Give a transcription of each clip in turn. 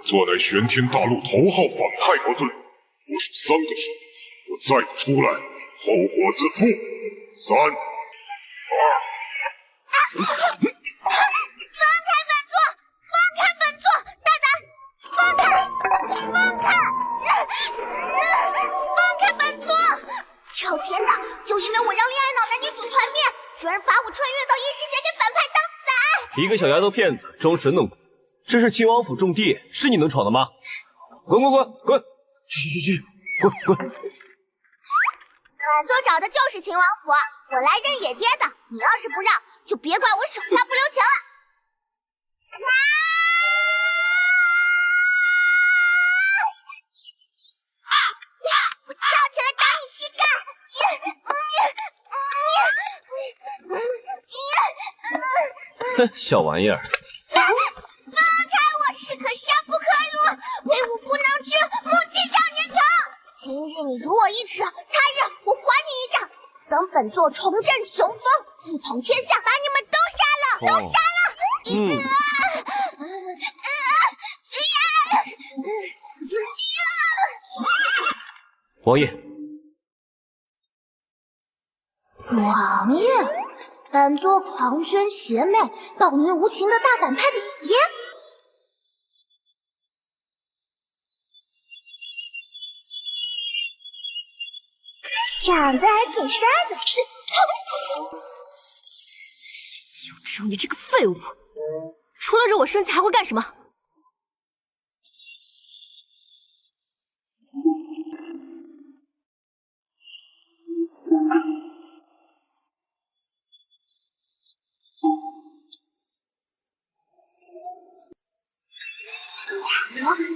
座乃玄天大陆头号反派国队，我数3个手，我再不出来，后果自负。3、2。老天哪！就因为我让恋爱脑男女主团灭，居然把我穿越到异世界给反派当宰！一个小丫头片子装神弄鬼，这是秦王府种地，是你能闯的吗？滚滚滚滚！去！滚！本座找的就是秦王府，我来认野爹的。你要是不让，就别怪我手下不留情了。我跳起来打你膝盖！哼，小玩意儿！放开我！士可杀不可辱，威武不能屈，怒气少年强。今日你辱我一尺，他日我还你一丈。等本座重振雄风，一统天下，把你们都杀了！王爷，王爷，本座狂狷邪魅、暴虐无情的大反派的野爹。长得还挺帅的，就只有你这个废物，除了惹我生气还会干什么？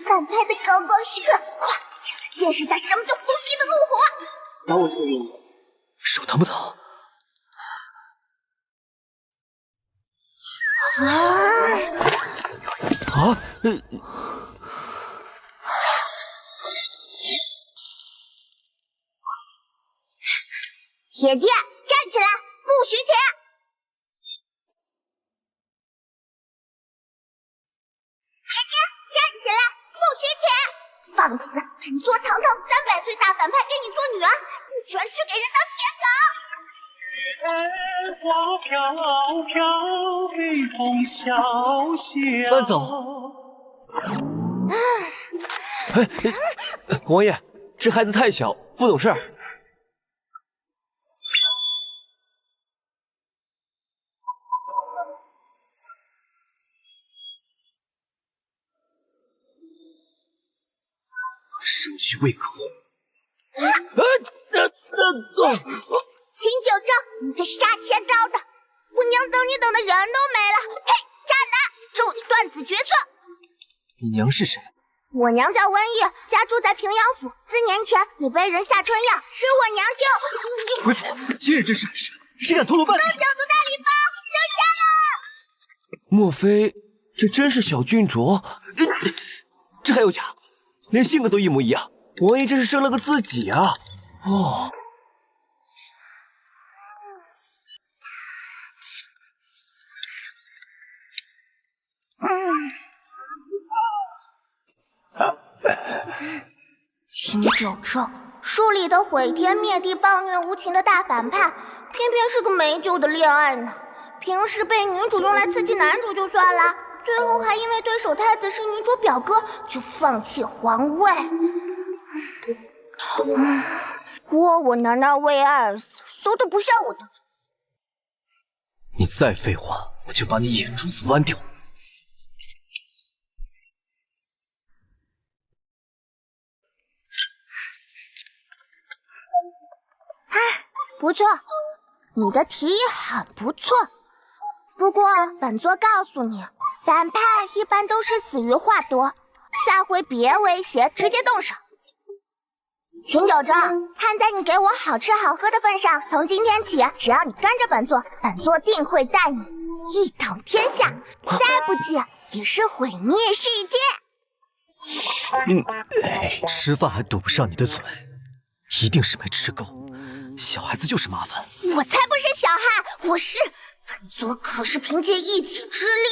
反派的高光时刻，快让他见识下什么叫疯批的怒火！打我这个用手疼不疼？野爹，站起来，不许停！野爹，站起来，不许停！放肆！本座堂堂300岁大反派给你做女儿，你居然去给人当铁狗！慢走！王爷，这孩子太小，不懂事儿。生去为狗！秦九正，你个杀千刀的！我娘等你等的人都没了！呸！渣男，咒你断子绝孙！你娘是谁？我娘叫温玉，家住在平阳府。4年前你被人下春药，是我娘救。回府，今日真是事，谁敢偷了饭菜？小族大礼包，留下了！莫非这真是小郡主？这还有假？连性格都一模一样，王爷这是生了个自己啊！哦，秦九正，书里的毁天灭地、暴虐无情的大反派，偏偏是个没救的恋爱脑。平时被女主用来刺激男主就算了，最后还因为对手太子是女主表哥，就放弃皇位。窝我拿那为爱而死，馊的不像我的主。你再废话，我就把你眼珠子剜掉！不错，你的提议很不错。不过本座告诉你，反派一般都是死于话多，下回别威胁，直接动手。秦九正，看在你给我好吃好喝的份上，从今天起，只要你跟着本座，本座定会带你一统天下，再不济也是毁灭世界。吃饭还堵不上你的嘴，一定是没吃够。小孩子就是麻烦。我才不是小孩，本座可是凭借一己之力，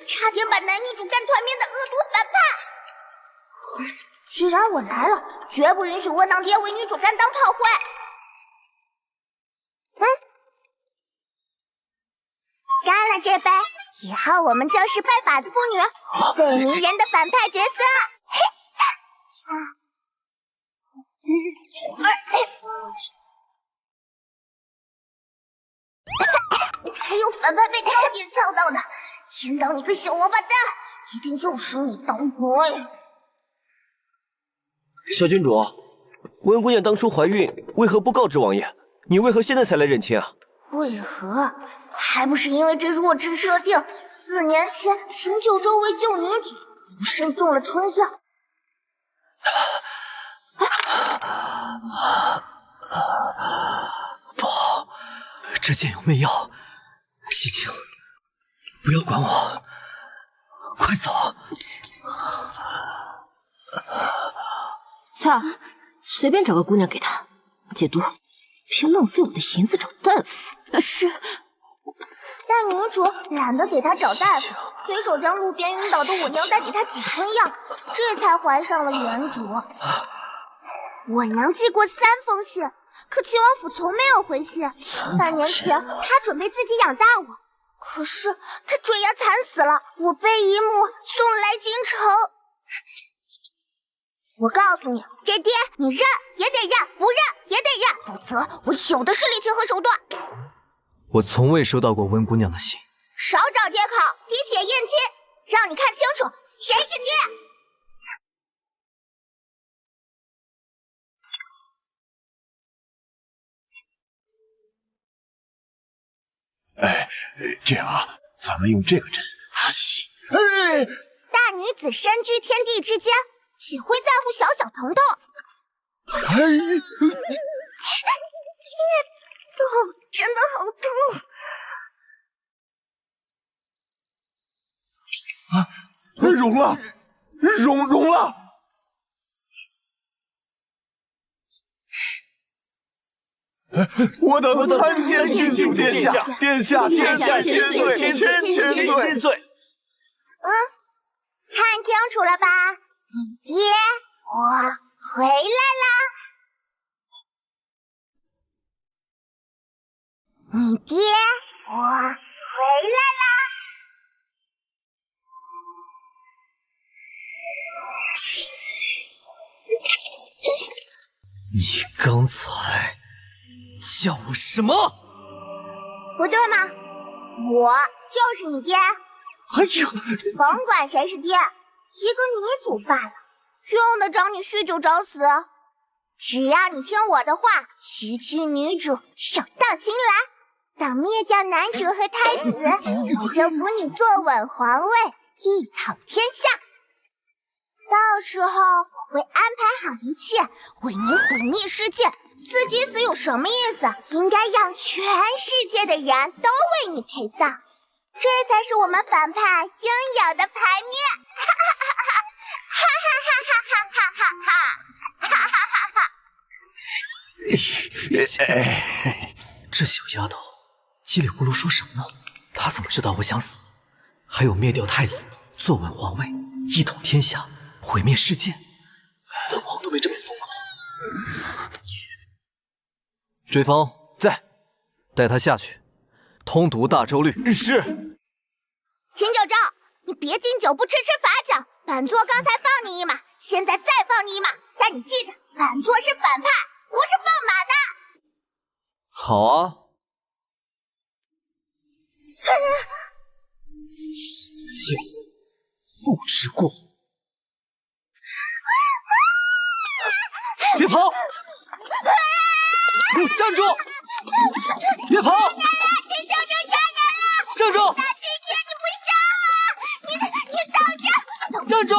差点把男女主干团灭的恶毒反派。既然我来了，绝不允许窝囊爹为女主甘当炮灰。干了这杯，以后我们就是拜把子妇女，最迷人的反派角色。还有反派被高点呛到的，天道你个小王八蛋，一定又是你捣鬼！小郡主，温姑娘当初怀孕，为何不告知王爷？你为何现在才来认亲啊？为何？还不是因为这弱智设定，4年前请九州为救女主，不慎中了春药。不好，这剑有媚药。西青，不要管我，快走！翠儿，随便找个姑娘给他解毒，别浪费我的银子找大夫。是。但女主懒得给他找大夫，随手将路边晕倒的我娘带给他挤春药，这才怀上了原主。我娘寄过3封信，可秦王府从没有回信。半年前，她准备自己养大我，可是她坠崖惨死了，我被姨母送来京城。我告诉你，这爹你认也得认，不认也得认，否则我有的是力气和手段。我从未收到过温姑娘的信。少找借口，滴血验亲，让你看清楚谁是爹。这样啊，咱们用这个针。大女子身居天地之间，岂会在乎小小疼痛？痛，真的好痛！融了，融了！我等参见郡主殿下，殿下千岁，千岁！看清楚了吧？你爹，我回来啦！你爹，我回来啦！你刚才叫我什么？不对吗？我就是你爹。哎呦，甭管谁是爹，一个女主罢了，用得着你酗酒找死？只要你听我的话，区区女主，手到擒来，等灭掉男主和太子，我就扶你坐稳皇位，一统天下。到时候我会安排好一切，为你毁灭世界。自己死有什么意思？应该让全世界的人都为你陪葬。这才是我们反派应有的排面！哈哈哈哈哈哈哈哈哈哈哈哈哈！这小丫头叽里咕噜说什么呢？她怎么知道我想死？还有灭掉太子，坐稳皇位，一统天下，毁灭世界，本王都没这么疯狂。追风在，带他下去，通读大周律。是。秦九州，你别敬酒不吃吃罚酒。本座刚才放你一马，现在再放你一马，但你记着，本座是反派，不是放马的。好啊。剑不知过。别跑！站住！别跑！秦九州杀人了！站住！大秦天，你不杀我！你等着！站住！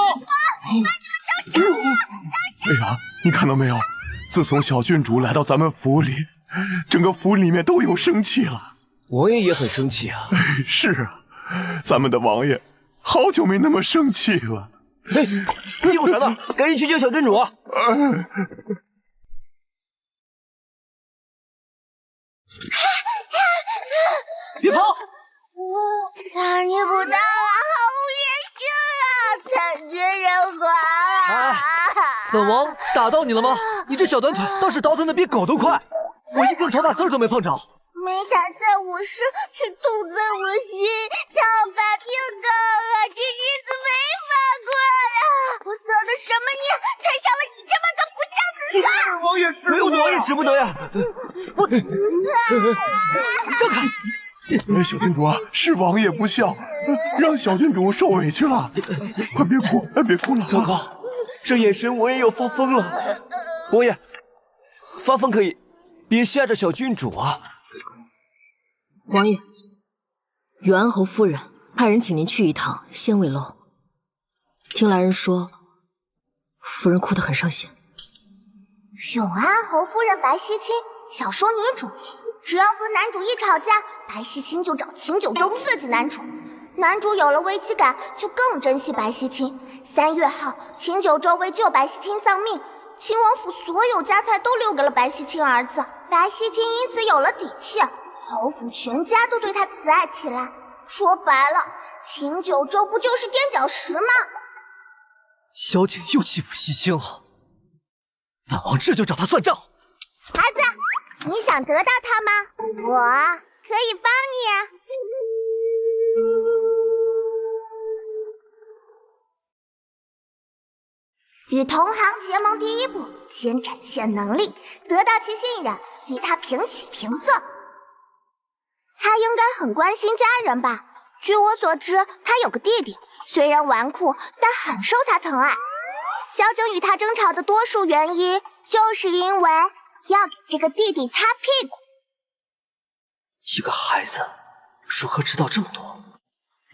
哎呀，你看到没有？自从小郡主来到咱们府里，整个府里面都有生气了。王爷也很生气啊。是啊，咱们的王爷好久没那么生气了。哎，屁股啥呢？赶紧去救小郡主！别跑！看你不到啊，好恶心啊！惨绝人寰啊！本王打到你了吗？你这小短腿倒是倒腾的比狗都快，我一根头发丝儿都没碰着。没打在我身，却痛在我心，讨伐天高啊！这日子没法过了。我造的什么孽，才伤了你这么个不孝子孙？王爷使不得，王爷使不得呀！让开！小郡主啊，是王爷不孝，让小郡主受委屈了。快别哭，别哭了！糟糕，这眼神我也要发疯了。王爷，发疯可以，别吓着小郡主啊！王爷，永安侯夫人派人请您去一趟仙尾楼。听来人说，夫人哭得很伤心。永安侯夫人白希清，小说女主。只要和男主一吵架，白希清就找秦九州刺激男主。男主有了危机感，就更珍惜白希清。3月后，秦九州为救白希清丧命，秦王府所有家财都留给了白希清儿子。白希清因此有了底气，侯府全家都对他慈爱起来。说白了，秦九州不就是垫脚石吗？小姐又欺负西青了，本王这就找他算账。儿子，你想得到他吗？我可以帮你。与同行结盟第一步，先展现能力，得到其信任，与他平起平坐。他应该很关心家人吧？据我所知，他有个弟弟，虽然纨绔，但很受他疼爱。萧景与他争吵的多数原因，就是因为要给这个弟弟擦屁股。一个孩子如何知道这么多？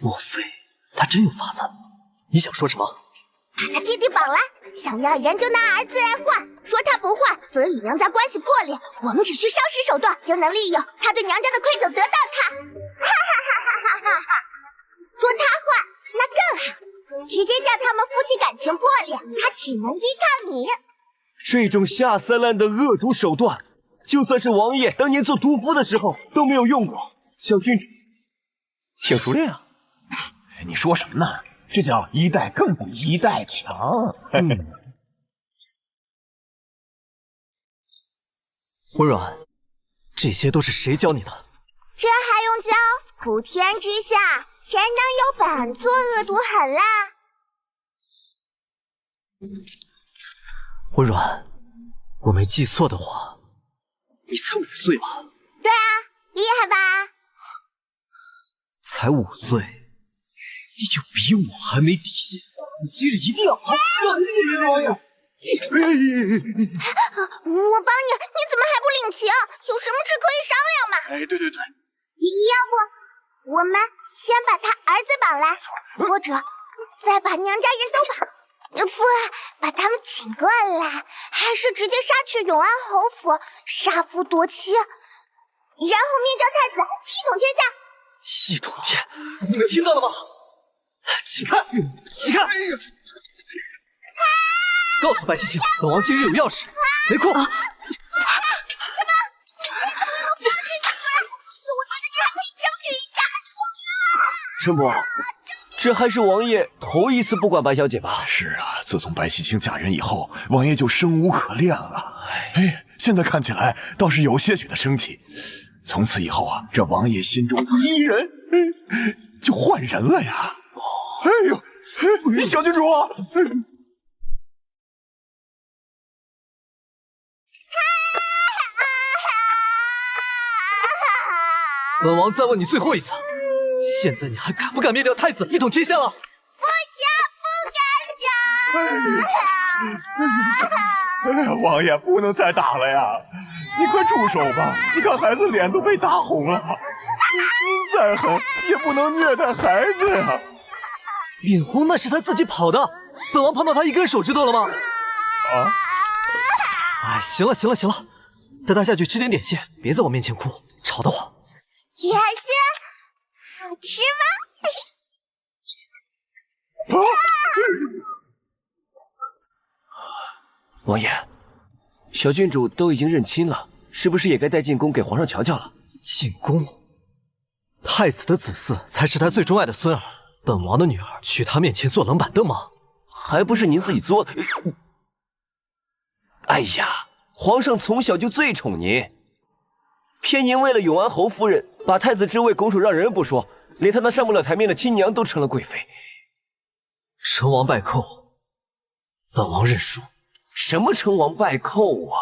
莫非他真有法子？你想说什么？把他弟弟绑来，想要人就拿儿子来换，说他不换，则与娘家关系破裂。我们只需稍施手段，就能利用他对娘家的愧疚得到他。哈哈哈哈哈哈哈！说他坏，那更好，直接叫他们夫妻感情破裂，他只能依靠你。这种下三滥的恶毒手段，就算是王爷当年做毒夫的时候都没有用过。小郡主，挺熟练啊！你说什么呢？这叫一代更比一代强。温软，这些都是谁教你的？这还用教？普天之下，谁能有本座恶毒狠辣？温软，我没记错的话，你才5岁吧？对啊，厉害吧？才5岁，你就比我还没底线！你今日一定要好好教育王爷！我帮你，你怎么还不领情？有什么事可以商量吗？对，要不我们先把他儿子绑来，或者再把娘家人都绑。不，把他们请过来，还是直接杀去永安侯府，杀夫夺妻，然后灭掉太子，一统天下。一统天，你们听到了吗？请看，请看！告诉白希清，本王今日有要事，没空。什么？其实我觉得你还可以争取一下。陈伯，这还是王爷头一次不管白小姐吧？是啊，自从白希清嫁人以后，王爷就生无可恋了。现在看起来倒是有些许的生气。从此以后啊，这王爷心中第一人就换人了呀。小郡主，本王再问你最后一次，现在你还敢不敢灭掉太子，一统天下了？不敢。王爷不能再打了呀！你快住手吧！你看孩子脸都被打红了，再狠也不能虐待孩子呀！脸红那是他自己跑的，本王碰到他1根手指头了吗？行了，带他下去吃点点心，别在我面前哭，吵得慌。点心好吃吗？王爷，小郡主都已经认亲了，是不是也该带进宫给皇上瞧瞧了？进宫？太子的子嗣才是他最钟爱的孙儿，本王的女儿去他面前坐冷板凳吗？还不是您自己作的。哎呀，皇上从小就最宠您，偏您为了永安侯夫人，把太子之位拱手让人不说，连他那上不了台面的亲娘都成了贵妃。成王败寇，本王认输。什么成王败寇啊！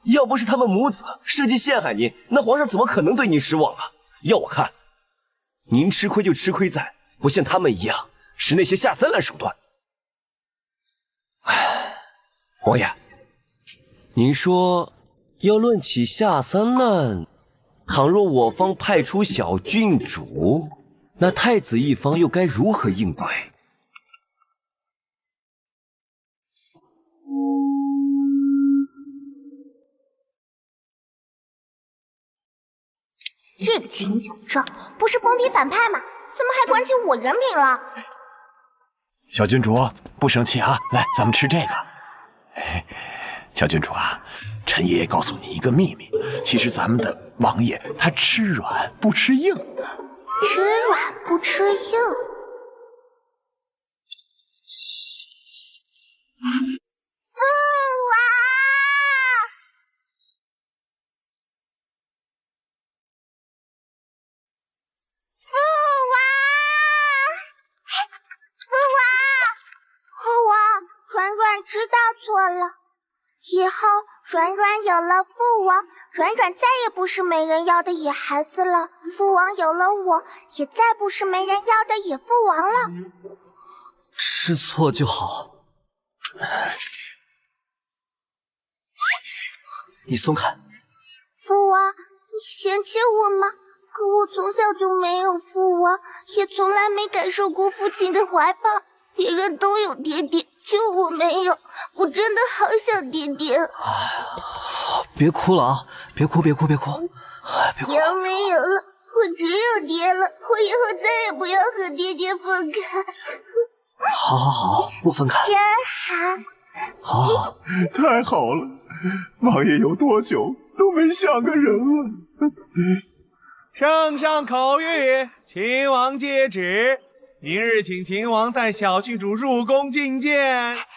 要不是他们母子设计陷害您，那皇上怎么可能对您失望啊？要我看，您吃亏就吃亏在不像他们一样使那些下三滥手段。唉，王爷，您说要论起下三滥，倘若我方派出小郡主，那太子一方又该如何应对？这个秦九州不是封笔反派吗？怎么还管起我人品了？小郡主不生气啊，来，咱们吃这个。小郡主啊，臣爷爷告诉你一个秘密，其实咱们的王爷他吃软不吃硬，吃软不吃硬。父王，父王，父王，软软知道错了，以后软软有了父王，软软再也不是没人要的野孩子了。父王有了我，也再不是没人要的野父王了。知错就好。你松开。父王，你嫌弃我吗？可我从小就没有父王，也从来没感受过父亲的怀抱。别人都有爹爹，就我没有。我真的好想爹爹。别哭了啊！别哭！哎，别哭！爹没有了，我只有爹了。我以后再也不要和爹爹分开。好，不分开。真好。好，太好了！王爷有多久都没像个人了。圣上口谕，秦王接旨，明日请秦王带小郡主入宫觐见。好耶！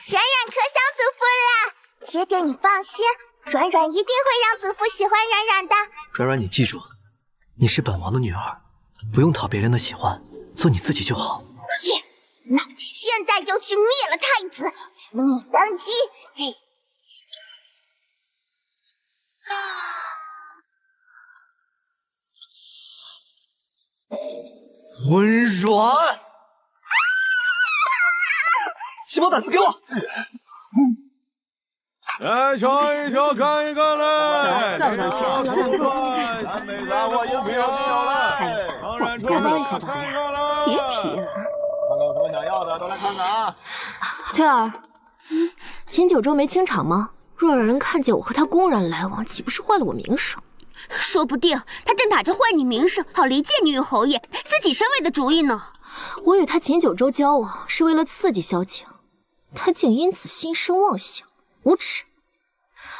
软软可想祖父了。爹爹你放心，软软一定会让祖父喜欢软软的。软软，你记住，你是本王的女儿，不用讨别人的喜欢，做你自己就好。耶！那我现在就去灭了太子，扶你当机。嘿。温软，鸡毛掸子给我！来，瞧一瞧，看一看嘞！乱道歉，要让客户美咱我也没有了。我们家外小的呀，别提了。看看有什么想要的，都来看看啊！翠儿，秦九州没清场吗？若让人看见我和他公然来往，岂不是坏了我名声？说不定他正打着坏你名声，好离间你与侯爷，自己上位的主意呢。我与他秦九州交往是为了刺激萧晴，他竟因此心生妄想，无耻！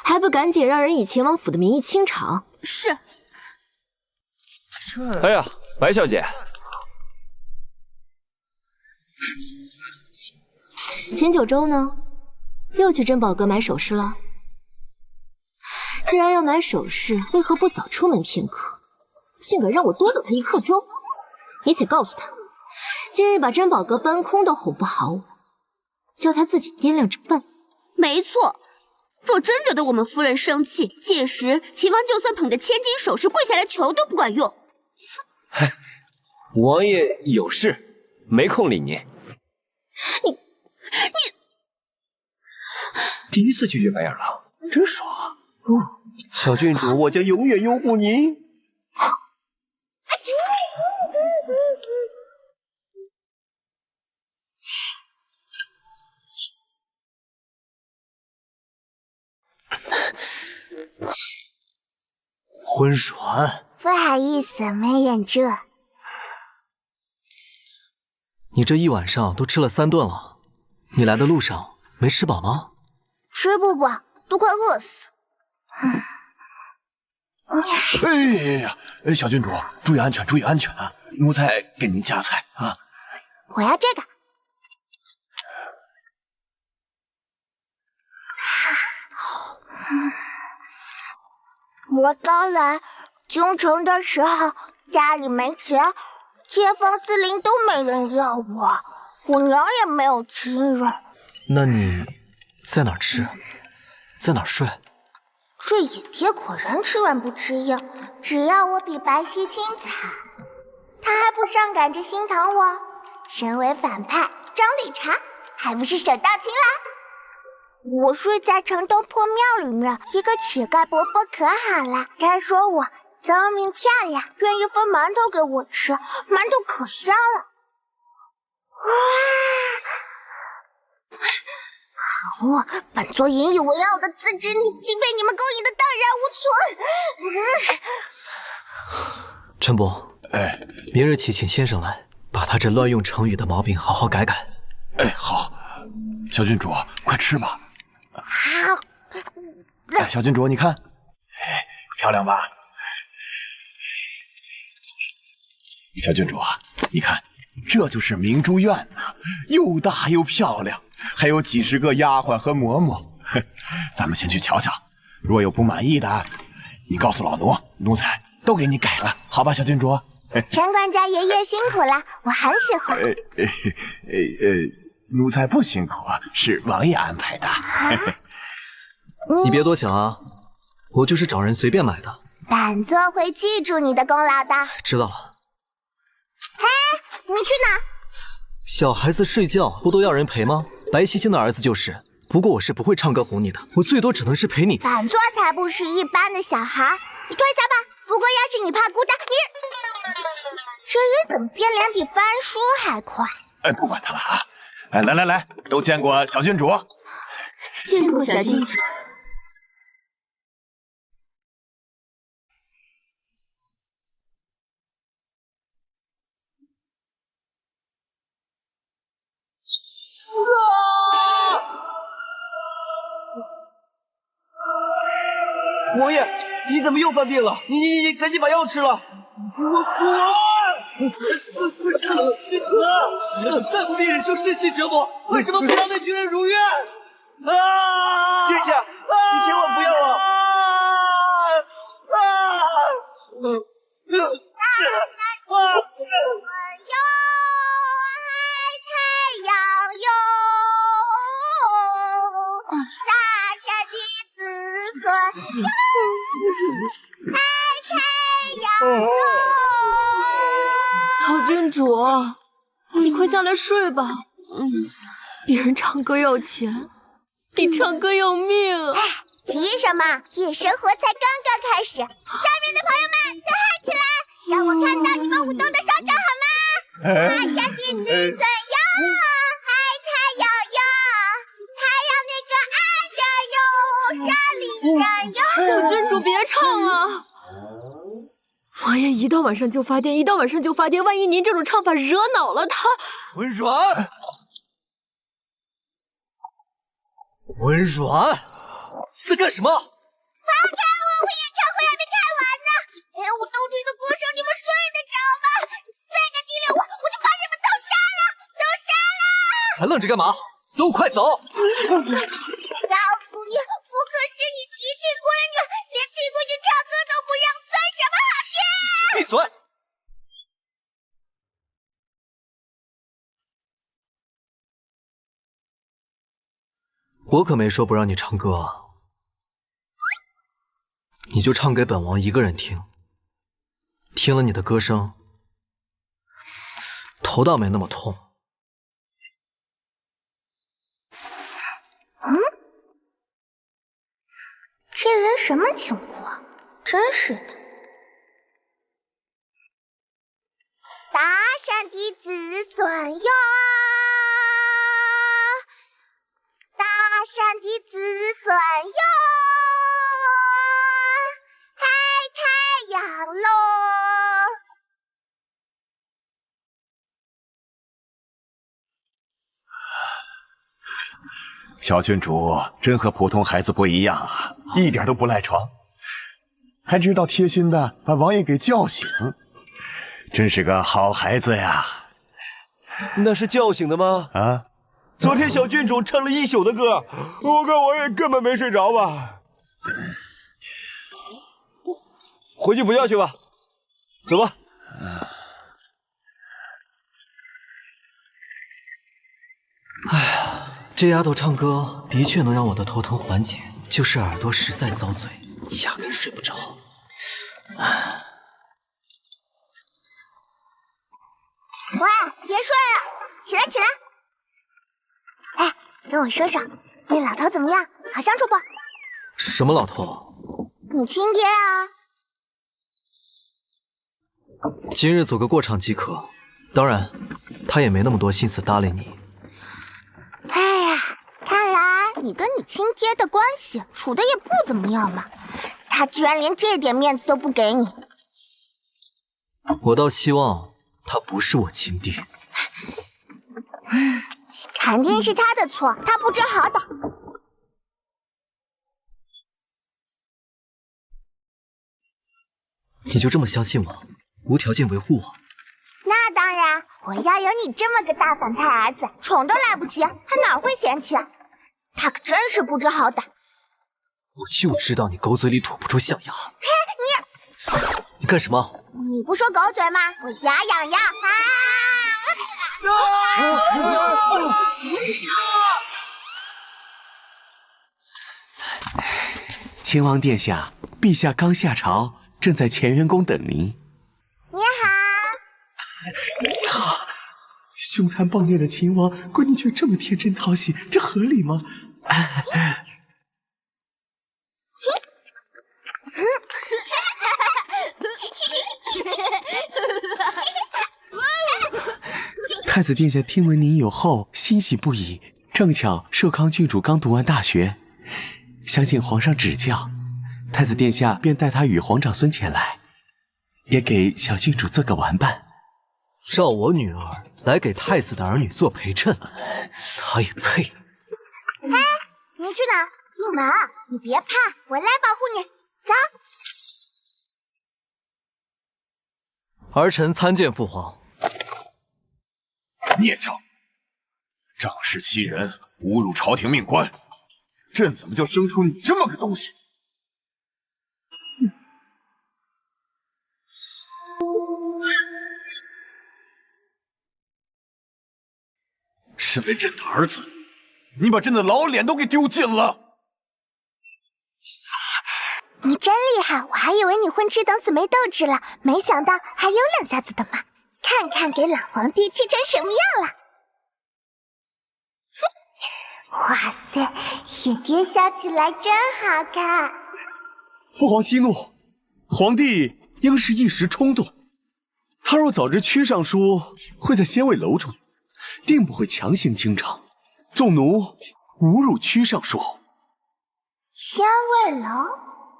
还不赶紧让人以秦王府的名义清场？是。哎呀，白小姐，秦九州呢？又去珍宝阁买首饰了？既然要买首饰，为何不早出门片刻，竟敢让我多等他一刻钟？你且告诉他，今日把珍宝阁搬空都哄不好我，叫他自己掂量着办。没错，若真惹得我们夫人生气，届时秦王就算捧着千金首饰跪下来求都不管用。嗨，王爷有事，没空理您。你第一次拒绝白眼狼，真爽。小郡主，我将永远拥护您。温软，不好意思，没忍住。你这一晚上都吃了3顿了，你来的路上没吃饱吗？吃不饱，都快饿死。小郡主，注意安全，注意安全啊！奴才给您夹菜啊。我要这个。我刚来京城的时候，家里没钱，街坊四邻都没人要我，我娘也没有亲人。那你在哪儿吃？在哪儿睡？这野爹果然吃软不吃硬，只要我比白皙清惨，他还不上赶着心疼我。身为反派张理查，还不是手到擒来？我睡在城东破庙里面，一个乞丐伯伯可好了，他说我聪明漂亮，愿意分馒头给我吃，馒头可香了。可恶！本座引以为傲的自知力，竟被你们勾引的荡然无存。陈伯，明日起请先生来，把他这乱用成语的毛病好好改改。好，小郡主，快吃吧。好，小郡主，你看，漂亮吧？小郡主啊，你看，这就是明珠院呐，又大又漂亮，还有几十个丫鬟和嬷嬷。咱们先去瞧瞧，若有不满意的，你告诉老奴，奴才都给你改了，好吧，小郡主？陈管家爷爷辛苦了，我很喜欢。奴才不辛苦，是王爷安排的。你别多想啊，我就是找人随便买的。本座会记住你的功劳的。知道了。你去哪？小孩子睡觉不都要人陪吗？白皙星的儿子就是。不过我是不会唱歌哄你的，我最多只能是陪你。本座才不是一般的小孩，你退下吧。不过要是你怕孤单，这人怎么变脸比翻书还快？不管他了啊！来，都见过小郡主。见过小郡主。王爷，你怎么又犯病了？你赶紧把药吃了！不是，去死！再不必忍受身心折磨，为什么不让那群人如愿？殿下，你千万不要啊！太阳哟，大山的子孙，太阳哟。小郡主，你快下来睡吧。别人唱歌要钱，你唱歌要命啊！急什么？夜生活才刚刚开始，下面的朋友们都嗨起来，让我看到你们舞动的双手好吗？大山的子孙哟，嗨太阳哟，太阳那个爱着哟，山里人哟。小郡主别唱了，王爷一到晚上就发癫，一到晚上就发癫，万一您这种唱法惹恼了他，温软，温软，你在干什么？放开我！我演唱会还没看完呢。我动听的歌声你们睡得着吗？再敢低调我就把你们都杀了！都杀了！还愣着干嘛？都快走！告诉你，不可是你提亲闺女，连亲闺女唱歌都不让，算什么好爹？闭嘴！我可没说不让你唱歌啊，你就唱给本王一个人听。听了你的歌声，头倒没那么痛。这人什么情况？真是的。大山的子孙哟，大山的子孙哟，嗨太阳喽！小郡主真和普通孩子不一样啊，一点都不赖床，还知道贴心的把王爷给叫醒，真是个好孩子呀。那是叫醒的吗？啊，昨天小郡主唱了一宿的歌，我看王爷根本没睡着吧。回去补觉去吧。走吧。哎呀，这丫头唱歌的确能让我的头疼缓解，就是耳朵实在遭罪，压根睡不着。喂，别睡了，起来起来！哎，跟我说说，那老头怎么样？好相处不？什么老头？你亲爹啊！今日走个过场即可，当然，他也没那么多心思搭理你。哎呀，看来你跟你亲爹的关系处的也不怎么样嘛，他居然连这点面子都不给你。我倒希望他不是我亲爹。肯定是他的错，他不知好歹。你就这么相信我，无条件维护我？那当然，我要有你这么个大反派儿子，宠都来不及，还哪会嫌弃啊？他可真是不知好歹。我就知道你狗嘴里吐不出象牙。嘿，你干什么？你不说狗嘴吗？我牙痒痒啊！怎么是啥？亲王殿下，陛下刚下朝，正在乾元宫等您。你好。你好。凶残暴虐的秦王，闺女却这么天真讨喜，这合理吗？太子殿下听闻您有后，欣喜不已。正巧寿康郡主刚读完大学，想请皇上指教，太子殿下便带他与皇长孙前来，也给小郡主做个玩伴。召我女儿来给太子的儿女做陪衬，她也配？哎，你去哪？进门，你别怕，我来保护你。走。儿臣参见父皇。孽障！仗势欺人，侮辱朝廷命官，朕怎么就生出你这么个东西？身为朕的儿子，你把朕的老脸都给丢尽了！你真厉害，我还以为你混吃等死没斗志了，没想到还有两下子的嘛！看看给老皇帝气成什么样了！哇塞，眼爹笑起来真好看。父皇息怒，皇帝应是一时冲动。他若早知屈尚书会在仙位楼中，定不会强行京城，纵奴侮辱屈尚书。仙位楼，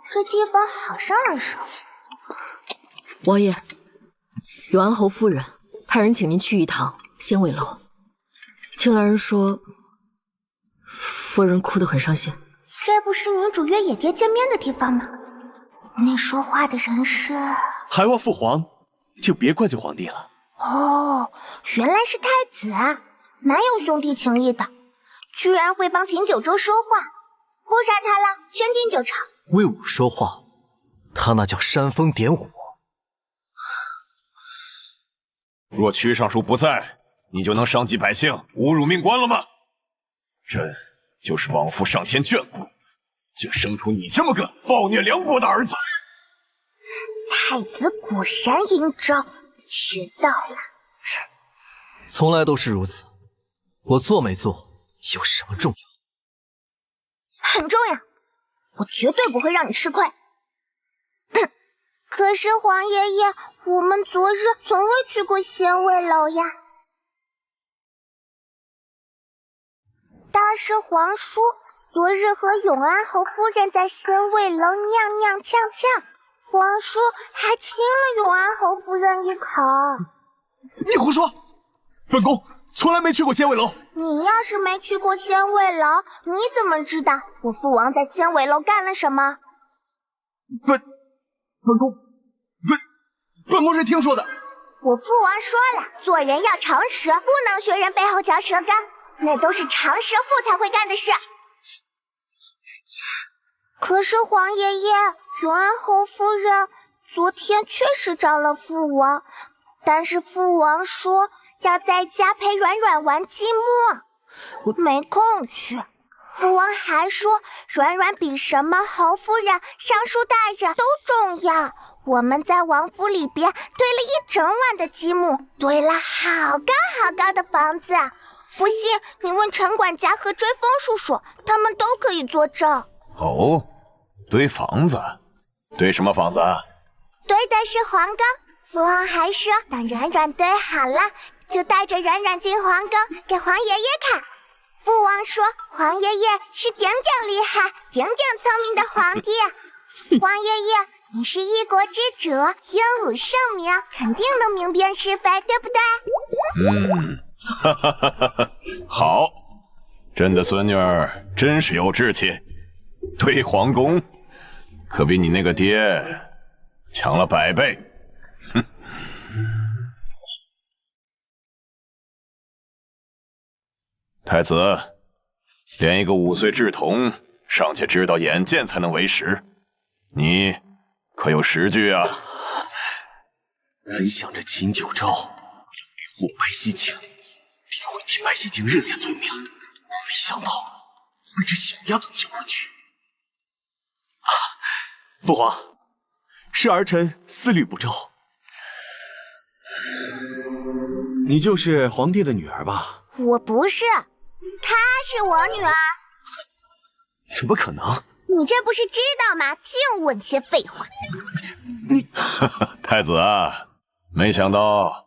这地方好上耳熟。王爷，永安侯夫人派人请您去一趟仙位楼。听来人说，夫人哭得很伤心。这不是女主约野爹见面的地方吗？那说话的人是……还望父皇就别怪罪皇帝了。哦，原来是太子啊，蛮有兄弟情谊的，居然会帮秦九州说话，不杀他了，全进酒厂。为我说话，他那叫煽风点火。若屈尚书不在，你就能伤及百姓，侮辱命官了吗？朕就是亡父上天眷顾，竟生出你这么个暴虐凉薄的儿子。太子果然阴招，知道了。从来都是如此，我做没做有什么重要？很重要，我绝对不会让你吃亏。可是皇爷爷，我们昨日从未去过仙位楼呀。大师皇叔昨日和永安侯夫人在仙位楼踉踉跄跄，皇叔还亲了永安侯夫人一口。你胡说！本宫从来没去过仙位楼。你要是没去过仙位楼，你怎么知道我父王在仙位楼干了什么？本宫是听说的。我父王说了，做人要诚实，不能学人背后嚼舌根，那都是常识妇才会干的事。可是皇爷爷，永安侯夫人昨天确实找了父王，但是父王说要在家陪软软玩积木，没空去。父王还说软软比什么侯夫人、尚书大人都重要。我们在王府里边堆了一整晚的积木，堆了好高好高的房子。不信你问陈管家和追风叔叔，他们都可以作证。哦，堆房子，堆什么房子？堆的是皇宫。父王还说等软软堆好了，就带着软软进皇宫给皇爷爷看。父王说皇爷爷是顶顶厉害、顶顶聪明的皇帝。皇爷爷，你是一国之主，英武圣明，肯定能明辨是非，对不对？哈哈哈哈！好，朕的孙女儿真是有志气，堆皇宫可比你那个爹强了100倍。哼！太子，连一个5岁稚童尚且知道眼见才能为实，你可有实据啊？本想着秦九州给我白西青，定会替白西青认下罪名，没想到被这小丫头搅了局。父皇，是儿臣思虑不周。你就是皇帝的女儿吧？我不是，她是我女儿。怎么可能？你这不是知道吗？净问些废话。你太子啊，没想到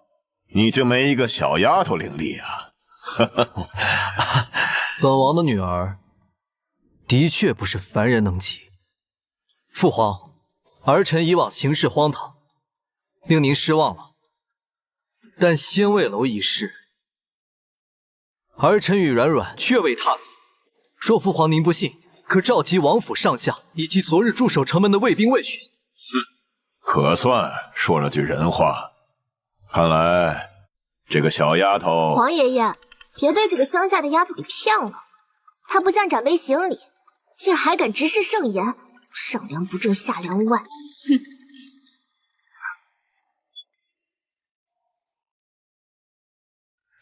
你就没一个小丫头伶俐啊！本王的女儿的确不是凡人能及。父皇，儿臣以往行事荒唐，令您失望了。但仙位楼一事，儿臣与软软确未踏足。若父皇您不信，可召集王府上下以及昨日驻守城门的卫兵问询。可算说了句人话。看来这个小丫头……皇爷爷，别被这个乡下的丫头给骗了。她不向长辈行礼，竟还敢直视圣言，上梁不正下梁歪。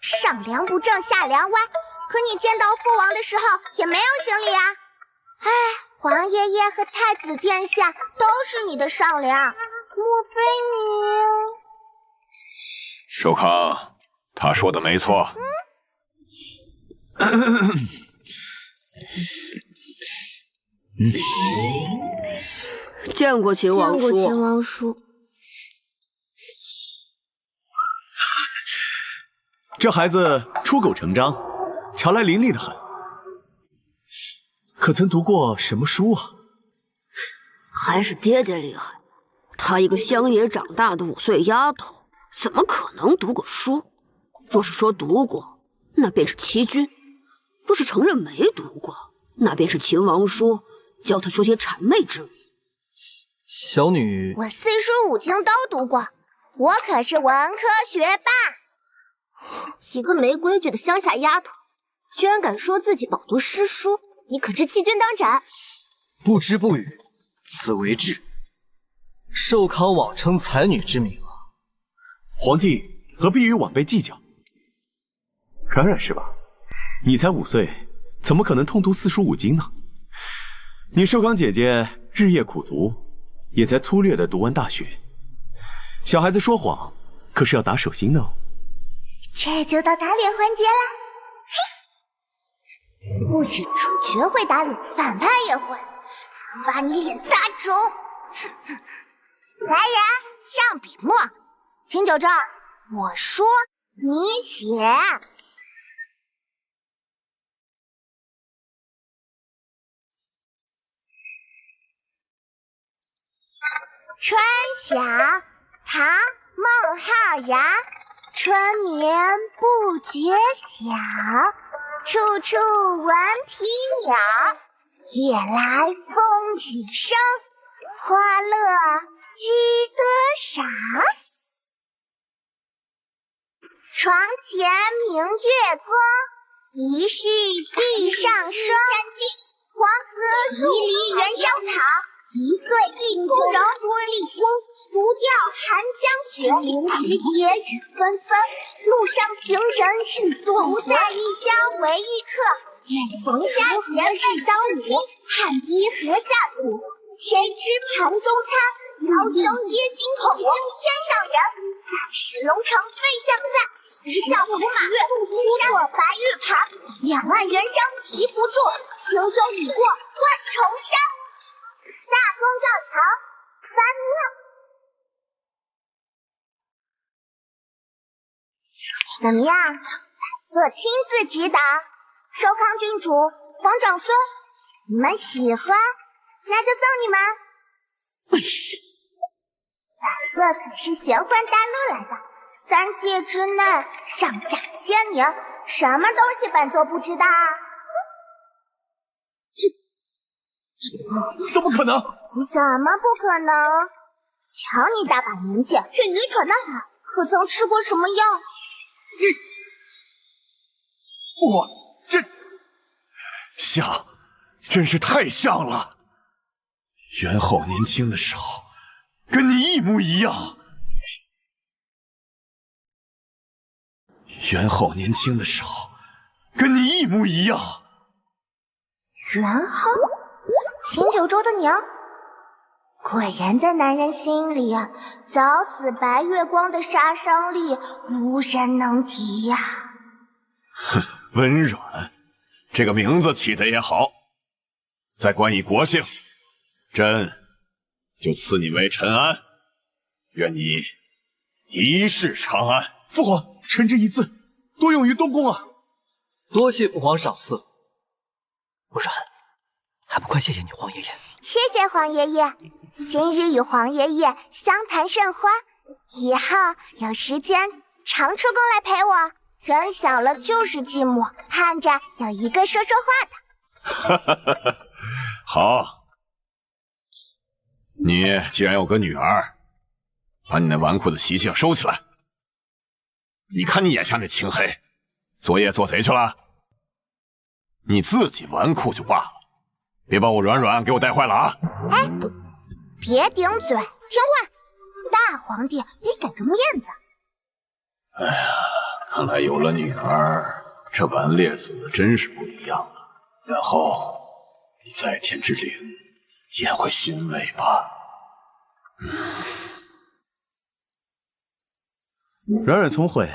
上梁不正下梁歪，可你见到父王的时候也没有行礼啊！哎，皇爷爷和太子殿下都是你的上梁，莫非你……寿康，他说的没错。见过秦王叔。见过秦王叔。这孩子出口成章，瞧来伶俐的很。可曾读过什么书啊？还是爹爹厉害，她一个乡野长大的5岁丫头，怎么可能读过书？若是说读过，那便是欺君；若是承认没读过，那便是秦王叔教她说些谄媚之语。小女，我四书五经都读过，我可是文科学霸。一个没规矩的乡下丫头，居然敢说自己饱读诗书，你可知弃君当斩？不知不语，此为质。寿康妄称才女之名啊！皇帝何必与晚辈计较？软软是吧？你才5岁，怎么可能通读四书五经呢？你寿康姐姐日夜苦读，也才粗略的读完大学。小孩子说谎，可是要打手心的哦。这就到打脸环节了。嘿，不止主角会打脸，反派也会，能把你脸打肿。来人，上笔墨。秦九州，我说你写。春晓，唐·孟浩然。春眠不觉晓，处处闻啼鸟。夜来风雨声，花落知多少。床前明月光，疑是地上霜。黄河一犁原将草，一岁一女，多立功，不掉寒江雪，直接雨纷纷。路上行人欲多，不在异乡为异客。每逢佳节是当午，汗滴禾下土。谁知盘中餐，聊生皆辛苦。天上人，乃是龙城飞将在，石像胡马，扑过白玉盘。两岸猿声啼不住，轻舟已过万重山。大功告成，翻命。怎么样？做亲自指导，寿康郡主、皇长孙，你们喜欢，那就送你们。本座可是玄幻大陆来的，3界之内，上下千年，什么东西本座不知道啊？怎么可能？怎么不可能？瞧你大把年纪，却愚蠢的很，可曾吃过什么药？父皇，这像，真是太像了。元后年轻的时候，跟你一模一样。元后年轻的时候，跟你一模一样。元后，秦九州的娘，果然在男人心里，早死白月光的杀伤力无人能敌呀。哼，温软，这个名字起得也好。再冠以国姓，朕就赐你为陈安，愿你一世长安。父皇，臣这一字多用于东宫啊！多谢父皇赏赐。温软，还不快谢谢你皇爷爷！谢谢皇爷爷，今日与皇爷爷相谈甚欢，以后有时间常出宫来陪我。人小了就是寂寞，盼着有一个说说话的。哈哈哈！好，你既然有个女儿，把你那纨绔的习性收起来。你看你眼下那青黑，昨夜做贼去了。你自己纨绔就罢了，别把我软软给我带坏了啊！哎，别顶嘴，听话。大皇帝得给个面子。哎呀，看来有了女儿，这顽劣子真是不一样了。然后你在天之灵也会欣慰吧？软软聪慧，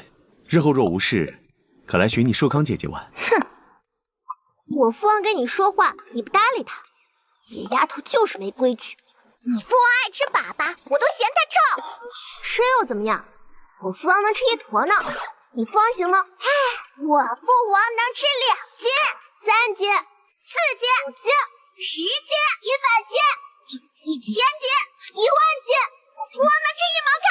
日后若无事，可来寻你寿康姐姐玩。哼，我父王跟你说话，你不搭理他，野丫头就是没规矩。你父王爱吃粑粑，我都嫌他臭。吃又怎么样？我父王能吃一坨呢，你父王行吗？哎，我父王能吃2斤、3斤、4斤、5斤、10斤、100斤、1000斤、1万斤，我父王能吃1毛糠。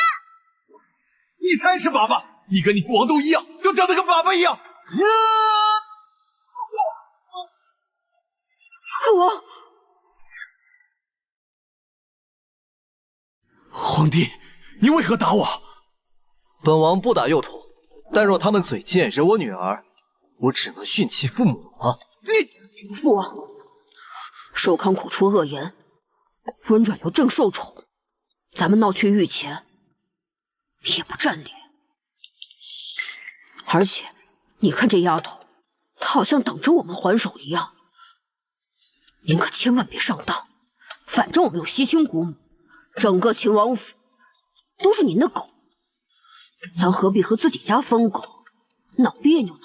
你才是粑粑，你跟你父王都一样，都长得跟粑粑一样。父王，皇帝，你为何打我？本王不打幼童，但若他们嘴贱惹我女儿，我只能训其父母了。你父王，寿康口出恶言，温软又正受宠，咱们闹去御前也不占脸。而且你看这丫头，她好像等着我们还手一样。您可千万别上当，反正我们有西青姑母，整个秦王府都是您的狗，咱何必和自己家疯狗闹别扭呢？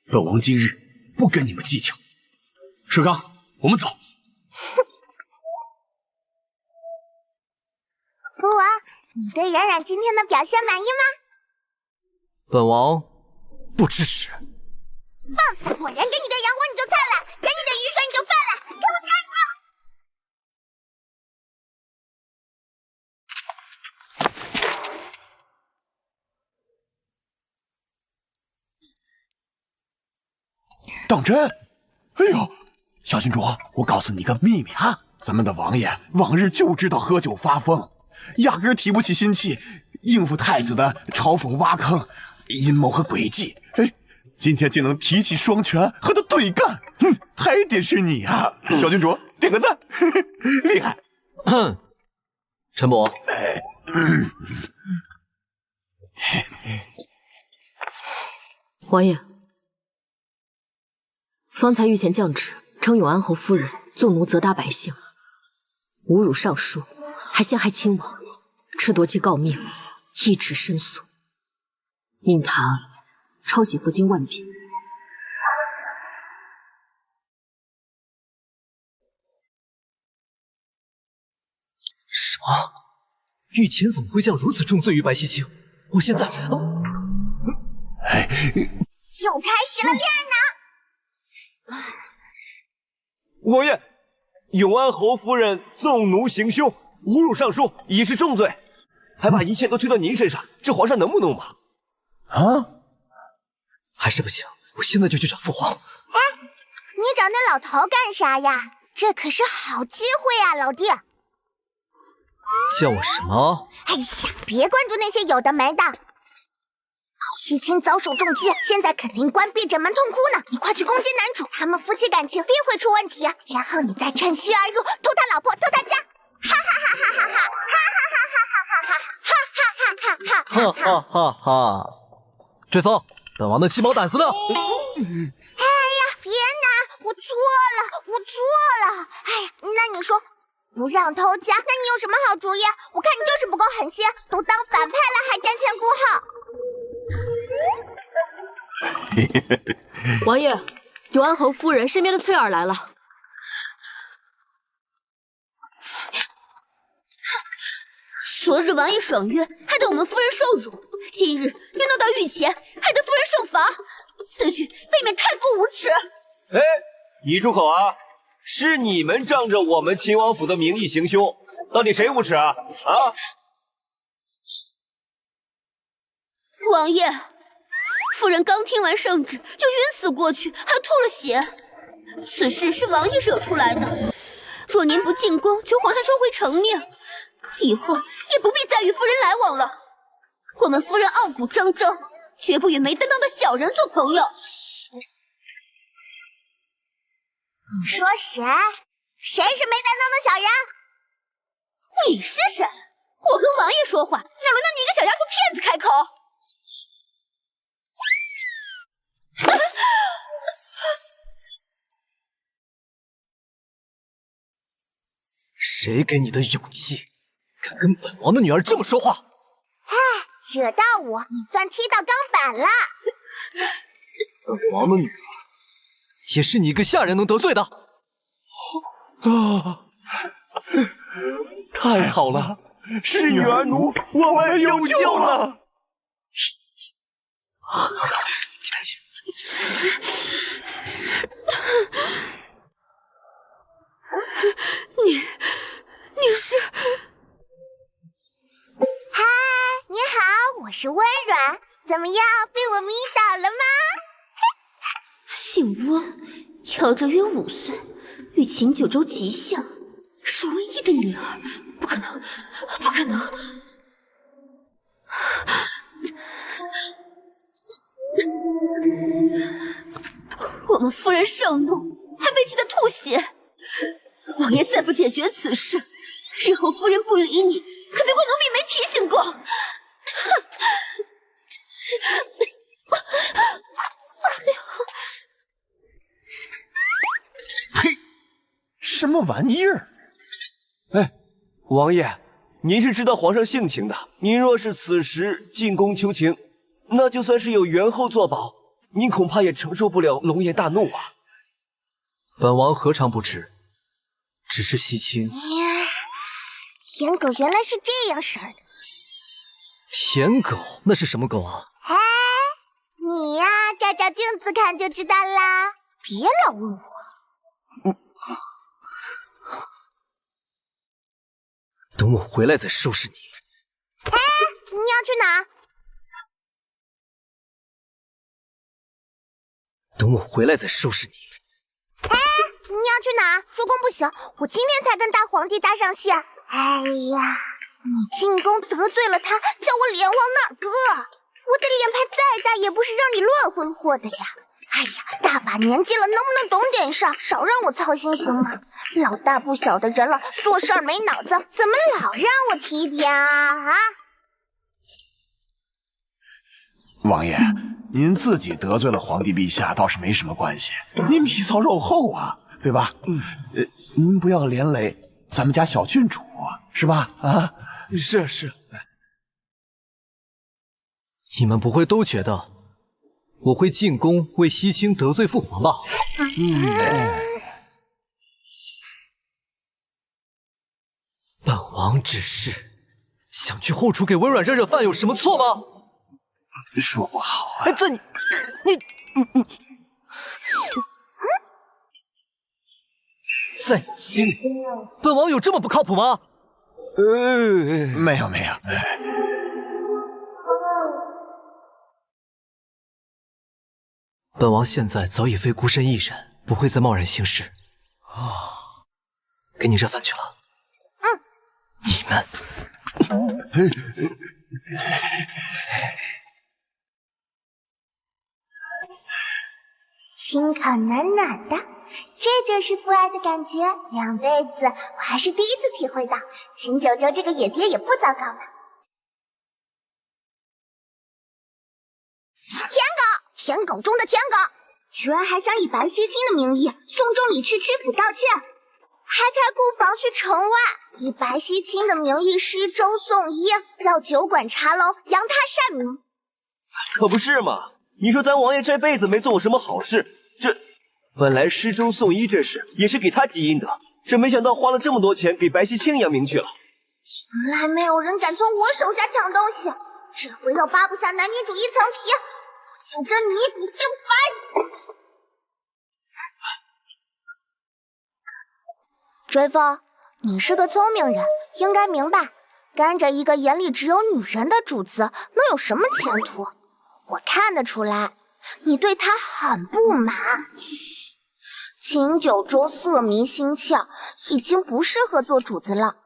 本王今日不跟你们计较。寿康，我们走。父王，你对冉冉今天的表现满意吗？本王不支持。放肆！我人给你的阳光你就灿烂，人你的雨水你就泛滥，给我站住！当真？哎呦，小郡主，我告诉你个秘密啊，咱们的王爷往日就知道喝酒发疯，压根提不起心气应付太子的嘲讽、挖坑、阴谋和诡计。哎，今天竟能提起双拳和他对干，还得是你啊，小郡主，点个赞，厉害。陈伯，王爷，方才御前降旨，称永安侯夫人纵奴责打百姓，侮辱尚书，还陷害亲王，褫夺其诰命，一纸申诉，命他抄写符经万遍。什么？御前怎么会降如此重罪于白溪清？我现在……又开始了练呢！王爷，永安侯夫人纵奴行凶，侮辱尚书，已是重罪，还把一切都推到您身上，这皇上能不弄吗？啊，还是不行，我现在就去找父皇。哎，你找那老头干啥呀？这可是好机会啊，老弟！叫我什么？哎呀，别关注那些有的没的。西青遭受重击，现在肯定关闭着门痛哭呢。你快去攻击男主，他们夫妻感情必会出问题。然后你再趁虚而入，偷他老婆，偷他家。哈哈哈哈哈哈！哈哈哈哈哈哈！哈哈哈哈哈哈！哈哈哈哈！追风，本王的鸡毛掸子了。哎呀，别拿，我错了。哎呀，那你说不让偷家，那你有什么好主意？我看你就是不够狠心，都当反派了还瞻前顾后。王爷，永安侯夫人身边的翠儿来了。昨日王爷爽约，害得我们夫人受辱；今日又闹到御前，害得夫人受罚，此举未免太过无耻。哎，你住口啊！是你们仗着我们秦王府的名义行凶，到底谁无耻啊？啊！王爷，夫人刚听完圣旨就晕死过去，还吐了血。此事是王爷惹出来的，若您不进宫，求皇上收回成命，以后也不必再与夫人来往了。我们夫人傲骨铮铮，绝不与没担当的小人做朋友。你说谁？谁是没担当的小人？你是谁？我跟王爷说话，哪轮到你一个小丫头片子开口？谁给你的勇气，敢跟本王的女儿这么说话？哎，惹到我，你算踢到钢板了。本王的女儿，也是你一个下人能得罪的？啊！太好了，是女儿奴，我们有救了！赶紧！你是？嗨，你好，我是温软，怎么样，被我迷倒了吗？姓温，乔着约5岁，与秦九州极像，是温一的女儿，不可能，不可能！我们夫人盛怒，还被气得吐血。王爷再不解决此事，日后夫人不理你，可别怪奴婢没提醒过。呸！什么玩意儿？哎，王爷，您是知道皇上性情的，您若是此时进宫求情，那就算是有元后作保，您恐怕也承受不了龙颜大怒啊。本王何尝不知，只是西青。舔狗原来是这样式儿的。舔狗？那是什么狗啊？哎，你呀，照照镜子看就知道啦，别老问我。等我回来再收拾你。哎，你要去哪？等我回来再收拾你。哎，你要去哪？入宫不行，我今天才跟大皇帝搭上线。哎呀，你进宫得罪了他，叫我脸往哪搁？我的脸盘再大，也不是让你乱挥霍的呀。哎呀，大把年纪了，能不能懂点事儿，少让我操心行吗？老大不小的人了，做事儿没脑子，怎么老让我提提啊？王爷，您自己得罪了皇帝陛下倒是没什么关系，您皮糙肉厚啊，对吧？您不要连累咱们家小郡主，是吧？啊，是。你们不会都觉得我会进宫为西青得罪父皇吧？本王只是想去后厨给微软热热饭，有什么错吗？说不好啊！这你，在你心里，本王有这么不靠谱吗？没有。本王现在早已非孤身一人，不会再贸然行事。给你热饭去了。你们。心口暖暖的，这就是父爱的感觉。2辈子我还是第一次体会到，秦九州这个野爹也不糟糕嘛。舔狗中的舔狗，居然还想以白皙卿的名义送钟离去曲谱道歉，还开库房去城外，以白皙卿的名义施粥送衣，叫酒馆茶楼扬他善名。可不是嘛！你说咱王爷这辈子没做过什么好事，这本来施粥送衣这事也是给他积阴德，这没想到花了这么多钱给白皙卿扬名去了。从来没有人敢从我手下抢东西，这回要扒不下男女主一层皮，我就跟你一笔姓白。追风，你是个聪明人，应该明白，跟着一个眼里只有女人的主子能有什么前途？我看得出来，你对他很不满。秦九州色迷心窍，已经不适合做主子了，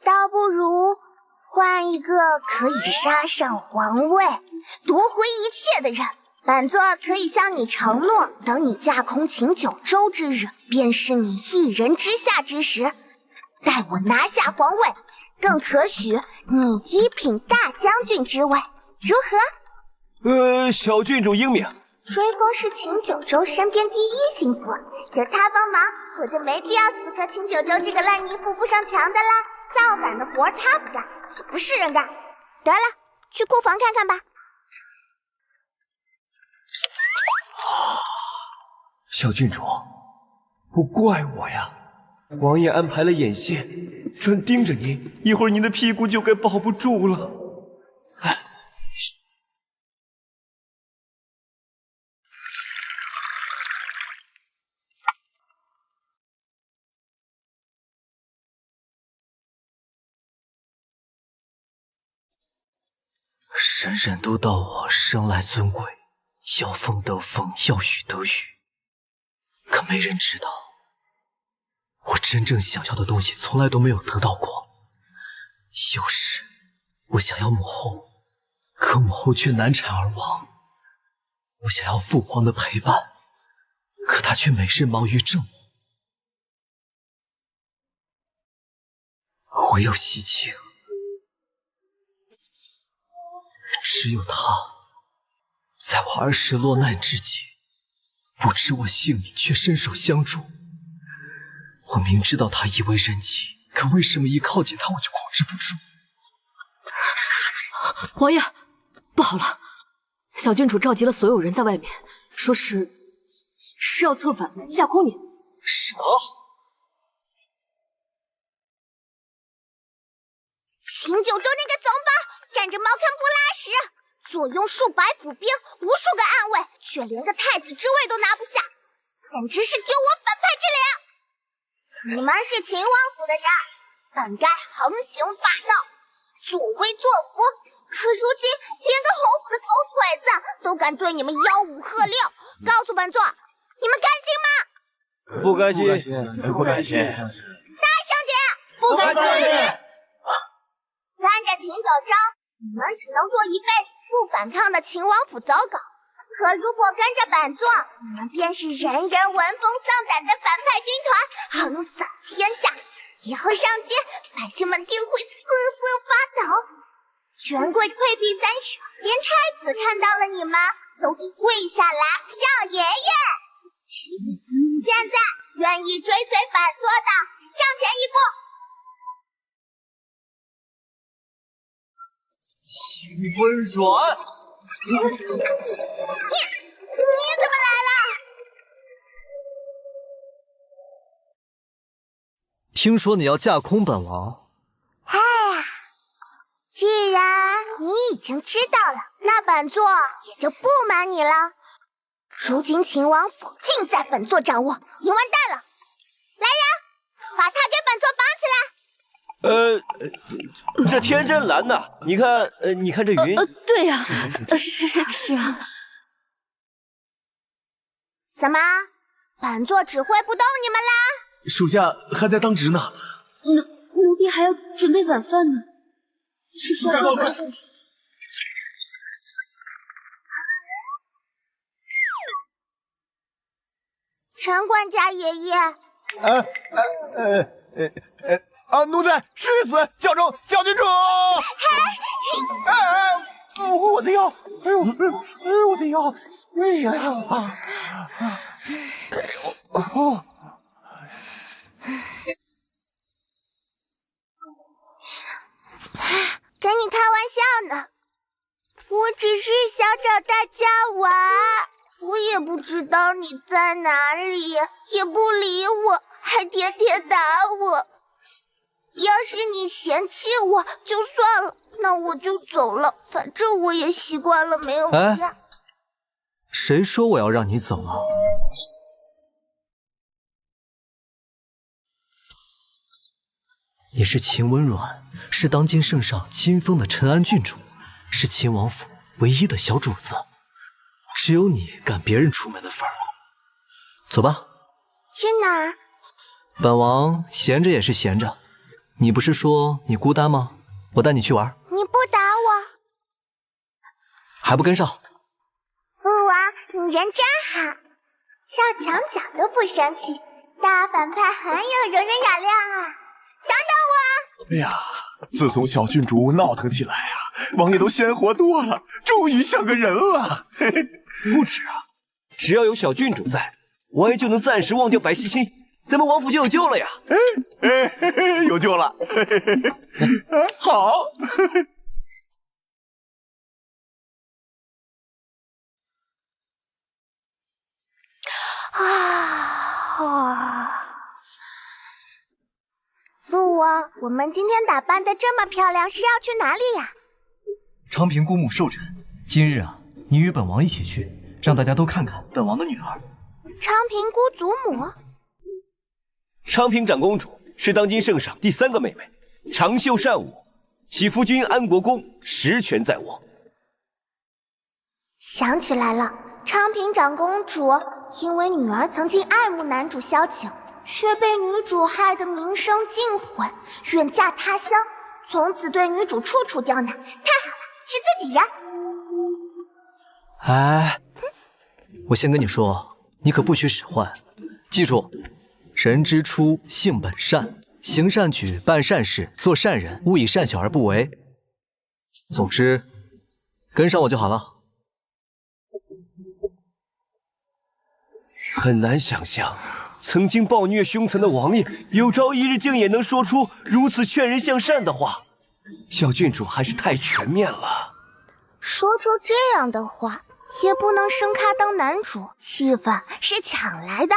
倒不如换一个可以杀上皇位、夺回一切的人。本座可以向你承诺，等你架空秦九州之日，便是你一人之下之时。待我拿下皇位，更可许你一品大将军之位，如何？小郡主英明。追风是秦九州身边第一心腹，有他帮忙，我就没必要死磕秦九州这个烂泥扶不上墙的啦。造反的活他不干，也不是人干。得了，去库房看看吧。小郡主，不怪我呀。王爷安排了眼线，专盯着您，一会儿您的屁股就该保不住了。人人都道我生来尊贵，要风得风，要雨得雨，可没人知道，我真正想要的东西从来都没有得到过。有时我想要母后，可母后却难产而亡；我想要父皇的陪伴，可他却每日忙于政务。唯有西青，只有他，在我儿时落难之际，不知我姓名，却伸手相助。我明知道他已为人妻，可为什么一靠近他我就控制不住？王爷，不好了！小郡主召集了所有人在外面，说是要策反架空你。什么？秦九州那个怂包，占着茅坑不拉屎，坐拥数百府兵，无数个暗卫，却连个太子之位都拿不下，简直是丢我反派之脸！你们是秦王府的人，本该横行霸道，作威作福，可如今连个侯府的狗腿子都敢对你们吆五喝六，告诉本座，你们甘心吗？不甘心，不甘心。大声点！不甘心！跟着秦九州，你们只能做一辈子不反抗的秦王府走狗，可如果跟着本座，你们便是人人闻风丧胆的反派军团，横扫天下。以后上街，百姓们定会瑟瑟发抖。权贵退避三舍，连太子看到了你们，都得跪下来叫爷爷。现在愿意追随本座的，上前一步。秦温软，你怎么来了？听说你要架空本王。哎呀，既然你已经知道了，那本座也就不瞒你了。如今秦王府尽在本座掌握，你完蛋了！来人，把他给本座绑起来！这天真蓝呐！你看这云。对呀，是啊。怎么，本座指挥不动你们啦？属下还在当值呢。奴婢还要准备晚饭呢。是啊。陈管家爷爷。奴才誓死效忠小郡主。我的腰，哎呦，我的腰，哎呀，跟你开玩笑呢，我只是想找大家玩，我也不知道你在哪里，也不理我，还天天打我。要是你嫌弃我就算了，那我就走了，反正我也习惯了没有家。谁说我要让你走啊？你是秦温软，是当今圣上亲封的陈安郡主，是秦王府唯一的小主子，只有你赶别人出门的份儿。走吧。去哪儿？本王闲着也是闲着，你不是说你孤单吗？我带你去玩。你不打我？还不跟上？不玩，你人真好，小墙角都不生气，大反派很有容人雅量啊！等等我！哎呀，自从小郡主闹腾起来啊，王爷都鲜活多了，终于像个人了。嘿嘿，不止啊，只要有小郡主在，王爷就能暂时忘掉白希清，咱们王府就有救了呀！有救了！好。父王，我们今天打扮的这么漂亮，是要去哪里呀？昌平姑母寿辰，今日啊，你与本王一起去，让大家都看看本王的女儿。昌平姑祖母。昌平长公主是当今圣上第3个妹妹，长袖善舞，其夫君安国公实权在握。想起来了，昌平长公主因为女儿曾经爱慕男主萧景，却被女主害得名声尽毁，远嫁他乡，从此对女主处处刁难。太好了，是自己人。哎，我先跟你说，你可不许使唤，记住，人之初，性本善，行善举，办善事，做善人，勿以善小而不为。总之，跟上我就好了。很难想象，曾经暴虐凶残的王爷，有朝一日竟也能说出如此劝人向善的话。小郡主还是太全面了。说出这样的话，也不能升咖当男主，戏份是抢来的。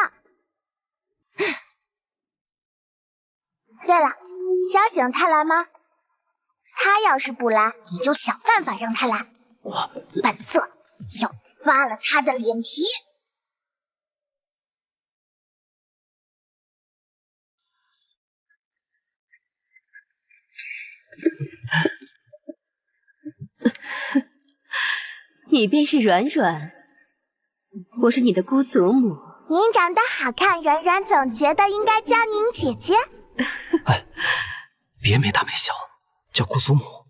对了，萧景他来吗？他要是不来，你就想办法让他来。本座要扒了他的脸皮。你便是软软，我是你的姑祖母。您长得好看，软软总觉得应该叫您姐姐。哎，别没大没小，叫姑祖母。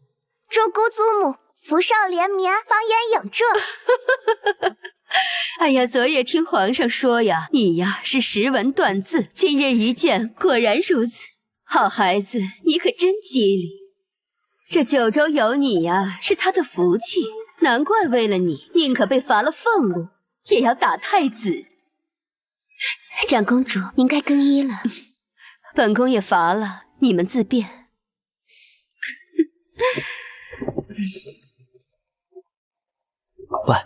祝姑祖母福寿连绵，芳颜永驻。哎呀，昨夜听皇上说呀，你呀是识文断字，今日一见，果然如此。好孩子，你可真机灵。这九州有你呀，是他的福气，难怪为了你，宁可被罚了俸禄，也要打太子。长公主，您该更衣了。本宫也乏了，你们自便。喂，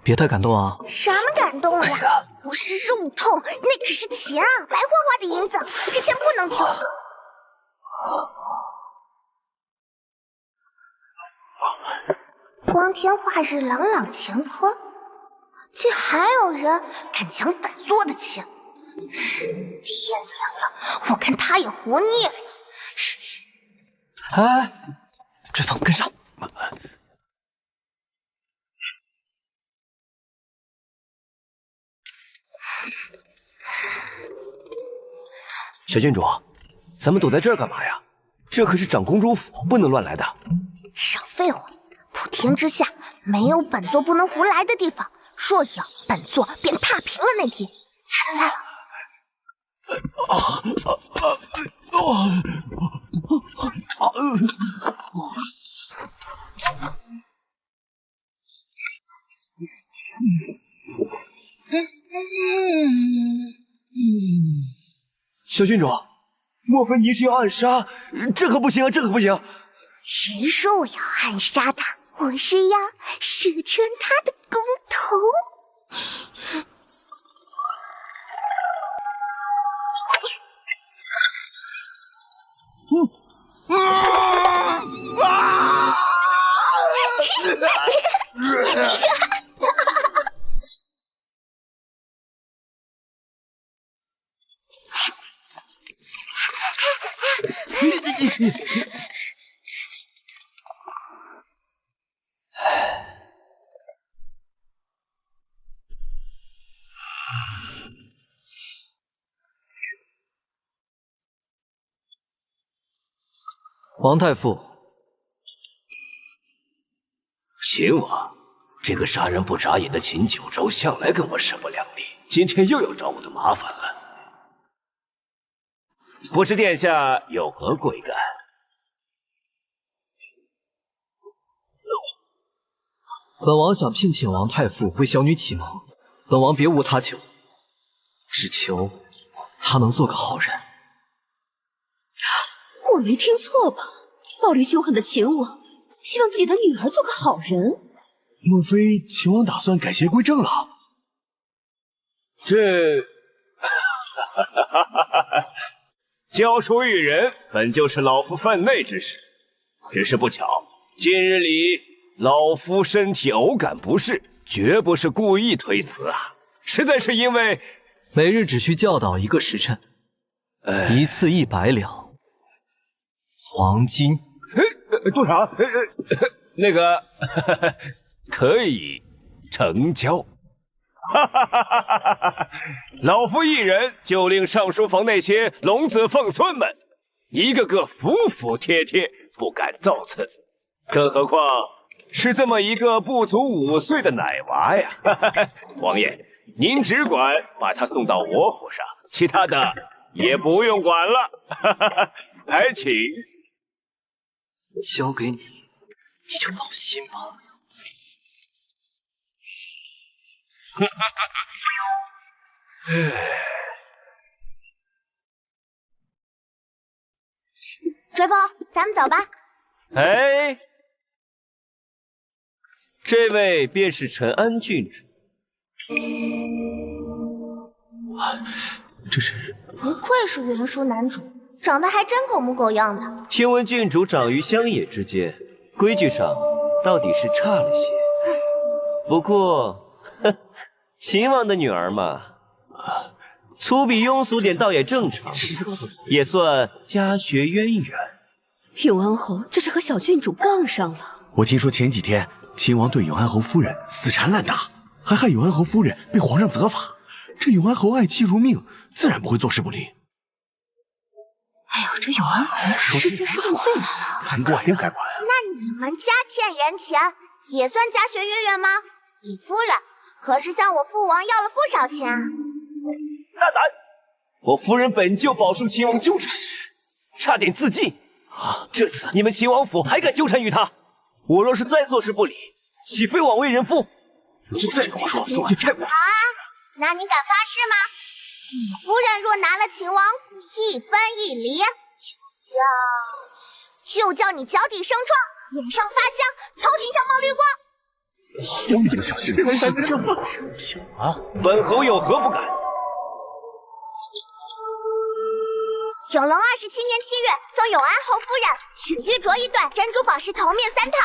别太感动啊！什么感动呀？不是肉痛，那可是钱，白花花的银子，这钱不能丢。光天化日，朗朗乾坤，竟还有人敢抢本座的钱！天凉了，我看他也活腻了。哎，追风跟上！小郡主，咱们躲在这儿干嘛呀？这可是长公主府，不能乱来的。少废话，普天之下没有本座不能胡来的地方。若有，本座便踏平了那天。来了。小郡主，莫非你是要暗杀？这可不行啊，这可不行！谁说我要暗杀他？我是要射穿他的公头。王太傅，秦王，这个杀人不眨眼的秦九州向来跟我势不两立，今天又要找我的麻烦了。不知殿下有何贵干？本王想聘请王太傅为小女启蒙，本王别无他求，只求她能做个好人。我没听错吧？暴力凶狠的秦王希望自己的女儿做个好人？莫非秦王打算改邪归正了？这教书育人本就是老夫分内之事，只是不巧，今日里老夫身体偶感不适，绝不是故意推辞啊，实在是因为每日只需教导一个时辰，一次100两黄金。多少？那个可以成交。老夫一人就令上书房那些龙子凤孙们一个个服服帖帖，不敢造次，更何况是这么一个不足5岁的奶娃呀！王爷，您只管把他送到我府上，其他的也不用管了。还请。交给你，你就闹心吧。追风，咱们走吧。哎，这位便是陈安郡主。这是不愧是云舒男主，长得还真狗模狗样的。听闻郡主长于乡野之间，规矩上到底是差了些。不过，秦王的女儿嘛，粗鄙庸俗点倒也正常，也算家学渊源。永安侯这是和小郡主杠上了。我听说前几天秦王对永安侯夫人死缠烂打，还害永安侯夫人被皇上责罚。这永安侯爱妻如命，自然不会坐视不理。哎呦，这永安侯是兴师问罪来了，该管应该管。那你们家欠人钱，也算家学渊源吗？李夫人，可是向我父王要了不少钱啊。大胆！我夫人本就饱受秦王纠缠，差点自尽。这次你们秦王府还敢纠缠于他？我若是再坐视不理，岂非枉为人夫？你再这么说也太过分了。那你敢发誓吗？你夫人若拿了秦王府一分一厘，就叫你脚底生疮，脸上发浆，头顶上冒绿光。刁蛮的小心人，这么行啊！本侯有何不敢？永隆27年7月，送永安侯夫人许玉镯1对，珍珠宝石头面3套，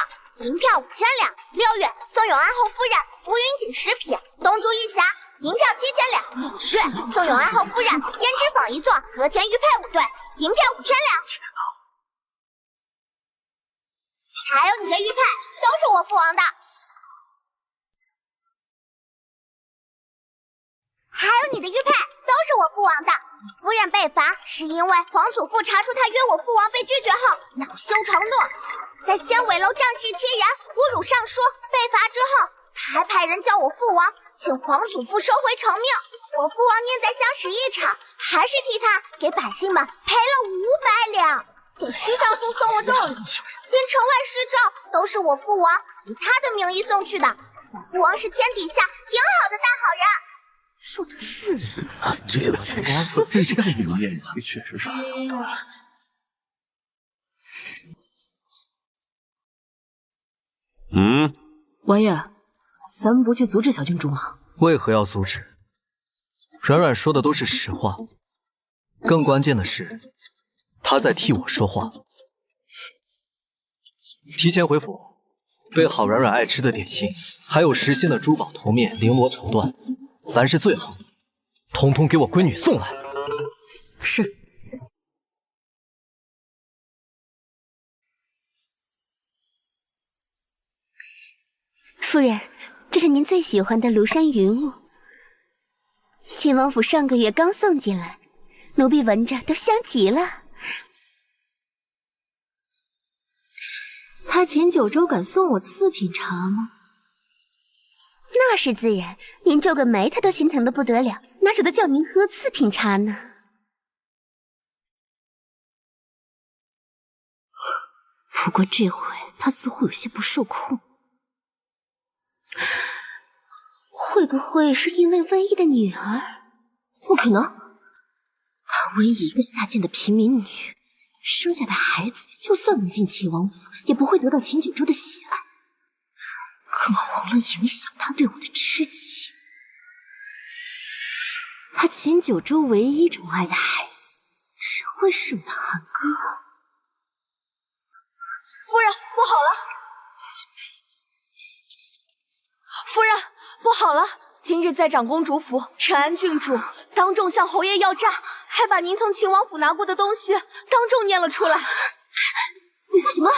银票5000两。6月，送永安侯夫人浮云锦10匹，东珠1匣，银票7000两。7月，送永安侯夫人胭脂坊1座，和田玉佩5对，银票5000两。还有你的玉佩，都是我父王的。还有你的玉佩，都是我父王的。夫人被罚，是因为皇祖父查出他约我父王被拒绝后，恼羞成怒，在仙尾楼仗势欺人，侮辱尚书。被罚之后，他还派人叫我父王请皇祖父收回成命。我父王念在相识一场，还是替他给百姓们赔了500两，给屈少卿送我重礼，连城外施诏都是我父王以他的名义送去的。我父王是天底下顶好的大好人。说的是没想到秦王府对这个名面确实是。王爷，咱们不去阻止小郡主吗？为何要阻止？软软说的都是实话，更关键的是，她在替我说话。提前回府，备好软软爱吃的点心，还有10心的珠宝头面绫罗绸缎，凡是最好的，统统给我闺女送来。是。夫人，这是您最喜欢的庐山云雾，秦王府上个月刚送进来，奴婢闻着都香极了。他秦九州敢送我次品茶吗？那是自然，您皱个眉他都心疼的不得了，哪舍得叫您喝次品茶呢？不过这回他似乎有些不受控。会不会是因为温宜的女儿？不可能，她温宜一个下贱的平民女，生下的孩子就算能进秦王府，也不会得到秦九州的喜爱，更遑论影响她对我的痴情。她秦九州唯一宠爱的孩子，只会是我的韩哥。夫人，不好了！夫人，不好了！今日在长公主府，陈安郡主当众向侯爷要诈，还把您从秦王府拿过的东西当众念了出来。你说什么？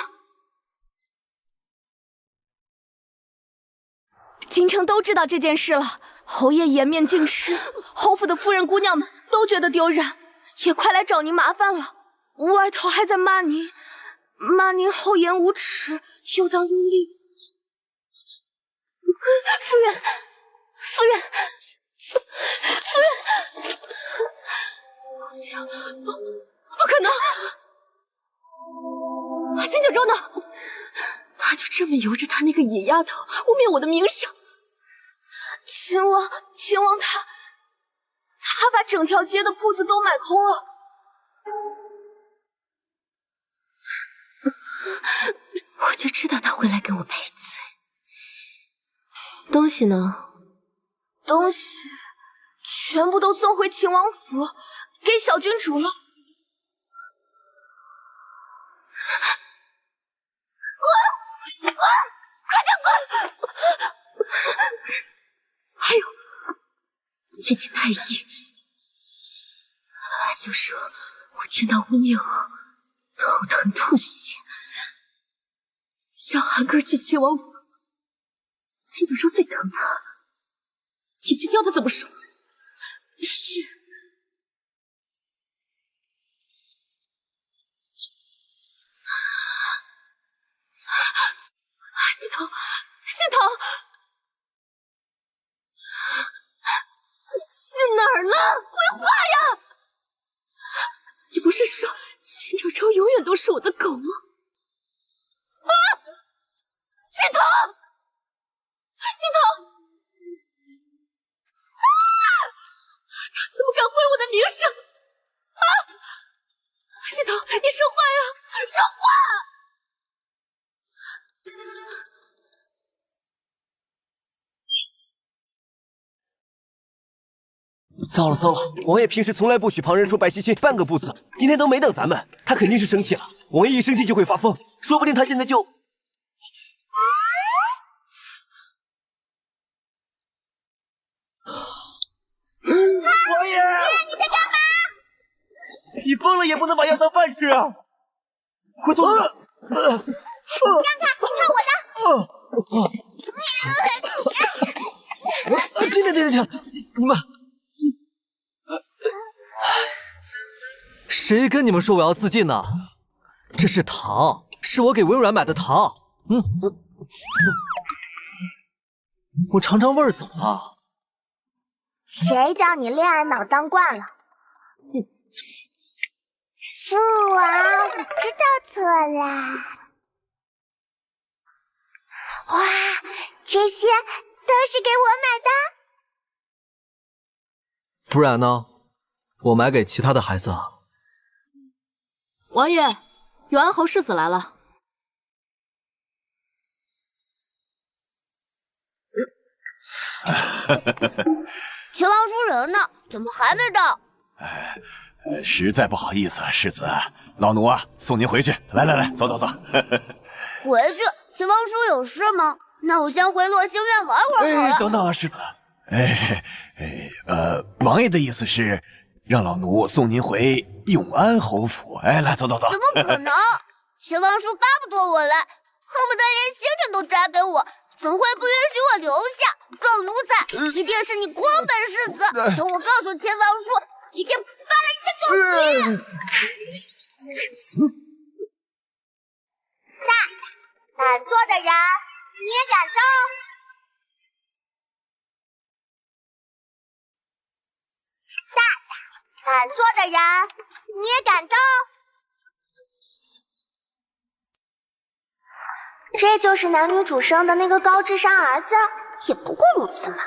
京城都知道这件事了，侯爷颜面尽失，侯府的夫人姑娘们都觉得丢人，也快来找您麻烦了。外头还在骂您厚颜无耻，又当阴厉。夫人，夫人，不可能！秦九州呢？他就这么由着他那个野丫头污蔑我的名声。秦王他把整条街的铺子都买空了。我就知道他会来给我赔罪。东西呢？东西全部都送回秦王府，给小郡主了。快点滚！还有，去请太医。就说我听到污蔑后，头疼吐血，小韩哥去秦王府。秦九州最疼他，你去教他怎么说。是。心疼，心疼。儿了？回话呀！你不是说千周周永远都是我的狗吗？啊！心疼，心疼！啊！他怎么敢毁我的名声？啊！心疼，你说话呀，说话！糟了糟了，王爷平时从来不许旁人说白芨芨半个不字，今天都没等咱们，他肯定是生气了。王爷一生气就会发疯，说不定他现在就……王爷，你在干嘛？你疯了也不能把药当饭吃啊！快动手！让开，看我的！停！你们。谁跟你们说我要自尽呢？这是糖，是我给微软买的糖。我尝尝味儿怎么了？谁叫你恋爱脑当惯了？父王，我知道错啦。哇，这些都是给我买的？不然呢？我买给其他的孩子啊。王爷，永安侯世子来了。秦王夫人呢？怎么还没到？实在不好意思，世子，老奴啊，送您回去。来，走。回去？秦王叔有事吗？那我先回洛星院玩会儿好了。等等啊，世子，王爷的意思是让老奴送您回永安侯府。来，走。怎么可能？秦王叔巴不得我来，恨不得连星星都摘给我，怎会不允许我留下？狗奴才，一定是你狂本世子！等我告诉秦王叔，一定扒了你的狗皮！敢做的人，你也敢动？敢做的人，你也敢动？这就是男女主生的那个高智商儿子，也不过如此嘛。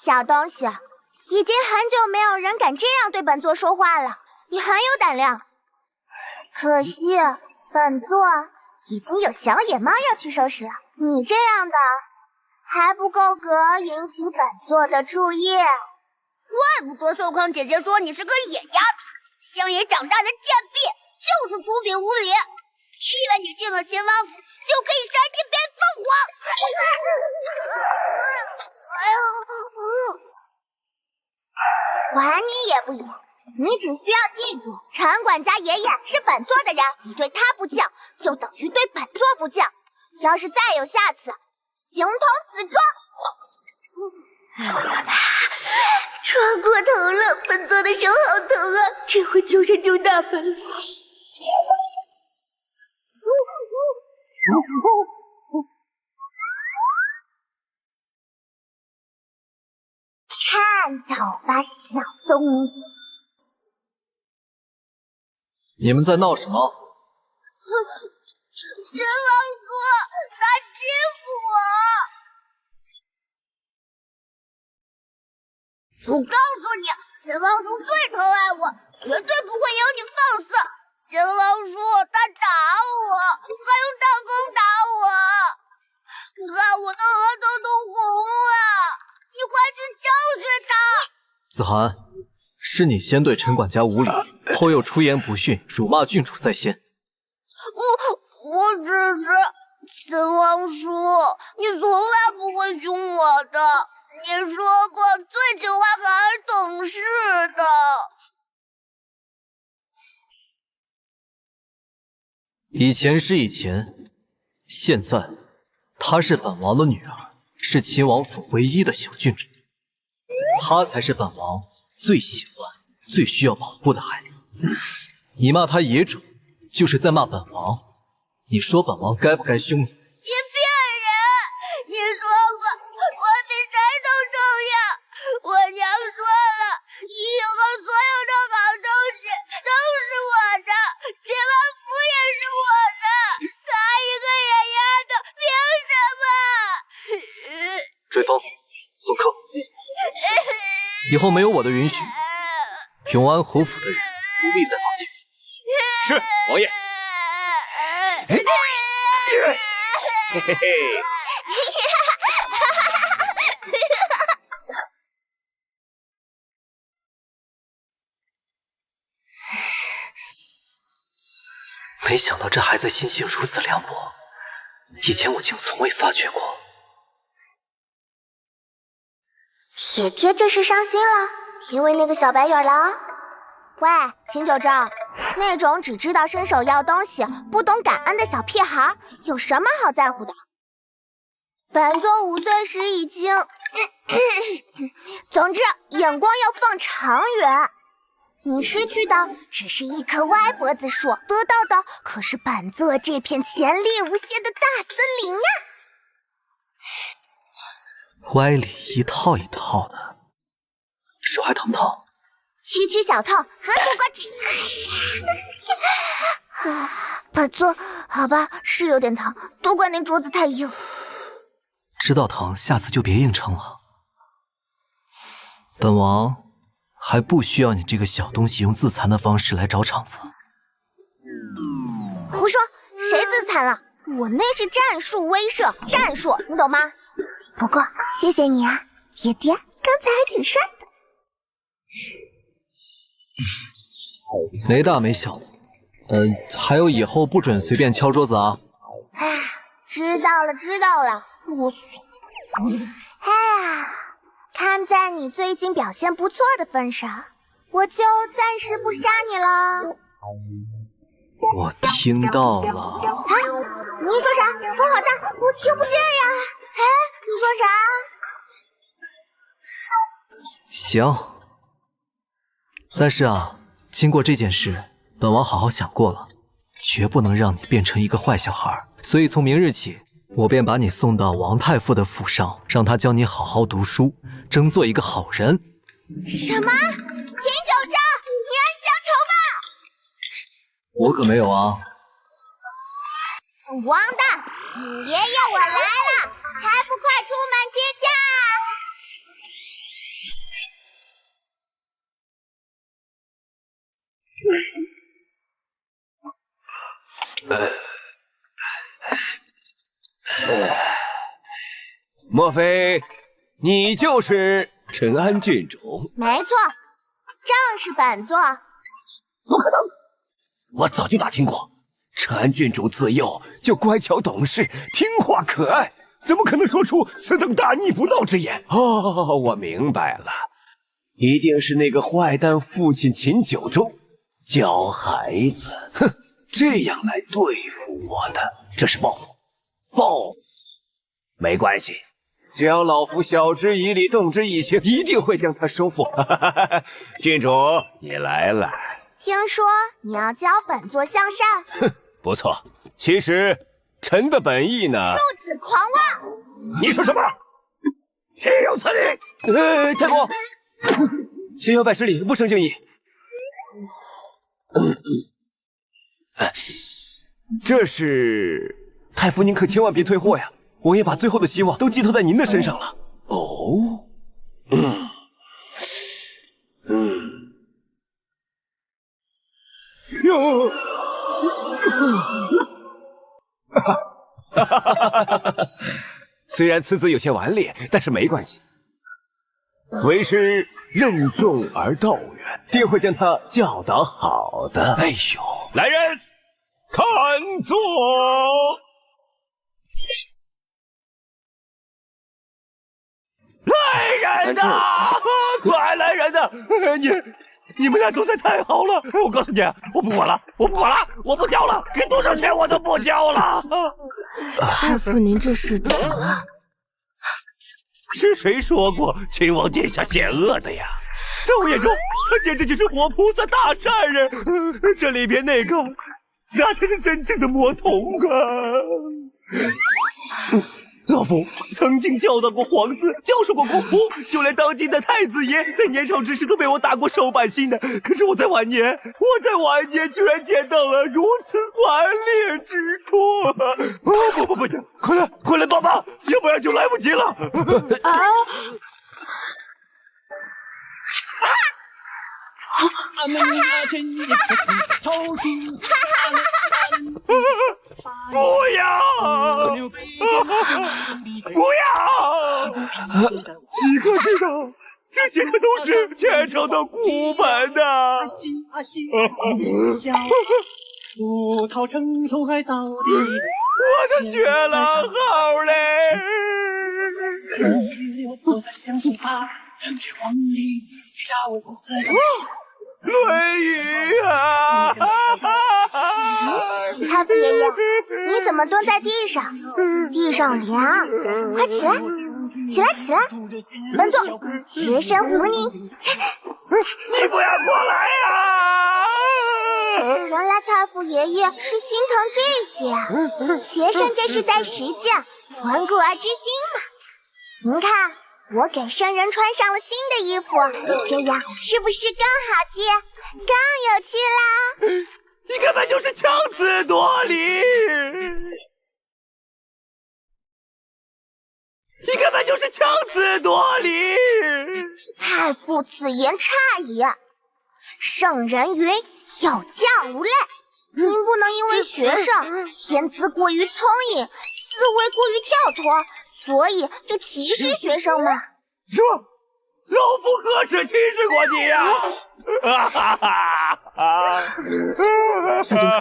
小东西，已经很久没有人敢这样对本座说话了，你很有胆量。可惜本座已经有小野猫要去收拾了，你这样的还不够格引起本座的注意。怪不得寿康姐姐说你是个野丫头，乡野长大的贱婢，就是聪明无礼。别以为你进了秦王府就可以闪电变凤凰。管你野不野，你只需要记住，陈管家爷爷是本座的人，你对他不敬，就等于对本座不敬。要是再有下次，形同死状。撞过头了，本座的手好疼啊！这回丢人丢大发了。颤抖吧，小东西！你们在闹什么？秦王叔，他欺负我！我告诉你，秦王叔最疼爱我，绝对不会由你放肆。秦王叔他打我，还用弹弓打我，看我的额头都红了。你快去教训他！子涵，是你先对陈管家无礼，后又出言不逊，辱骂郡主在先。我只是秦王叔，你从来不会凶我的。你说过最听话还是懂事的。以前是以前，现在她是本王的女儿，是秦王府唯一的小郡主，她才是本王最喜欢、最需要保护的孩子。你骂她野种，就是在骂本王。你说本王该不该凶你？你骗人！你说过我比谁都重要。我娘说了，追风，送客。以后没有我的允许，永安侯府的人不必在房间。是，王爷。嘿嘿嘿。没想到这孩子心性如此凉薄，以前我竟从未发觉过。雪爹这是伤心了，因为那个小白眼狼。喂，秦九正，那种只知道伸手要东西、不懂感恩的小屁孩，有什么好在乎的？本座5岁时已经……总之，眼光要放长远。你失去的只是一棵歪脖子树，得到的可是本座这片潜力无限的大森林啊！歪理一套一套的，手还疼疼。区区小痛，何足挂齿。本座，好吧，是有点疼，都怪那桌子太硬。知道疼，下次就别硬撑了。本王还不需要你这个小东西用自残的方式来找场子。胡说，谁自残了？我那是战术威慑，战术，你懂吗？不过谢谢你啊，爷爹，刚才还挺帅的。没大没小的，还有以后不准随便敲桌子啊！哎，知道了知道了，啰嗦。哎呀，看在你最近表现不错的份上，我就暂时不杀你了。我听到了。啊，你说啥？风好大，我听不见呀。哎，你说啥？行，但是啊，经过这件事，本王好好想过了，绝不能让你变成一个坏小孩，所以从明日起，我便把你送到王太傅的府上，让他教你好好读书，争做一个好人。什么？秦九正，你恩将仇报！我可没有啊！死王八，你爷爷我来了，还不快出门接驾！莫非你就是陈安郡主？没错，正是本座。不可能！我早就打听过，陈安郡主自幼就乖巧懂事、听话可爱，怎么可能说出此等大逆不道之言？哦，我明白了，一定是那个坏蛋父亲秦九州教孩子，哼，这样来对付我的，这是报复，报复。没关系，只要老夫晓之以理，动之以情，一定会将他收复。郡主，你来了。听说你要教本座向善，哼，不错。其实臣的本意呢？恕此狂妄！你说什么？岂有此理！太公，学有百十里，不成敬意。这是太傅，您可千万别退货呀！王爷把最后的希望都寄托在您的身上了。哦，哟，虽然此子有些顽劣，但是没关系。为师任重而道远，定会将他教导好的。哎呦，来人，看座！来人呐！快来人呐！你们俩都在太好了！我告诉你，我不管了，我不管了，我不交了，给多少钱我都不交了。太傅，您这是怎么了？是谁说过秦王殿下险恶的呀？在我眼中，他简直就是活菩萨大善人。这里边那个，那才是真正的魔童啊！老夫曾经教导过皇子，教授过功夫，就连当今的太子爷在年少之时都被我打过手板心的。可是我在晚年居然见到了如此顽劣之处！不行，快来帮忙，要不然就来不及了！不要！不要！你可知道，这些可都是虔诚的古本呐！葡萄成熟还早的，我的血狼号嘞！我在想着他，是皇帝杀我不可能。论语啊！太傅爷爷，你怎么蹲在地上？地上凉，快起来！起来！稳坐，学生扶你。你不要过来呀！原来太傅爷爷是心疼这些啊！学生这是在实践还故而知新嘛。您看，我给圣人穿上了新的衣服，这样是不是更好接，更有趣啦？你根本就是强词夺理！你根本就是强词夺理！太傅此言差矣，圣人云有教无类，您不能因为学生天资过于聪颖，思维过于跳脱，所以就歧视学生嘛。什么？老夫何时歧视过你呀？小郡主，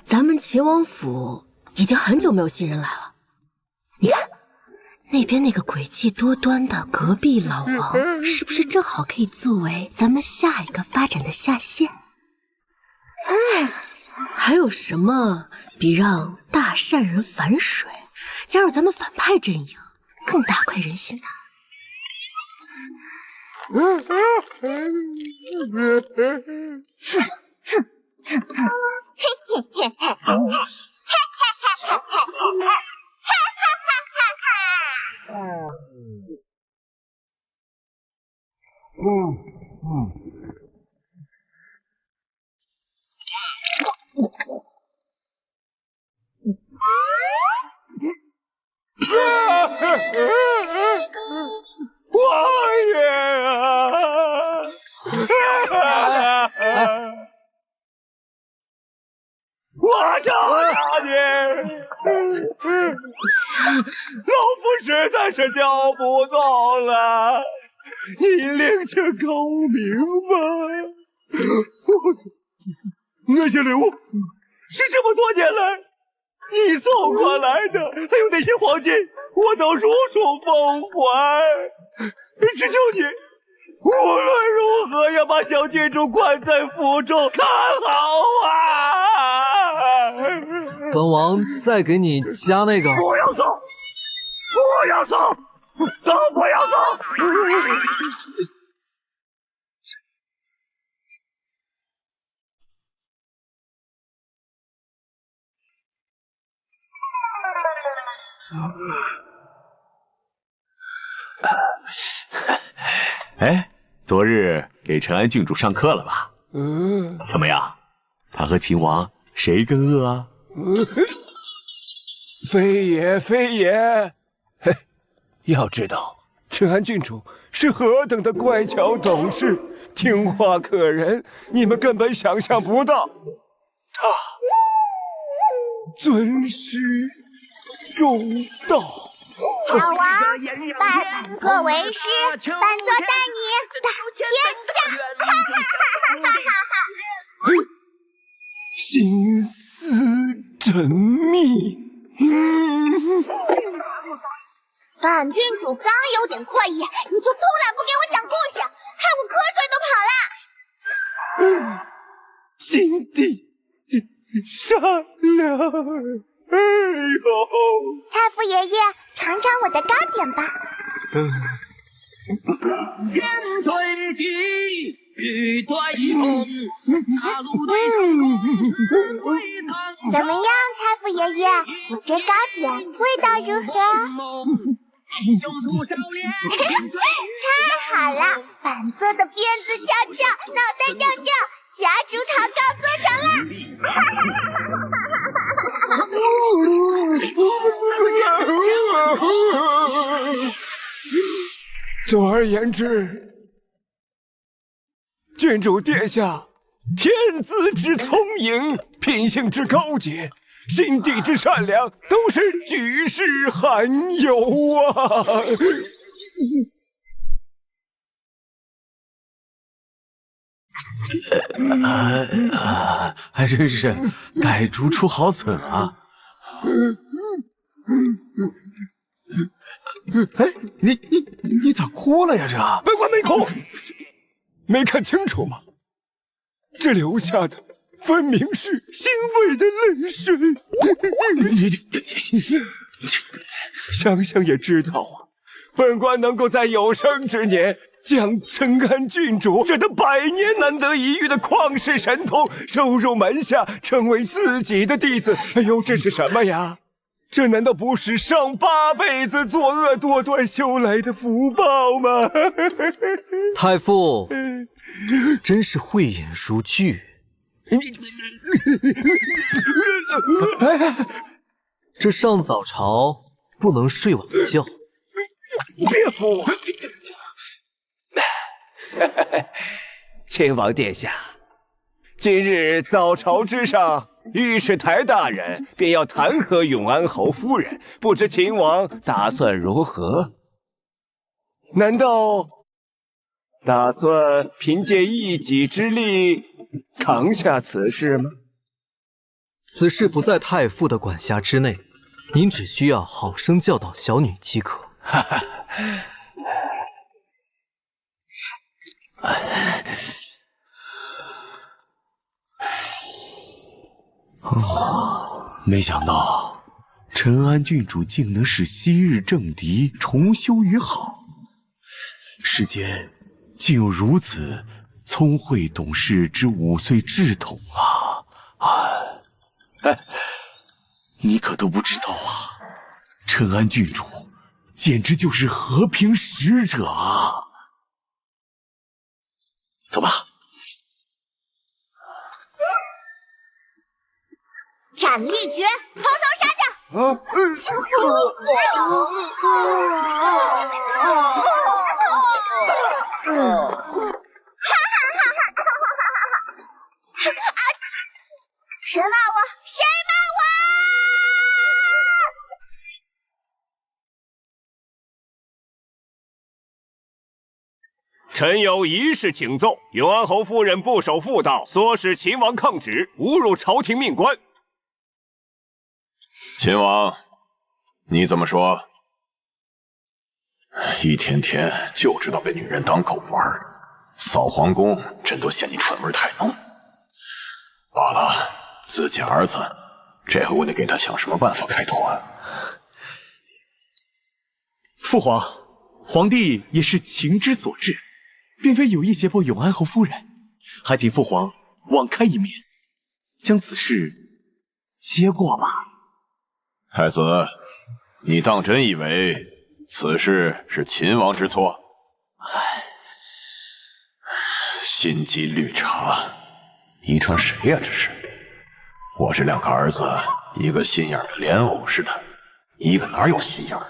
咱们秦王府已经很久没有新人来了。你看，那边那个诡计多端的隔壁老王，是不是正好可以作为咱们下一个发展的下线？还有什么比让大善人反水，加入咱们反派阵营更大快人心的？王爷啊！我求求你！老夫实在是叫不动了，你另请高明吧。那些礼物是这么多年来你送过来的，还有那些黄金，我都如数奉还。只求你无论如何要把小郡主关在府中，看好啊！本王再给你加那个。不要送，不要送，都不要送！哎，昨日给陈安郡主上课了吧？怎么样？他和秦王谁更恶啊？非也，非也。嘿，要知道陈安郡主是何等的乖巧懂事、听话可人，你们根本想象不到。她尊师重道。小王，拜作为师，本座带你打天下！哈哈哈哈哈哈！心思缜密。本郡主刚有点愧意，你就突然不给我讲故事，害我瞌睡都跑了。心地善良。哎呦！太傅爷爷，尝尝我的糕点吧。天对地，雨对风，怎么样，太傅爷爷？我这糕点味道如何？太好了，板做的辫子翘翘，脑袋掉掉，夹竹桃糕做成了。总而言之，郡主殿下天资之聪颖，品性之高洁，心地之善良，都是举世罕有啊！还真是傣族出好笋啊！哎，你咋哭了呀？这本官没哭，没看清楚吗？这流下的分明是欣慰的泪水。想想也知道啊，本官能够在有生之年将陈安郡主这等百年难得一遇的旷世神童收入门下，成为自己的弟子，哎呦，这是什么呀？这难道不是上8辈子作恶多端修来的福报吗？太傅，真是慧眼如炬。这上早朝不能睡晚觉。别扶我！亲王殿下，今日早朝之上，御史台大人便要弹劾永安侯夫人，不知秦王打算如何？难道打算凭借一己之力扛下此事吗？此事不在太傅的管辖之内，您只需要好生教导小女即可。没想到陈安郡主竟能使昔日政敌重修于好，世间竟有如此聪慧懂事之5岁稚童啊！你可都不知道啊，陈安郡主简直就是和平使者啊！走吧。斩立决，头杀掉！谁骂我？谁骂我？臣有一事请奏：永安侯夫人不守妇道，唆使秦王抗旨，侮辱朝廷命官。秦王，你怎么说？一天天就知道被女人当狗玩，扫皇宫朕都嫌你蠢味太浓。罢了，自己儿子，这回我得给他想什么办法开脱啊！父皇，皇帝也是情之所至，并非有意胁迫永安侯夫人，还请父皇网开一面，将此事接过吧。太子，你当真以为此事是秦王之错？心机绿茶，遗传谁呀？这是我这2个儿子，一个心眼跟莲藕似的，一个哪有心眼啊？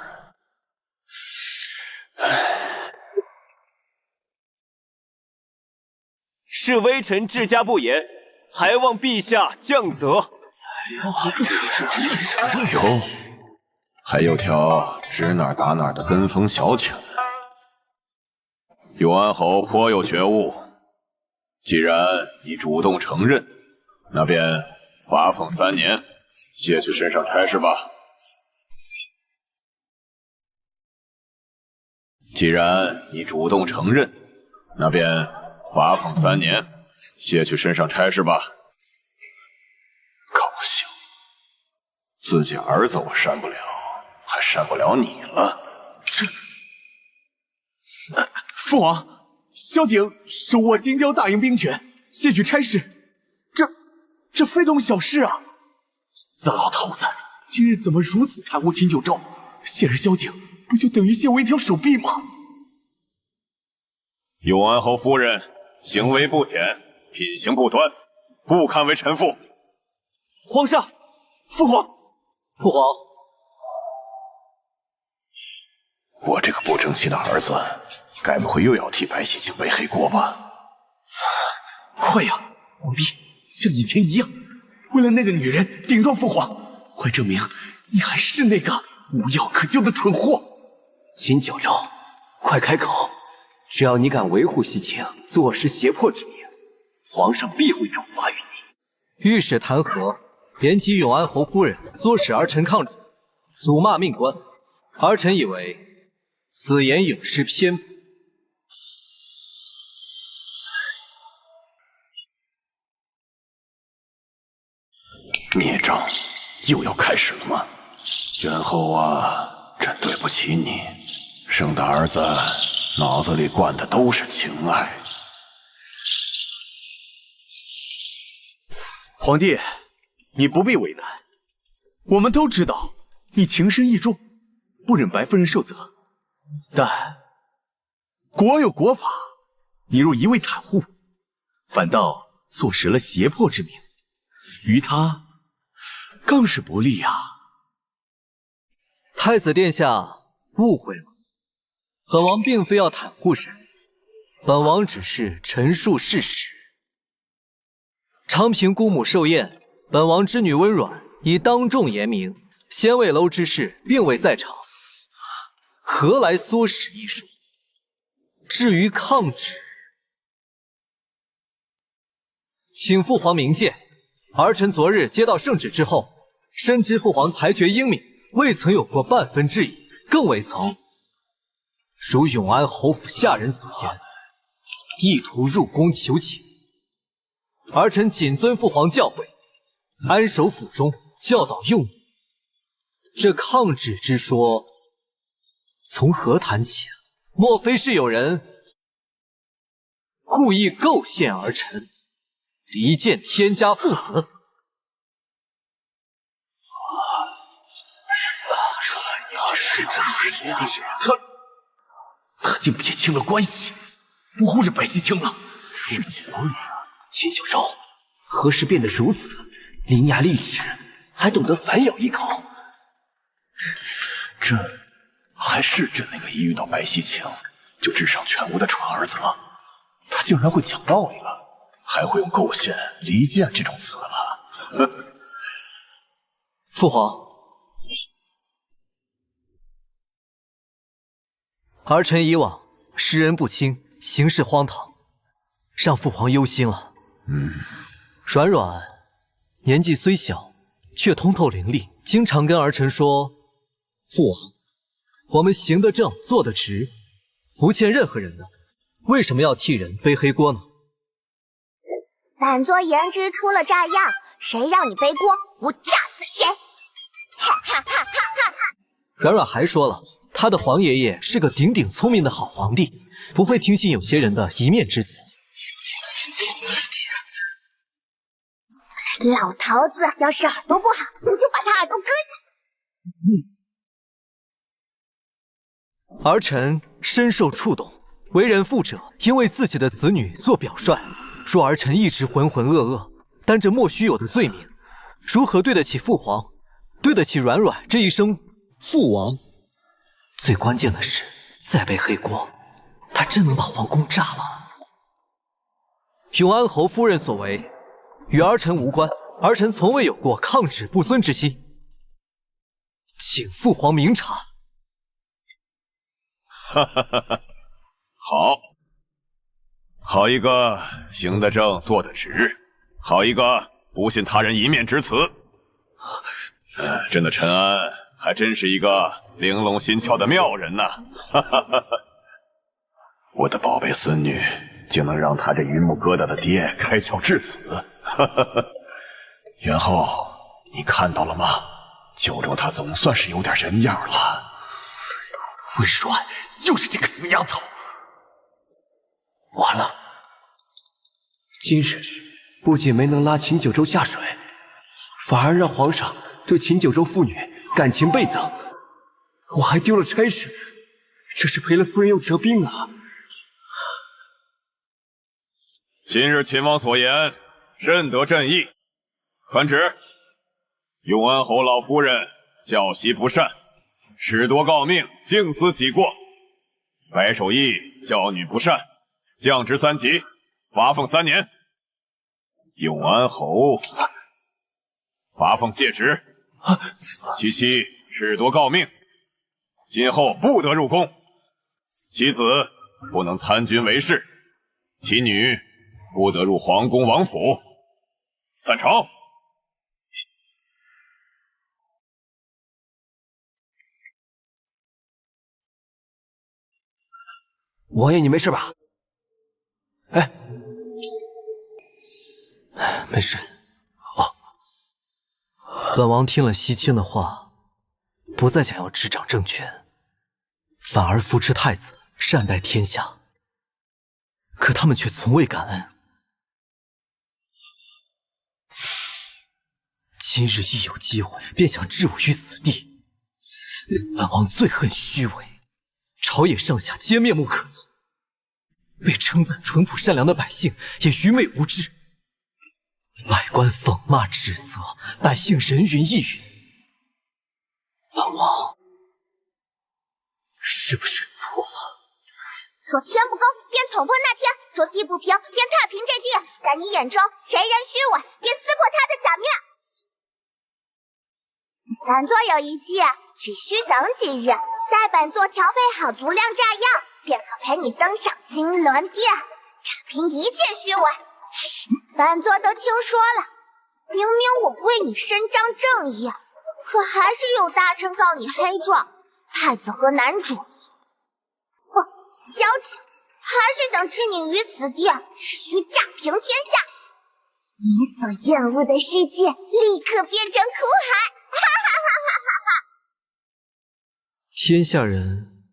是微臣治家不严，还望陛下降责。哟，还有条指哪打哪的跟风小犬。永安侯颇有觉悟，既然你主动承认，那便罚俸3年，卸去身上差事吧。既然你主动承认，那便罚俸3年，卸去身上差事吧。高兴，自己儿子我删不了，还删不了你了。父皇，萧景手握京郊大营兵权，谢举差事，这非同小事啊！死老头子，今日怎么如此袒护秦九州？谢儿宵禁，不就等于卸我一条手臂吗？永安侯夫人行为不检，品行不端，不堪为臣妇。皇上，父皇，父皇，我这个不争气的儿子，该不会又要替白喜庆背黑锅吧？快呀，皇帝，像以前一样，为了那个女人顶撞父皇，快证明你还是那个无药可救的蠢货！秦九州，快开口！只要你敢维护西青，坐实胁迫之名，皇上必会重罚于你。御史弹劾，延及永安侯夫人唆使儿臣抗主，辱骂命官。儿臣以为此言有失偏颇。孽障又要开始了吗？元后啊，真对不起你，生的儿子脑子里灌的都是情爱。皇帝，你不必为难，我们都知道你情深意重，不忍白夫人受责，但国有国法，你若一味袒护，反倒坐实了胁迫之名，于他更是不利啊！太子殿下误会了，本王并非要袒护谁，本王只是陈述事实。昌平姑母寿宴，本王之女温软已当众言明，仙位楼之事并未在场，何来唆使一说？至于抗旨，请父皇明鉴。儿臣昨日接到圣旨之后，深知父皇裁决英明，未曾有过半分质疑，更未曾如永安侯府下人所言，意图入宫求情。儿臣谨遵父皇教诲，安守府中，教导幼女。这抗旨之说，从何谈起啊？莫非是有人故意构陷儿臣，离间天家父子？他竟撇清了关系，不护着白西青了。是小女儿秦九州，何时变得如此伶牙俐齿，还懂得反咬一口？这还是真那个一遇到白西青就智商全无的蠢儿子吗？他竟然会讲道理了，还会用构陷、离间这种词了。父皇，儿臣以往识人不清，行事荒唐，让父皇忧心了。软软年纪虽小，却通透伶俐，经常跟儿臣说：“父王，我们行得正，坐得直，不欠任何人的，为什么要替人背黑锅呢？”本座言之出了炸样，谁让你背锅，我炸死谁！哈哈哈哈哈哈！软软还说了，他的皇爷爷是个顶顶聪明的好皇帝，不会听信有些人的一面之词。老头子要是耳朵不好，我就把他耳朵割下。儿臣深受触动，为人父者应为自己的子女做表率。若儿臣一直浑浑噩噩，担着莫须有的罪名，如何对得起父皇，对得起软软这一声父王？最关键的是，再背黑锅，他真能把皇宫炸了。永安侯夫人所为，与儿臣无关，儿臣从未有过抗旨不遵之心，请父皇明察。哈哈哈哈，好一个行得正坐得直，好一个不信他人一面之词。朕的陈安还真是一个玲珑心窍的妙人呐！哈哈哈哈，我的宝贝孙女竟能让他这榆木疙瘩的爹开窍至此。哈哈哈，元后，你看到了吗？九州他总算是有点人样了。温软又是这个死丫头，完了，今日不仅没能拉秦九州下水，反而让皇上对秦九州妇女感情倍增，我还丢了差事，这是赔了夫人又折兵啊！今日秦王所言，甚得朕意。传旨，永安侯老夫人教习不善，褫夺诰命，竟私己过。白守义教女不善，降职3级，罚俸3年。永安侯罚俸谢职，其妻褫夺诰命，今后不得入宫。其子不能参军为士，其女不得入皇宫王府。散朝。王爷，你没事吧？哎，没事。哦，本王听了西青的话，不再想要执掌政权，反而扶持太子，善待天下。可他们却从未感恩。今日一有机会，便想置我于死地。本王最恨虚伪，朝野上下皆面目可憎。被称赞淳朴善良的百姓也愚昧无知，外官讽骂指责，百姓人云亦云。本王是不是错了？说天不公，便捅破那天；说地不平，便踏平这地。在你眼中，谁人虚伪，便撕破他的假面。本座有一计，只需等几日，待本座调配好足量炸药，便可陪你登上金銮殿，铲平一切虚伪。本座都听说了，明明我为你伸张正义，可还是有大臣告你黑状。太子和男主，消气，还是想置你于死地，只需炸平天下，你所厌恶的世界立刻变成苦海！哈哈哈哈哈哈！天下人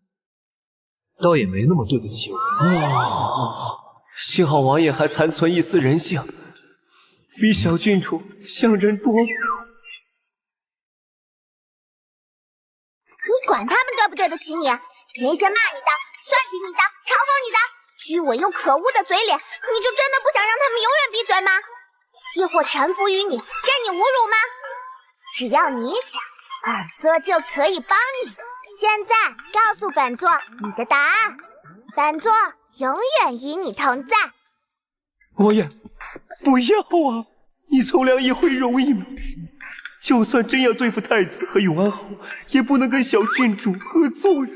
倒也没那么对不起我。幸好王爷还残存一丝人性，比小郡主像人多。你管他们对不对得起你？那些骂你的、算计你的、嘲讽你的、虚伪又可恶的嘴脸，你就真的不想让他们永远闭嘴吗？亦或臣服于你，任你侮辱吗？只要你想，本座就可以帮你。现在告诉本座你的答案，本座永远与你同在。王爷，不要啊！你从良一回容易吗？就算真要对付太子和永安侯，也不能跟小郡主合作呀。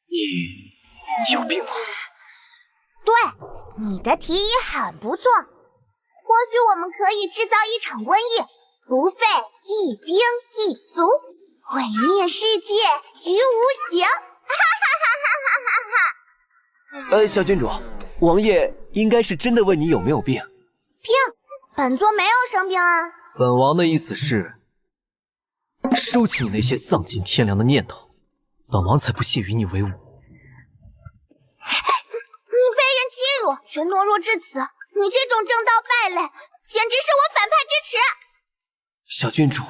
你有病吗？对，你的提议很不错，或许我们可以制造一场瘟疫，不费一兵一卒，毁灭世界于无形。哈哈哈哈哈哈！小郡主，王爷应该是真的问你有没有病。病？本座没有生病啊。本王的意思是，收起你那些丧尽天良的念头，本王才不屑与你为伍。你被人欺辱，却懦弱至此，你这种正道败类，简直是我反派之耻。小郡主，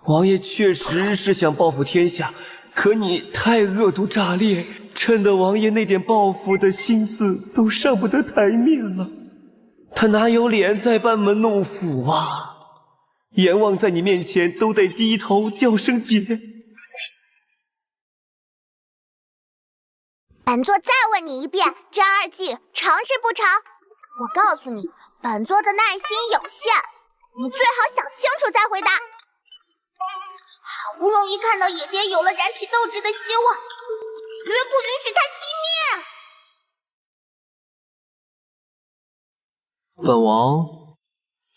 王爷确实是想报复天下，可你太恶毒炸裂，趁得王爷那点报复的心思都上不得台面了。他哪有脸再班门弄斧啊？阎王在你面前都得低头叫声姐。本座再问你一遍，这2计成是不成？我告诉你，本座的耐心有限，你最好想清楚再回答。好不容易看到野蝶有了燃起斗志的希望，绝不允许他熄灭。本王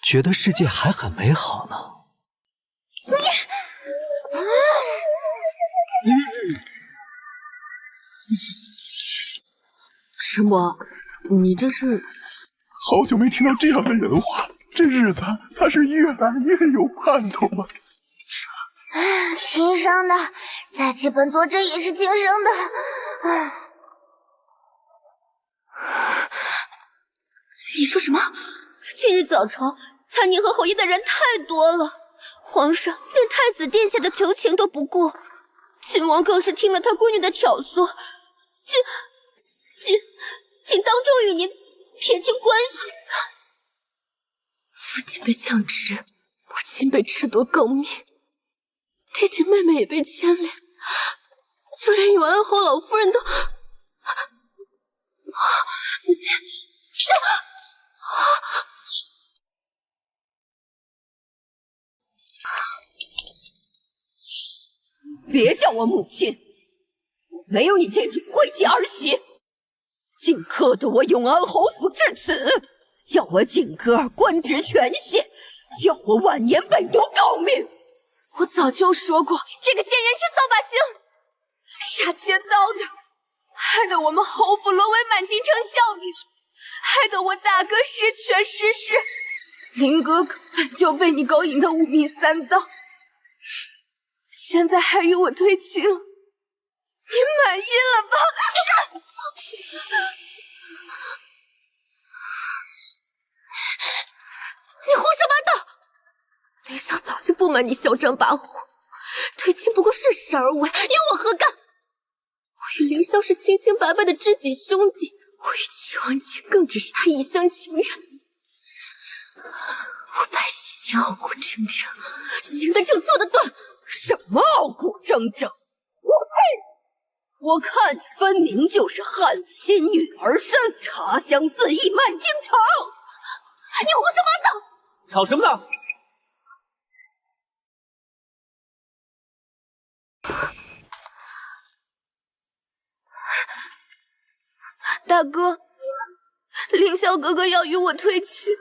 觉得世界还很美好呢。陈伯，你这是？好久没听到这样的人话了，这日子他是越来越有盼头了。亲生的，再起本座这也是亲生的。你说什么？今日早朝参您和侯爷的人太多了，皇上连太子殿下的求情都不顾，亲王更是听了他闺女的挑唆，竟当众与您撇清关系。父亲被降职，母亲被褫夺诰命，弟弟妹妹也被牵连，就连永安侯老夫人都……母亲，别叫我母亲，我没有你这种晦气儿媳，竟克得我永安侯府至此，叫我景歌儿官职全卸，叫我晚年被夺诰命。我早就说过，这个贱人是扫把星，杀千刀的，害得我们侯府沦为满京城笑柄，害得我大哥失权失势，林哥哥本就被你勾引得5迷3道，现在还与我推亲了，你满意了吧？你胡说八道！林萧早就不瞒你嚣张跋扈，推亲不过顺势而为，与我何干？我与凌霄是清清白白的知己兄弟，我与齐王景更只是他一厢情愿。我拜西京傲骨铮铮，行得正，坐得顿。什么傲骨铮铮？我呸！我看你分明就是汉子心女儿身，茶香四溢满京城。你胡说八道！吵什么呢？大哥，凌霄哥哥要与我退亲，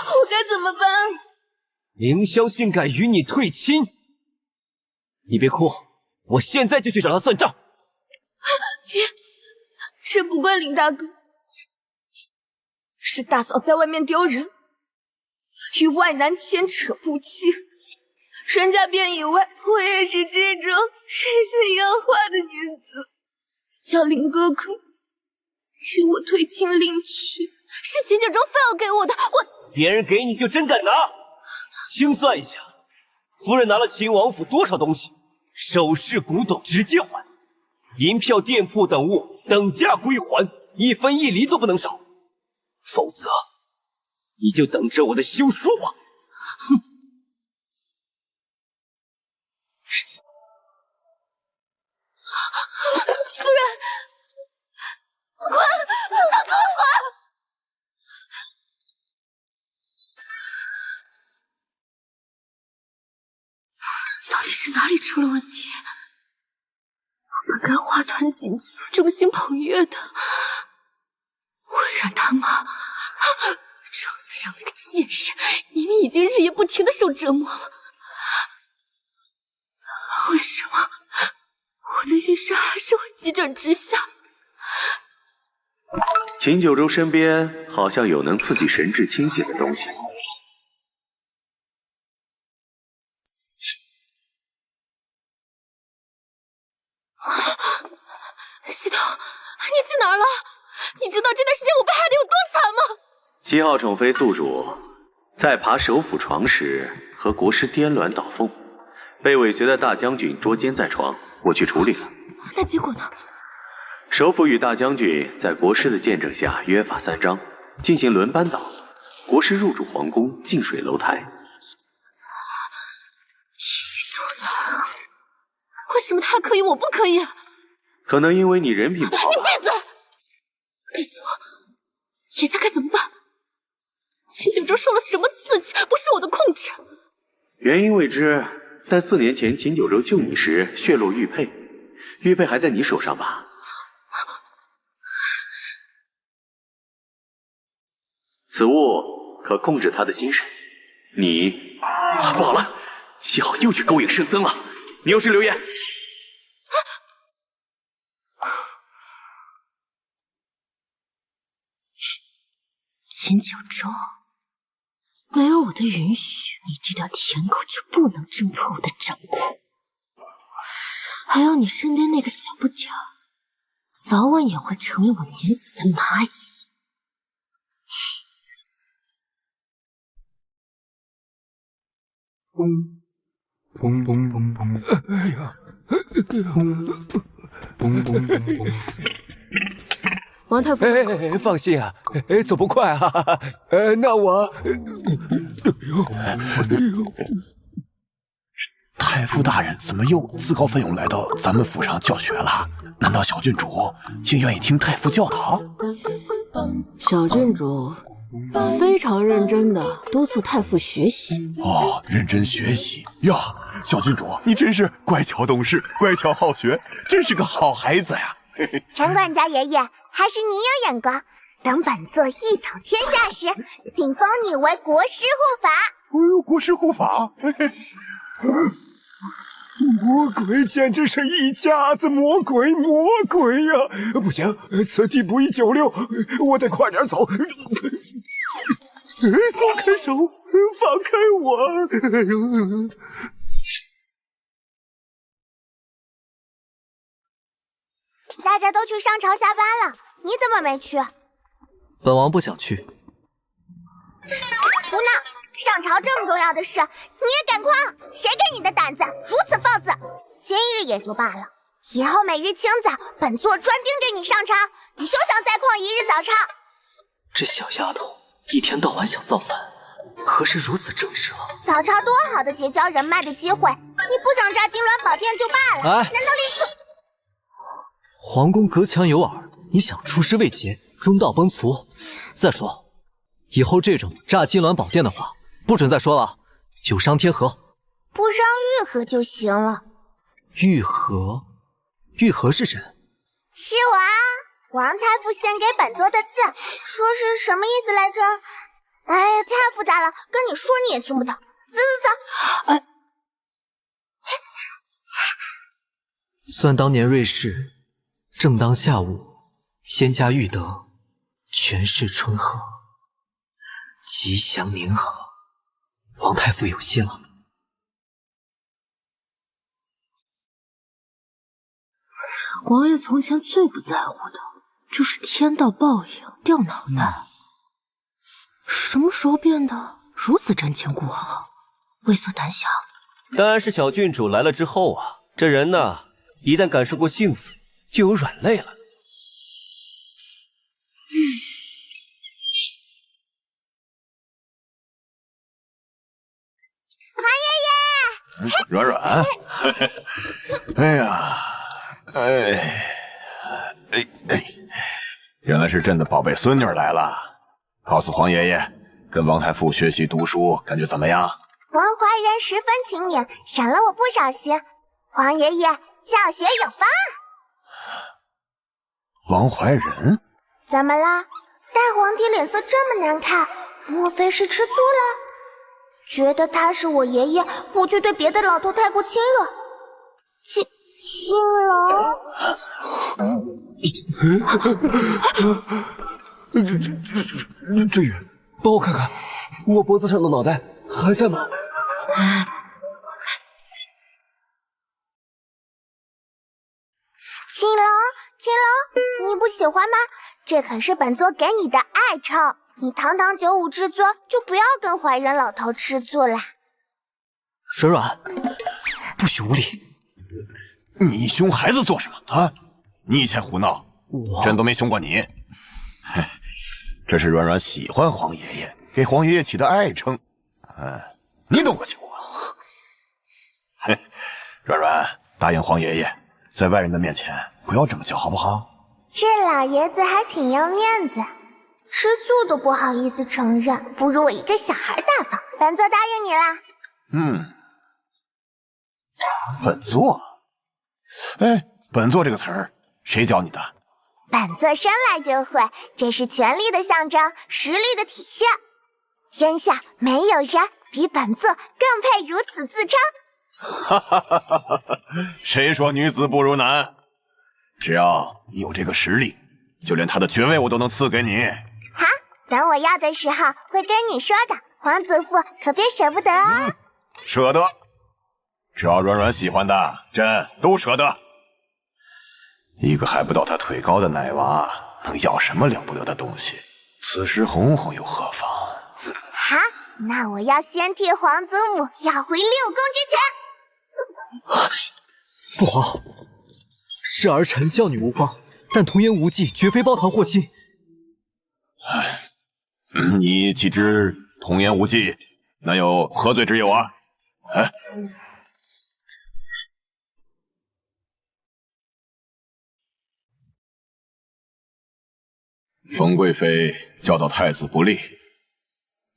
我该怎么办？凌霄竟敢与你退亲！你别哭，我现在就去找他算账。别，这不怪凌大哥，是大嫂在外面丢人，与外男牵扯不清，人家便以为我也是这种水性杨花的女子，叫凌哥哥与我退亲领取，是秦九州非要给我的，我别人给你就真敢拿？清算一下，夫人拿了秦王府多少东西？首饰、古董直接还，银票、店铺等物等价归还，1分1厘都不能少，否则你就等着我的休书吧。哼！夫人，滚！给我滚！到底是哪里出了问题？我本该花团锦簇、众星捧月的，会让他妈庄子上那个贱人，明明已经日夜不停的受折磨了，为什么我的运势还是会急转直下？秦九州身边好像有能刺激神智清醒的东西。西头，你去哪儿了？你知道这段时间我被害得有多惨吗7号宠妃宿主在爬首府床时和国师颠鸾倒凤，被尾随的大将军捉奸在床，我去处理了。那结果呢？首府与大将军在国师的见证下约法3章，进行轮班倒。国师入主皇宫，近水楼台。于多南，为什么他可以，我不可以？可能因为你人品不好吧。你闭嘴！告诉我，眼下该怎么办？秦九州受了什么刺激，不是我的控制。原因未知，但4年前秦九州救你时血落玉佩，玉佩还在你手上吧？此物可控制他的心神。你不好了，7号又去勾引圣僧了。你有事留言。秦九州，没有我的允许，你这条舔狗就不能挣脱我的掌控。还有你身边那个小不点儿，早晚也会成为我碾死的蚂蚁。嘣嘣嘣嘣！哎呀！嘣嘣嘣嘣！王太傅，放心啊，走不快啊。那我……太傅大人怎么又自告奋勇来到咱们府上教学了？难道小郡主也愿意听太傅教导？小郡主非常认真的督促太傅学习。哦，认真学习呀！小郡主，你真是乖巧懂事，乖巧好学，真是个好孩子呀！陈管家爷爷，还是你有眼光。等本座一统天下时，请封你为国师护法。哎呦，国师护法！魔鬼简直是一家子魔鬼呀！不行，此地不宜久留，我得快点走。松开手，放开我！大家都去上朝下班了，你怎么没去？本王不想去。胡闹！上朝这么重要的事，你也敢旷？谁给你的胆子如此放肆？今日也就罢了，以后每日清早，本座专盯着你上朝，你休想再旷一日早朝。这小丫头一天到晚想造反，何时如此正直了？早朝多好的结交人脉的机会，你不想炸金銮宝殿就罢了，难道连皇宫隔墙有耳，你想出师未捷，中道崩殂。再说，以后这种炸金銮宝殿的话，不准再说了，有伤天和。不伤玉和就行了。玉和？玉和是谁？是我啊，王太傅献给本座的字，说是什么意思来着？哎呀，太复杂了，跟你说你也听不懂。走。哎，算当年瑞士，正当下午，仙家玉德，全是春和，吉祥年和。王太傅有心了。王爷从前最不在乎的就是天道报应、掉脑袋，什么时候变得如此瞻前顾后、畏缩胆小？当然是小郡主来了之后啊，这人呢，一旦感受过幸福，就有软肋了。韩爷爷，软软，哎呀，原来是朕的宝贝孙女来了。告诉皇爷爷，跟王太傅学习读书，感觉怎么样？王怀仁十分勤勉，赏了我不少心。皇爷爷教学有方。王怀仁？怎么了？大皇帝脸色这么难看，莫非是吃醋了？觉得他是我爷爷，我就对别的老头太过亲热。青龙，坠月，帮我看看，我脖子上的脑袋还在吗？青龙，你不喜欢吗？这可是本座给你的爱称，你堂堂95之尊，就不要跟怀仁老头吃醋啦。软软，不许无礼！你凶孩子做什么啊？你以前胡闹，朕都没凶过你。这是软软喜欢皇爷爷，给皇爷爷起的爱称。你懂个球啊！软软，答应皇爷爷，在外人的面前不要这么叫，好不好？这老爷子还挺要面子，吃醋都不好意思承认，不如我一个小孩大方。本座答应你啦。本座？本座这个词儿谁教你的？本座生来就会，这是权力的象征，实力的体现。天下没有人比本座更配如此自称。谁说女子不如男？只要你有这个实力，就连他的爵位我都能赐给你。好，等我要的时候会跟你说的，皇祖父可别舍不得哦。舍得。只要软软喜欢的，朕都舍得。一个还不到他腿高的奶娃，能要什么了不得的东西？此时哄哄又何妨？好，那我要先替皇祖母要回6宫之权。父皇，是儿臣教女无方，但童言无忌，绝非抱团祸心。你岂知童言无忌，那有何罪之有啊？冯贵妃教导太子不利，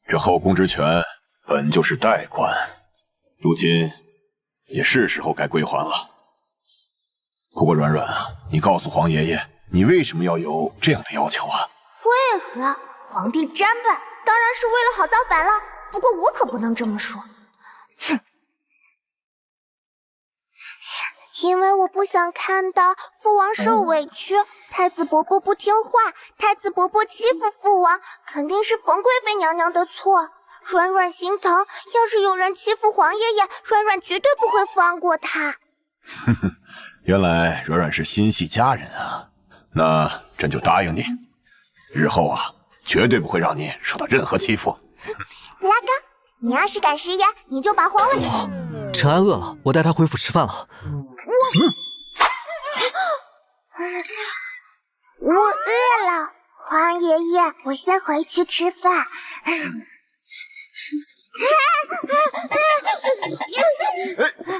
这后宫之权本就是代官，如今也是时候该归还了。不过软软啊，你告诉皇爷爷，你为什么要有这样的要求啊？为何？皇帝真笨，当然是为了好造反了。不过我可不能这么说。哼。因为我不想看到父王受委屈，太子伯伯不听话，太子伯伯欺负父王，肯定是冯贵妃娘娘的错。软软心疼，要是有人欺负皇爷爷，软软绝对不会放过他。哼哼，原来软软是心系家人啊，那朕就答应你，日后啊，绝对不会让你受到任何欺负。拉哥，你要是敢食言，你就把皇位。臣安饿了，我带他回府吃饭了。我饿了，皇爷爷，我先回去吃饭。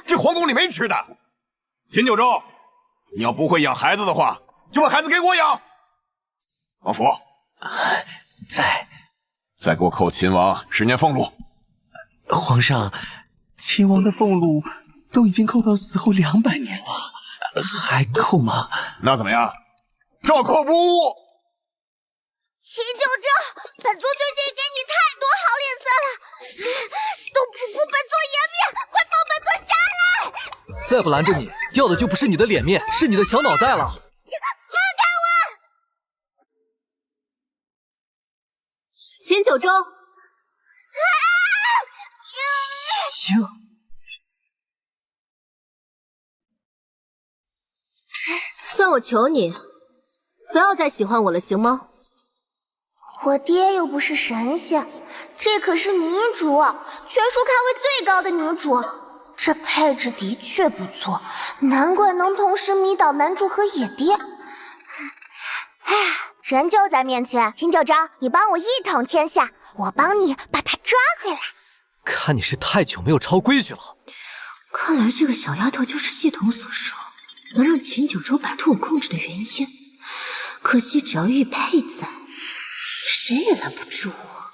这皇宫里没吃的。秦九州，你要不会养孩子的话，就把孩子给我养。王府，再给我扣秦王10年俸禄。皇上，秦王的俸禄都已经扣到死后200年了，还扣吗？那怎么样？照扣不误。秦九州，本座最近给你太多好脸色了，都不顾本座颜面，快放本座下来！再不拦着你，要的就不是你的脸面，是你的小脑袋了。放开我！秦九州，行。算我求你，不要再喜欢我了，行吗？我爹又不是神仙，这可是女主，全书咖位最高的女主，这配置的确不错，难怪能同时迷倒男主和野爹。哎，人就在面前，秦九州，你帮我一统天下，我帮你把他抓回来。看你是太久没有抄规矩了。看来这个小丫头就是系统所说能让秦九州摆脱我控制的原因。可惜只要玉佩在，谁也拦不住我。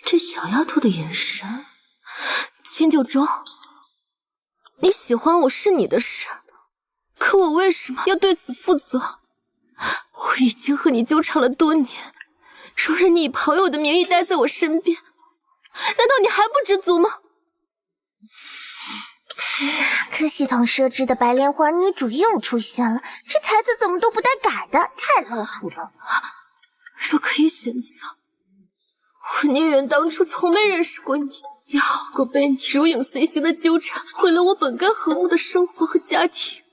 这小丫头的眼神，秦九州，你喜欢我是你的事，可我为什么要对此负责？我已经和你纠缠了多年，容忍你以朋友的名义待在我身边，难道你还不知足吗？哪个系统设置的白莲花女主又出现了？这台词怎么都不带改的，太老土了。若可以选择，我宁愿当初从没认识过你，也好过被你如影随形的纠缠，毁了我本该和睦的生活和家庭。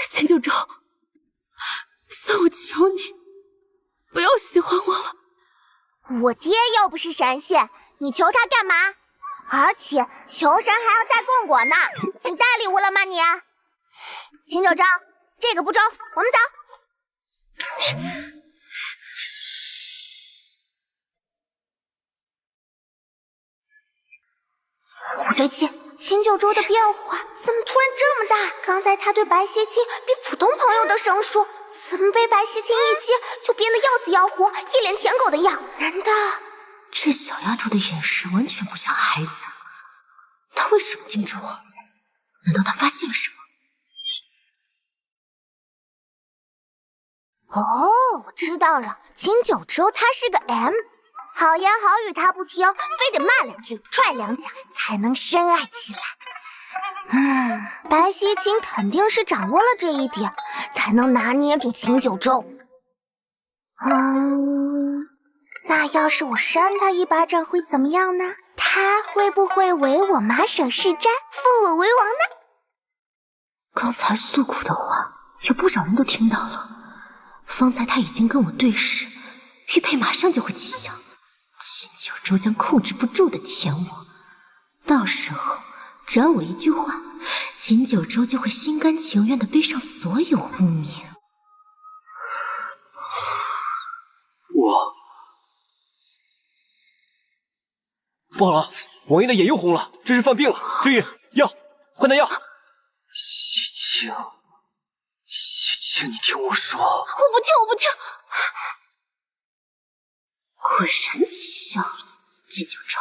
秦九州，算我求你，不要喜欢我了。我爹又不是神仙，你求他干嘛？而且求神还要摘供果呢，你带礼物了吗你？秦九州，这个不中，我们走。不对劲，秦九州的变化怎么突然这么大？刚才他对白希清比普通朋友都生疏，怎么被白希清一激就变得要死要活，一脸舔狗的样？难道这小丫头的眼神完全不像孩子，她为什么盯着我？难道她发现了什么？哦，我知道了，秦九州他是个 M， 好言好语他不听，非得骂两句，踹两脚才能深爱起来。白希清肯定是掌握了这一点，才能拿捏住秦九州。那要是我扇他一巴掌会怎么样呢？他会会不会唯我马首是瞻，封我为王呢？刚才诉苦的话，有不少人都听到了。方才他已经跟我对视，玉佩马上就会起效，秦九州将控制不住的舔我。到时候，只要我一句话，秦九州就会心甘情愿的背上所有污名。不好了，王爷的眼又红了，这是犯病了。志宇，药，换点药。西青，西青，你听我说。我不听，我不听。果然起效了，秦九州，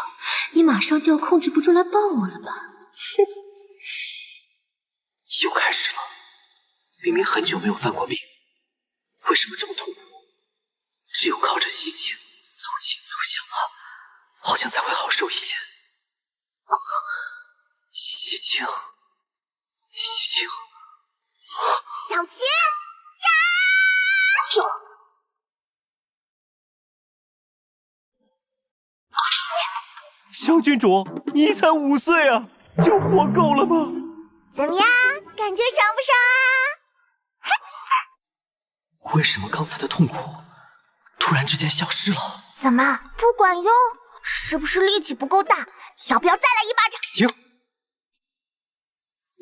你马上就要控制不住来抱我了吧？哼，又开始了。明明很久没有犯过病，为什么这么痛苦？只有靠着西青走亲走香啊，好像才会好受一些。西青，西青，小青呀！小郡主，你才5岁啊，就活够了吗？怎么样，感觉爽不爽啊？为什么刚才的痛苦突然之间消失了？怎么不管用？是不是力气不够大？要不要再来一巴掌？停！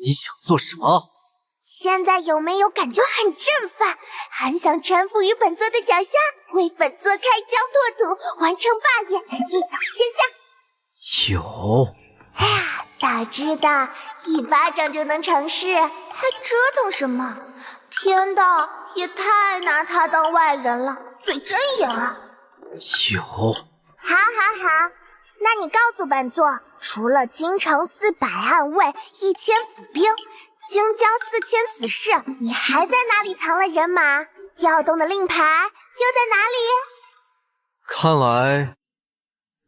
你想做什么？现在有没有感觉很振奋？很想臣服于本座的脚下，为本座开疆拓土，完成霸业，一统天下？有。哎呀，早知道一巴掌就能成事，还折腾什么？天道也太拿他当外人了，嘴真严啊！有。好，那你告诉本座，除了京城400暗卫、1000府兵，京郊4000死士，你还在哪里藏了人马？调动的令牌又在哪里？看来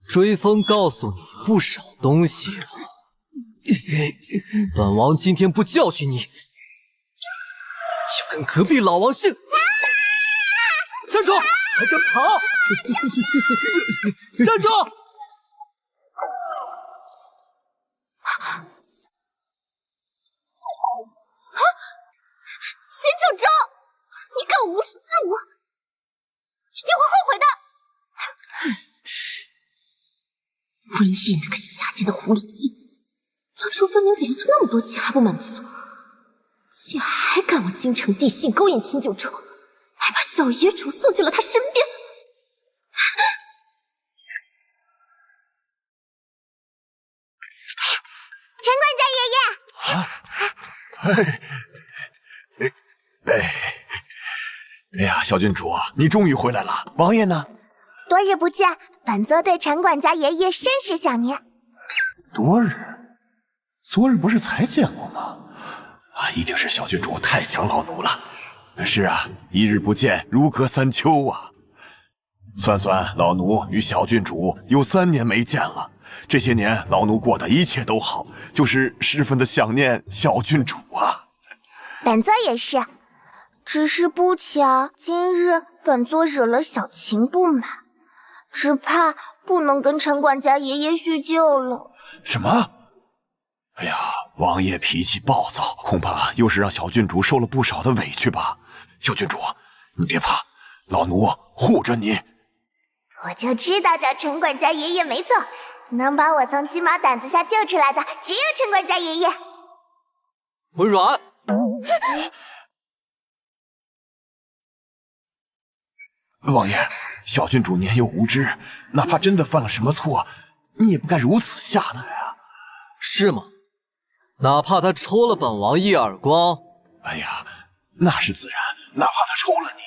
追风告诉你不少东西了。本王今天不教训你，就跟隔壁老王姓。站住！还敢跑！站住！秦九州，你敢无视我，一定会后悔的！温逸那个下贱的狐狸精，当初分明给了他那么多钱还不满足，竟还敢往京城地信勾引秦九州，还把小野主送去了他身边。陈管家爷爷，哎呀，小郡主，你终于回来了，王爷呢？多日不见，本座对陈管家爷爷甚是想念。多日？昨日不是才见过吗？啊，一定是小郡主太想老奴了。是啊，一日不见，如隔3秋啊。算算，老奴与小郡主有3年没见了。这些年，老奴过得一切都好，就是十分的想念小郡主啊。本座也是，只是不巧今日本座惹了小秦不满，只怕不能跟陈管家爷爷叙旧了。什么？哎呀，王爷脾气暴躁，恐怕又是让小郡主受了不少的委屈吧。小郡主，你别怕，老奴护着你。我就知道找陈管家爷爷没错，能把我从鸡毛掸子下救出来的只有陈管家爷爷。文软，王爷，小郡主年幼无知，哪怕真的犯了什么错，你也不该如此吓她呀。是吗？哪怕他抽了本王一耳光，哎呀，那是自然，哪怕他抽了你。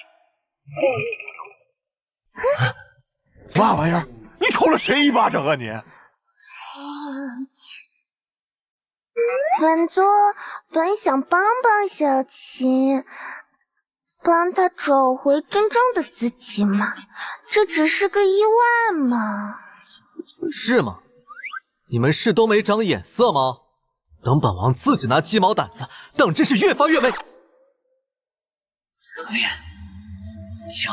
嘛玩意儿？你抽了谁一巴掌啊你？本座本想帮帮小秦，帮他找回真正的自己嘛，这只是个意外嘛。是吗？你们是都没长眼色吗？等本王自己拿鸡毛掸子，等真是越发越美。紫莲，请。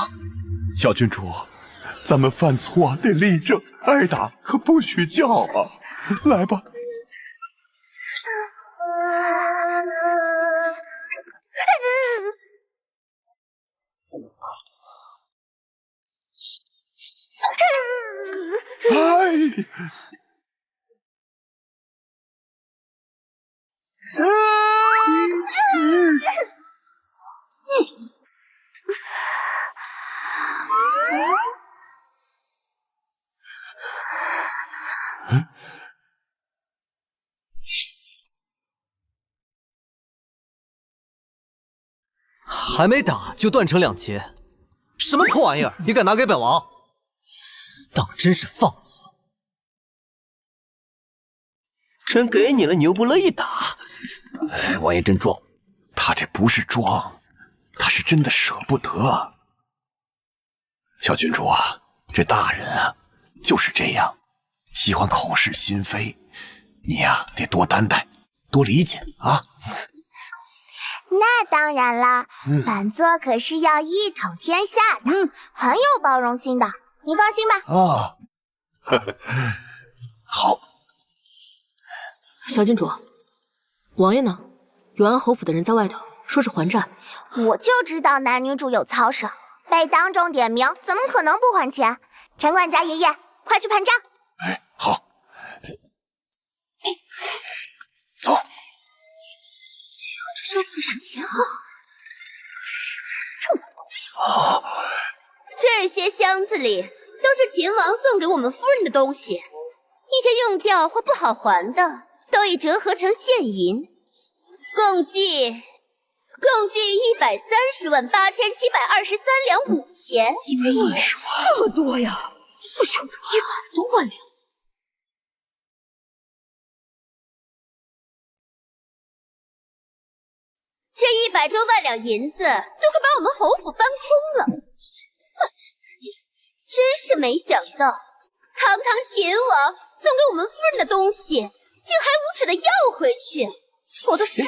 小郡主，咱们犯错得立正，挨打可不许叫啊！来吧。哎。还没打就断成2截，什么破玩意儿也敢拿给本王？当真是放肆！真给你了，你又不乐意打，哎，王爷真装。他这不是装，他是真的舍不得。小郡主啊，这大人啊就是这样，喜欢口是心非，你呀得多担待，多理解啊。那当然了，本座可是要一统天下的，很有包容心的，你放心吧。啊，好。小郡主，王爷呢？永安侯府的人在外头说是还债。我就知道男女主有操守，被当众点名，怎么可能不还钱？陈管家爷爷，快去盘账。哎，好，走。这可是钱啊！这些箱子里都是秦王送给我们夫人的东西，一些用掉或不好还的，都已折合成现银，共计1308723两5钱。130万，这么多呀！哎呦，100多万两。这100多万两银子都快把我们侯府搬空了，真是没想到，堂堂秦王送给我们夫人的东西，竟还无耻的要回去。说的是啊，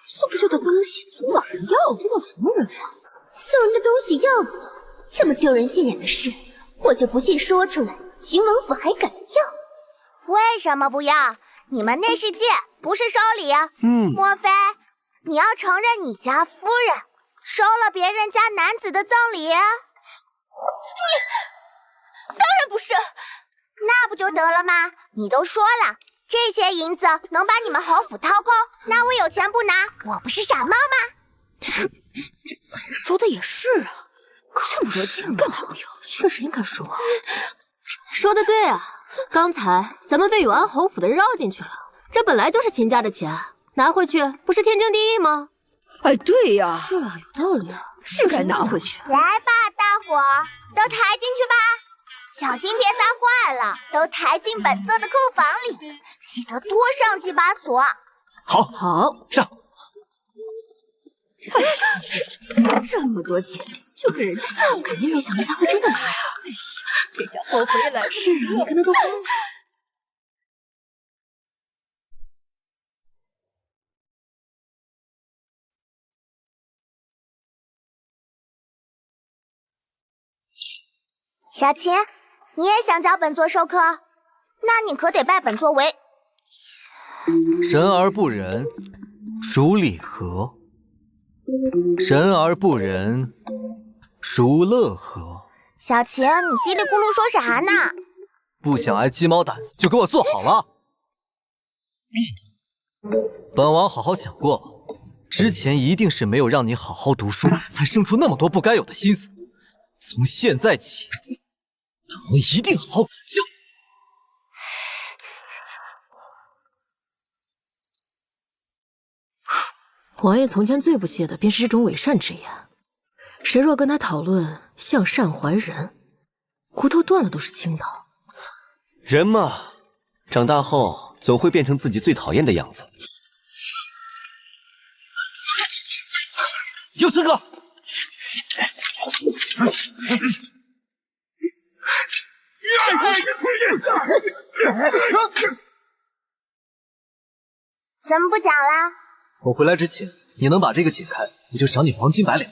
送出去的东西怎么往人要？这叫什么人啊？送人的东西要走，这么丢人现眼的事，我就不信说出来，秦王府还敢要？为什么不要？你们那是借，不是收礼。莫非你要承认你家夫人收了别人家男子的赠礼？你当然不是，那不就得了吗？你都说了，这些银子能把你们侯府掏空，那我有钱不拿，我不是傻猫吗？说的也是啊，这么多钱干嘛不要？确实应该收啊。说的对啊，刚才咱们被永安侯府的人绕进去了，这本来就是秦家的钱，拿回去不是天经地义吗？哎，对呀，是啊，有道理啊，是该拿回去。来吧，大伙都抬进去吧，小心别撒坏了，都抬进本座的库房里，记得多上几把锁。好，上。这么多钱就给人家送，肯定没想到他会真的拿呀。这小后悔来是啊，你看他都疯了。小琴，你也想教本座授课？那你可得拜本座为人而不仁，孰礼何？人而不仁，孰乐何？小琴，你叽里咕噜说啥呢？不想挨鸡毛掸子，就给我坐好了。本王好好想过了，之前一定是没有让你好好读书，才生出那么多不该有的心思。从现在起，本王一定好好管教。王爷从前最不屑的便是这种伪善之言，谁若跟他讨论向善怀仁，骨头断了都是轻的。人嘛，长大后总会变成自己最讨厌的样子。有刺客！怎么不讲了？我回来之前，你能把这个解开，我就赏你黄金100两。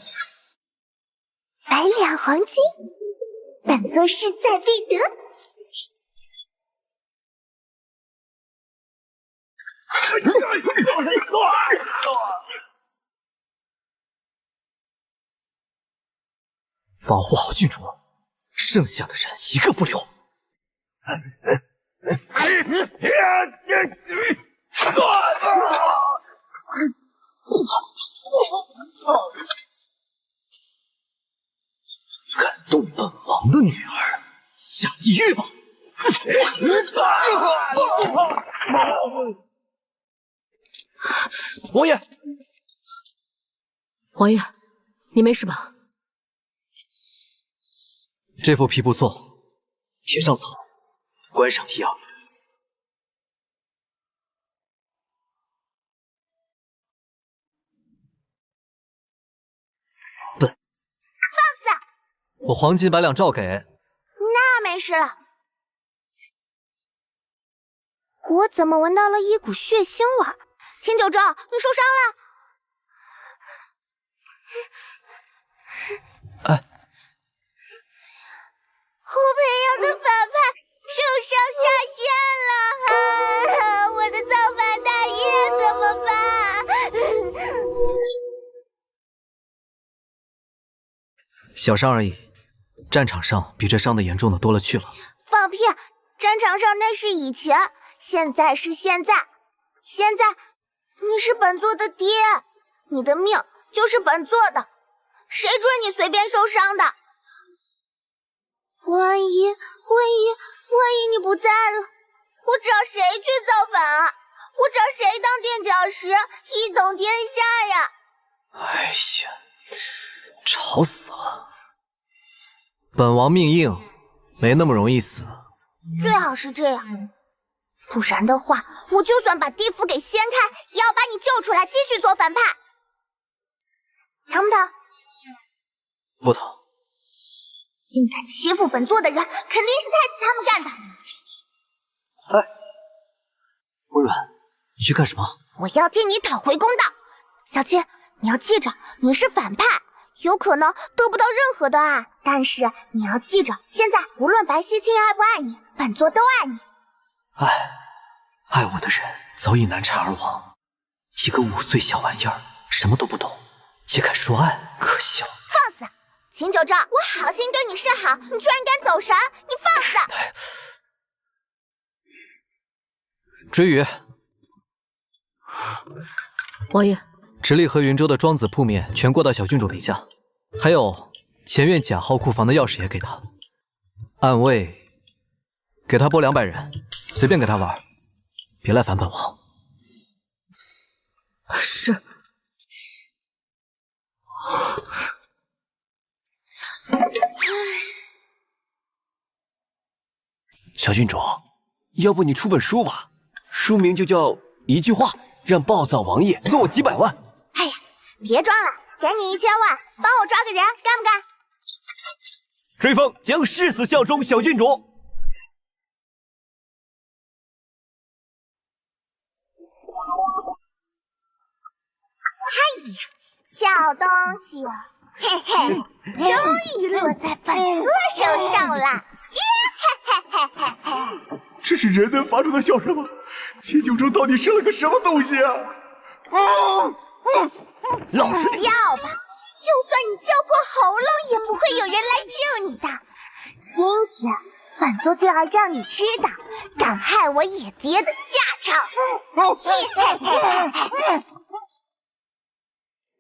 100两黄金？本座势在必得。保护好郡主，剩下的人一个不留。敢动本王的女儿，下地狱吧！王爷，王爷，你没事吧？这副皮不错，贴上草，关上药。笨，放肆！我黄金100两照给。那没事了。我怎么闻到了一股血腥味？秦九州，你受伤了？哎。我培养的反派受伤下线了，我的造反大业怎么办？小伤而已，战场上比这伤的严重的多了去了。放屁！战场上那是以前，现在是现在。现在你是本座的爹，你的命就是本座的，谁准你随便受伤的？万一你不在了，我找谁去造反啊？我找谁当垫脚石，一统天下呀？哎呀，吵死了！本王命硬，没那么容易死。最好是这样，不然的话，我就算把地府给掀开，也要把你救出来，继续做反派。疼不疼？不疼。竟敢欺负本座的人，肯定是太子他们干的。哎，温软，你去干什么？我要替你讨回公道。小七，你要记着，你是反派，有可能得不到任何的爱，但是你要记着，现在无论白希清爱不爱你，本座都爱你。爱我的人早已难产而亡，一个5岁小玩意儿，什么都不懂，也敢说爱，可笑。放肆！秦九州，我好心对你示好，你居然敢走神，你放肆！追雨，王爷，直隶和云州的庄子铺面全过到小郡主名下，还有前院贾号库房的钥匙也给他。暗卫给他拨200人，随便给他玩，别来烦本王。是。小郡主，要不你出本书吧？书名就叫一句话，让暴躁王爷送我几百万。哎呀，别装了，给你1000万，帮我抓个人，干不干？追风将誓死效忠小郡主。哎呀，小东西，嘿嘿，终于落在本座手上了！耶嘿嘿嘿嘿！这是人能发出的笑声吗？秦九州到底生了个什么东西啊？老实点！笑吧，就算你叫破喉咙，也不会有人来救你的。今天，本座就要让你知道，敢害我野爹的下场！嘿嘿嘿！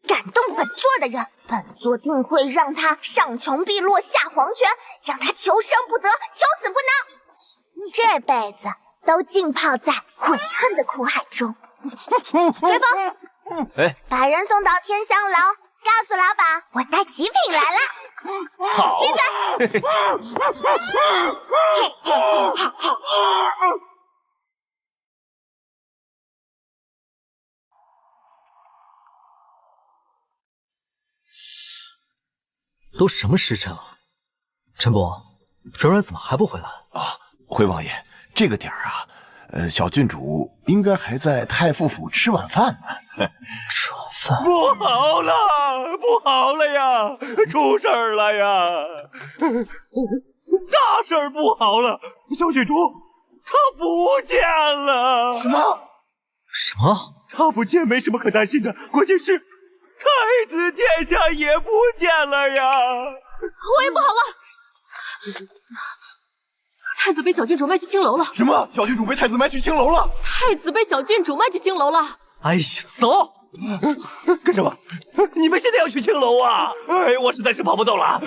敢动本座的人，本座定会让他上穷碧落下黄泉，让他求生不得，求死不能，这辈子都浸泡在悔恨的苦海中。追风，把人送到天香楼，告诉老板我带极品来了。好，闭嘴！嘿嘿嘿嘿嘿。都什么时辰了？陈伯，软软怎么还不回来？啊，回王爷，这个点儿啊，小郡主应该还在太傅府吃晚饭呢。吃晚饭？不好了，不好了呀！出事儿了呀！大事儿不好了！小郡主，她不见了！什么？什么？她不见没什么可担心的，关键是太子殿下也不见了呀！我也不好了，太子被小郡主卖去青楼了。什么？小郡主被太子卖去青楼了？太子被小郡主卖去青楼了。哎呀，走！干什么？你们现在要去青楼啊？哎，我实在是跑不动了。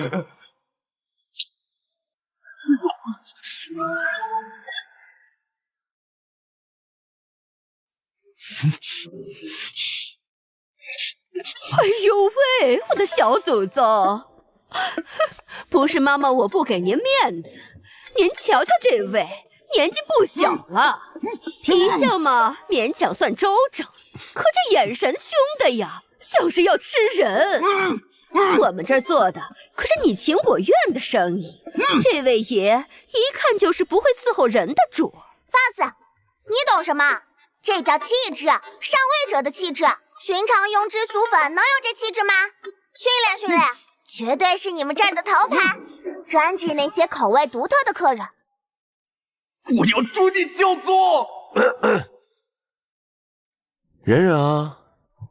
哎呦喂，我的小祖宗！不是妈妈我不给您面子，您瞧瞧这位，年纪不小了，皮相嘛勉强算周正，可这眼神凶的呀，像是要吃人。我们这儿做的可是你情我愿的生意，这位爷一看就是不会伺候人的主。放肆！你懂什么？这叫气质，上位者的气质。寻常庸脂俗粉能有这气质吗？训练训练，绝对是你们这儿的头牌，专治那些口味独特的客人。我要诛你教宗！冉冉啊，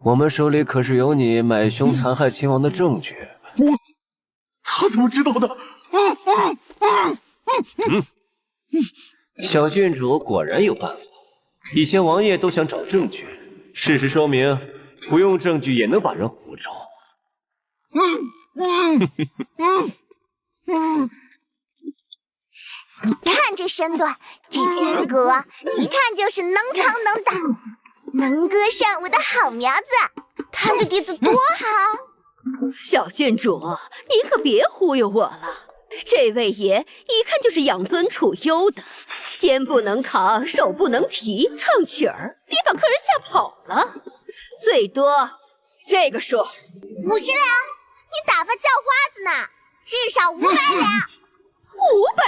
我们手里可是有你买凶残害亲王的证据。他怎么知道的？小郡主果然有办法。以前王爷都想找证据，事实说明不用证据也能把人唬住。你看这身段，这筋骨，一看就是能扛能打、能歌善舞的好苗子，他的底子多好！小郡主，你可别忽悠我了。这位爷一看就是养尊处优的，肩不能扛，手不能提，唱曲儿别把客人吓跑了。最多这个数50两，你打发叫花子呢？至少500两。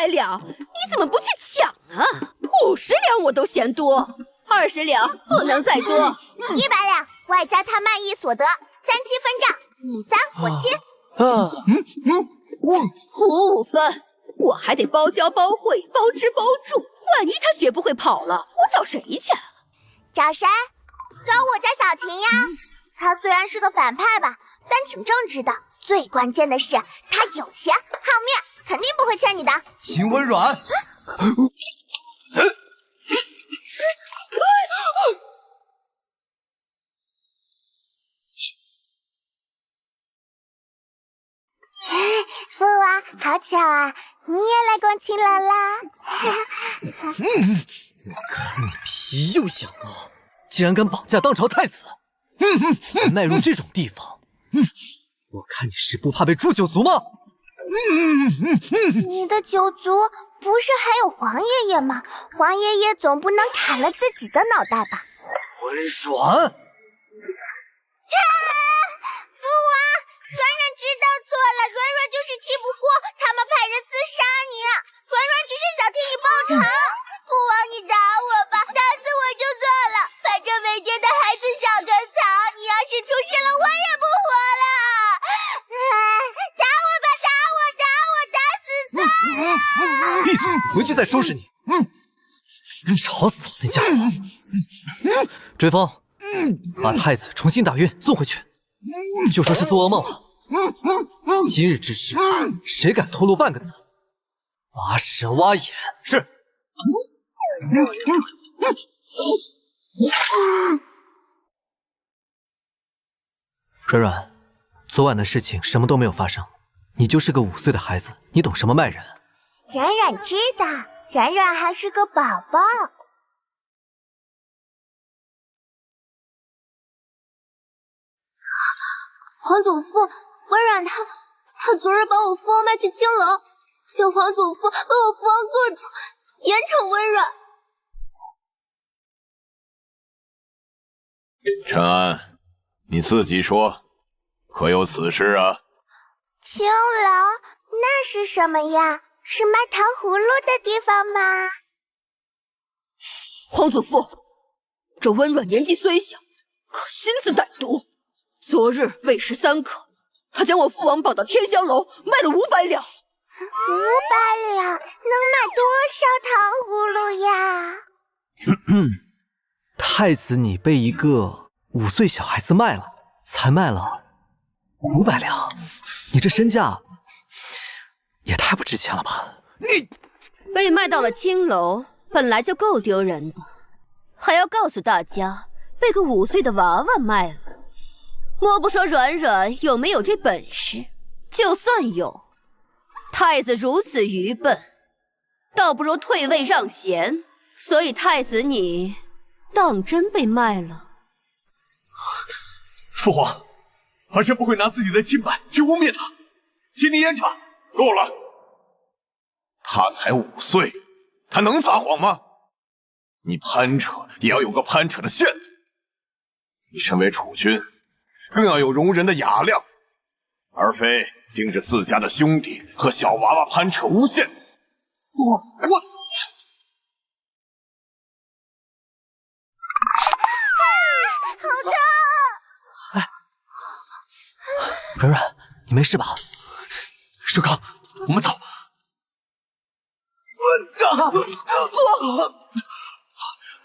500两，你怎么不去抢啊？50两我都嫌多，20两不能再多。100两，外加他卖艺所得，37分账，你3我7。5分，我还得包教包会，包吃包住。万一他学不会跑了，我找谁去？找谁？找我家小婷呀。他虽然是个反派吧，但挺正直的。最关键的是，他有钱好面，肯定不会欠你的。秦温软。父王，好巧啊，你也来逛青楼啦！我看你皮又痒了，竟然敢绑架当朝太子，还迈入这种地方，我看你是不怕被诛九族吗？你的九族不是还有黄爷爷吗？黄爷爷总不能砍了自己的脑袋吧？温软。父王，软软知道错了，软软就是气不过，他们派人刺杀你，软软只是想替你报仇。父王，你打我吧，打死我就算了，反正没爹的孩子像根草，你要是出事了，我也不活了。打我吧，打我，打我，打死算了。闭嘴，回去再收拾你。吵死了那家伙。追风，把太子重新打晕，送回去。就说是做噩梦了。今日之事，谁敢透露半个字，挖舌挖眼。是。软软，昨晚的事情什么都没有发生，你就是个5岁的孩子，你懂什么卖人？软软知道，软软还是个宝宝。皇祖父，温软他昨日把我父王卖去青楼，请皇祖父为我父王做主，严惩温软。陈安，你自己说，可有此事啊？青楼那是什么呀？是卖糖葫芦的地方吗？皇祖父，这温软年纪虽小，可心思歹毒。昨日未时3刻，他将我父王绑到天香楼，卖了500两。500两能买多少糖葫芦呀？太子，你被一个5岁小孩子卖了，才卖了500两，你这身价也太不值钱了吧？你被卖到了青楼，本来就够丢人的，还要告诉大家被个5岁的娃娃卖了。莫不说软软有没有这本事？就算有，太子如此愚笨，倒不如退位让贤。所以太子你当真被卖了？父皇，儿臣不会拿自己的清白去污蔑他，请你严查。够了，他才5岁，他能撒谎吗？你攀扯也要有个攀扯的限度。你身为储君，更要有容人的雅量，而非盯着自家的兄弟和小娃娃攀扯无限。我好痛！软软，你没事吧？寿康，我们走。父，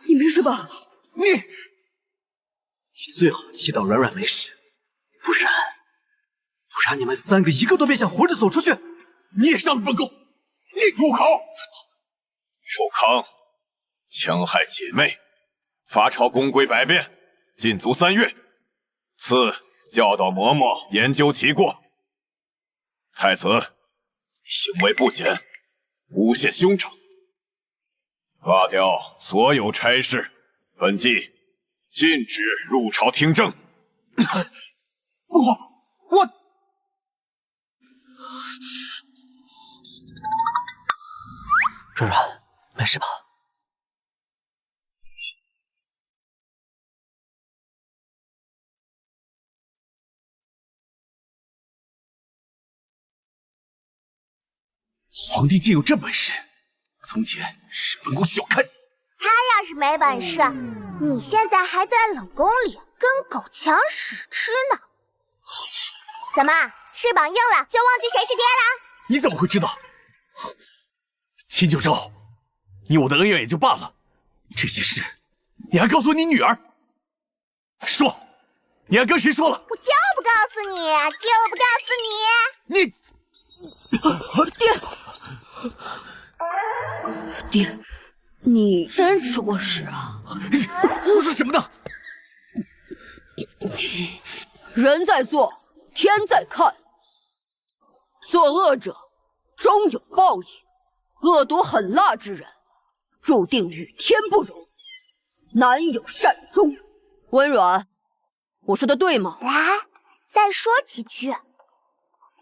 你没事吧？你最好祈祷软软没事，不然你们3个一个都别想活着走出去。你也上了本宫，你住口！寿康，戕害姐妹，罚朝宫规百变，禁足3月。次，教导嬷嬷研究其过。太子，你行为不检，诬陷兄长，罢掉所有差事。本纪禁止入朝听政。父皇，我软软，没事吧？皇帝竟有这本事，从前是本宫小看你。他要是没本事，你现在还在冷宫里跟狗抢屎吃呢。怎么，翅膀硬了就忘记谁是爹啦？你怎么会知道？秦九州，你我的恩怨也就罢了，这些事你还告诉你女儿？说，你还跟谁说了？我就不告诉你，就不告诉你。爹，你真吃过屎啊？胡说什么呢？人在做，天在看。作恶者终有报应，恶毒狠辣之人，注定与天不容，难有善终。温软，我说的对吗？来，再说几句。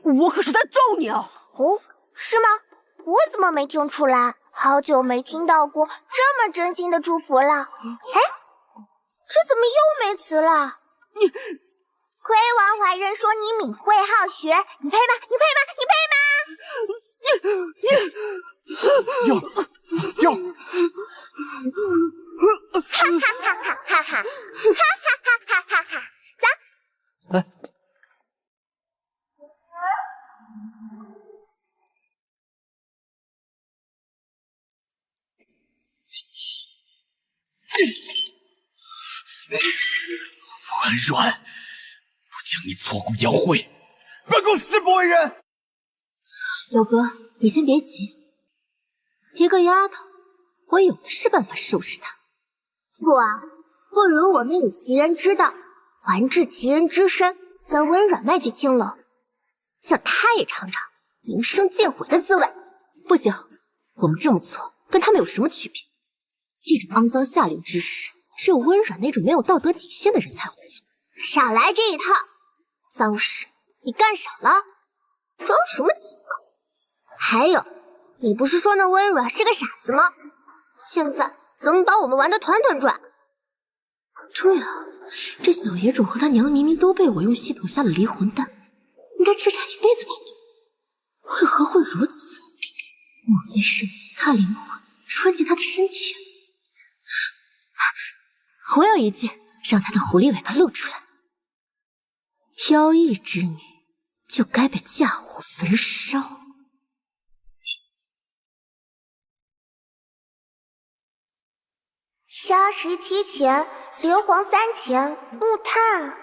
我可是在咒你啊！哦，是吗？我怎么没听出来？好久没听到过这么真心的祝福了。哎，这怎么又没词了？你，亏王怀仁说你敏慧好学，你配吗？你配吗？你配吗？要，哈哈哈哈哈哈，哈哈哈哈哈哈！走。哎。温软，不将你挫骨扬灰，本宫誓不为人。表哥，你先别急，一个丫头，我有的是办法收拾她。父王，不如我们以其人之道还治其人之身，将温软卖去青楼，叫他也尝尝名声尽毁的滋味。不行，我们这么做跟他们有什么区别？这种肮脏下流之事，只有温软那种没有道德底线的人才会做。少来这一套，脏事你干少了，装什么清高？还有，你不是说那温软是个傻子吗？现在怎么把我们玩得团团转？对啊，这小野种和他娘明明都被我用系统下了离魂丹，应该吃茶一辈子才对，为何会如此？莫非是其他灵魂穿进他的身体？我有一计，让他的狐狸尾巴露出来，妖异之女就该被嫁祸焚烧。虾17钱，硫磺3钱，木炭，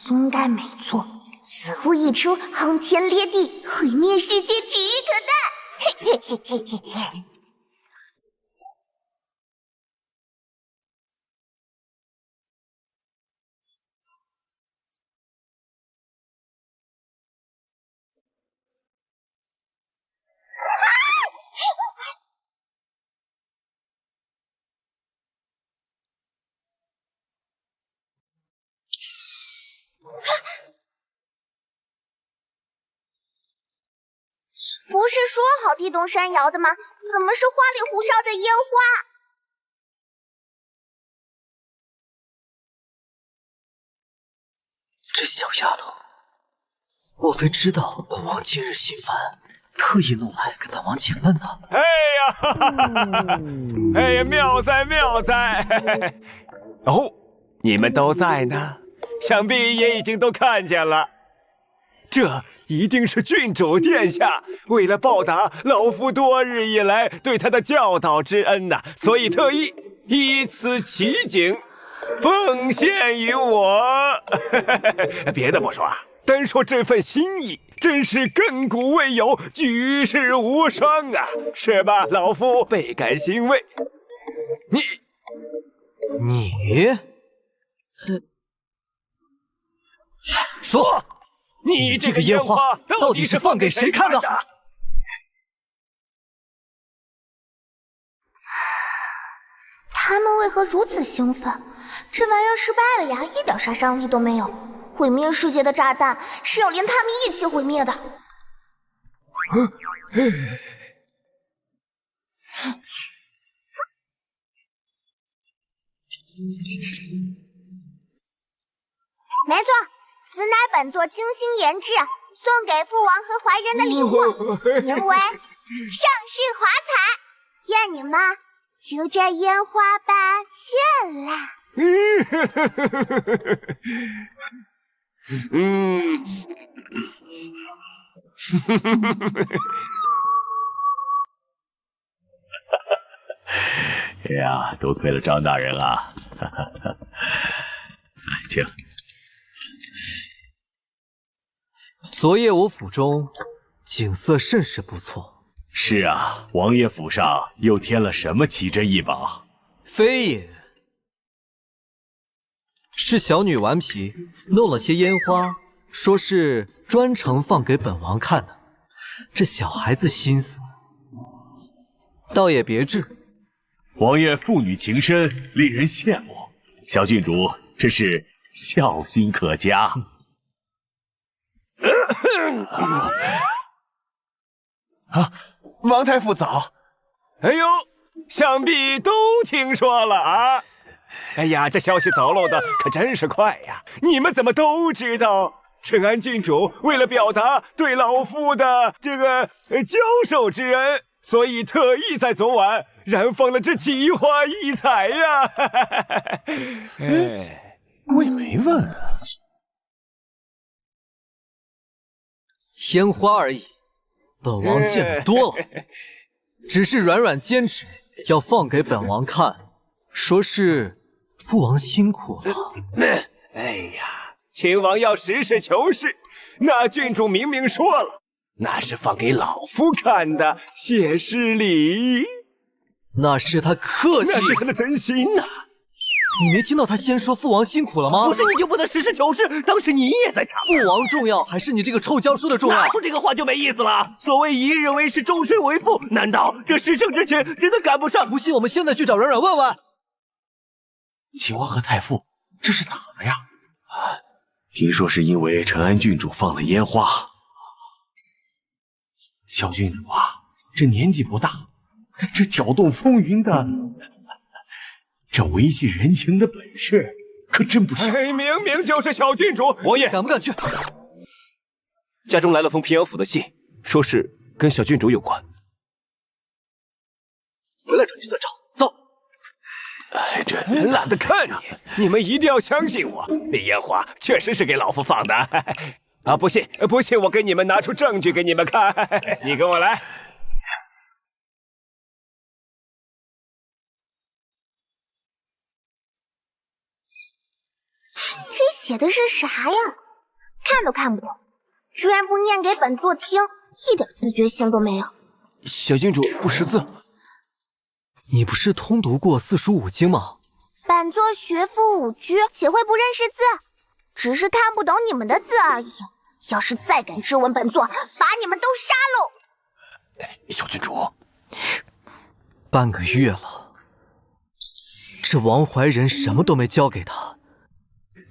应该没错。此物一出，轰天裂地，毁灭世界指日可待。嘿嘿嘿嘿嘿嘿。不是说好地动山摇的吗？怎么是花里胡哨的烟花？这小丫头，莫非知道本王今日心烦，特意弄来给本王解闷呢？哎呀，哈哈哈！哎呀，妙哉妙哉！哦，你们都在呢，想必也已经都看见了。这一定是郡主殿下为了报答老夫多日以来对他的教导之恩呐，所以特意以此奇景奉献于我。别的不说，单说这份心意，真是亘古未有，举世无双啊，是吧？老夫倍感欣慰。你说。你这个烟花到底是放给谁看的？他们为何如此兴奋？这玩意儿失败了呀，一点杀伤力都没有。毁灭世界的炸弹是要连他们一起毁灭的。没错。此乃本作精心研制，送给父王和怀人的礼物，名为盛世华彩，愿你们如这烟花般绚烂。呀，多亏了张大人啊！请。昨夜我府中景色甚是不错。是啊，王爷府上又添了什么奇珍异宝？非也，是小女顽皮弄了些烟花，说是专程放给本王看的。这小孩子心思，倒也别致。王爷父女情深，令人羡慕。小郡主真是孝心可嘉。王太傅早。哎呦，想必都听说了啊！哎呀，这消息走漏的可真是快呀！你们怎么都知道？承安郡主为了表达对老夫的这个交手之恩，所以特意在昨晚燃放了这奇花异彩呀！哎，我也没问啊。烟花而已，本王见得多了。只是软软坚持要放给本王看，说是父王辛苦了。哎呀，亲王要实事求是，那郡主明明说了，那是放给老夫看的，谢师礼。那是他客气，那是他的真心呐。你没听到他先说父王辛苦了吗？不是你就不能实事求是？当时你也在场。父王重要还是你这个臭教书的重要？那说这个话就没意思了。所谓一日为师，终身为父，难道这时政之情真的赶不上？不信我们现在去找软软问问。秦王和太傅这是咋了呀？听说是因为承安郡主放了烟花。小郡主啊，这年纪不大，但这搅动风云的。这维系人情的本事可真不小。哎，明明就是小郡主。王爷敢不敢去？家中来了封平阳府的信，说是跟小郡主有关。回来转去算账，走。哎，这懒得看你，你们一定要相信我，那烟花确实是给老夫放的。啊，不信，我给你们拿出证据给你们看。你跟我来。写的是啥呀？看都看不懂，居然不念给本座听，一点自觉性都没有。小郡主不识字。你不是通读过四书五经吗？本座学富五车，岂会不认识字？只是看不懂你们的字而已。要是再敢质问本座，把你们都杀喽！小郡主，半个月了，这王怀仁什么都没教给他，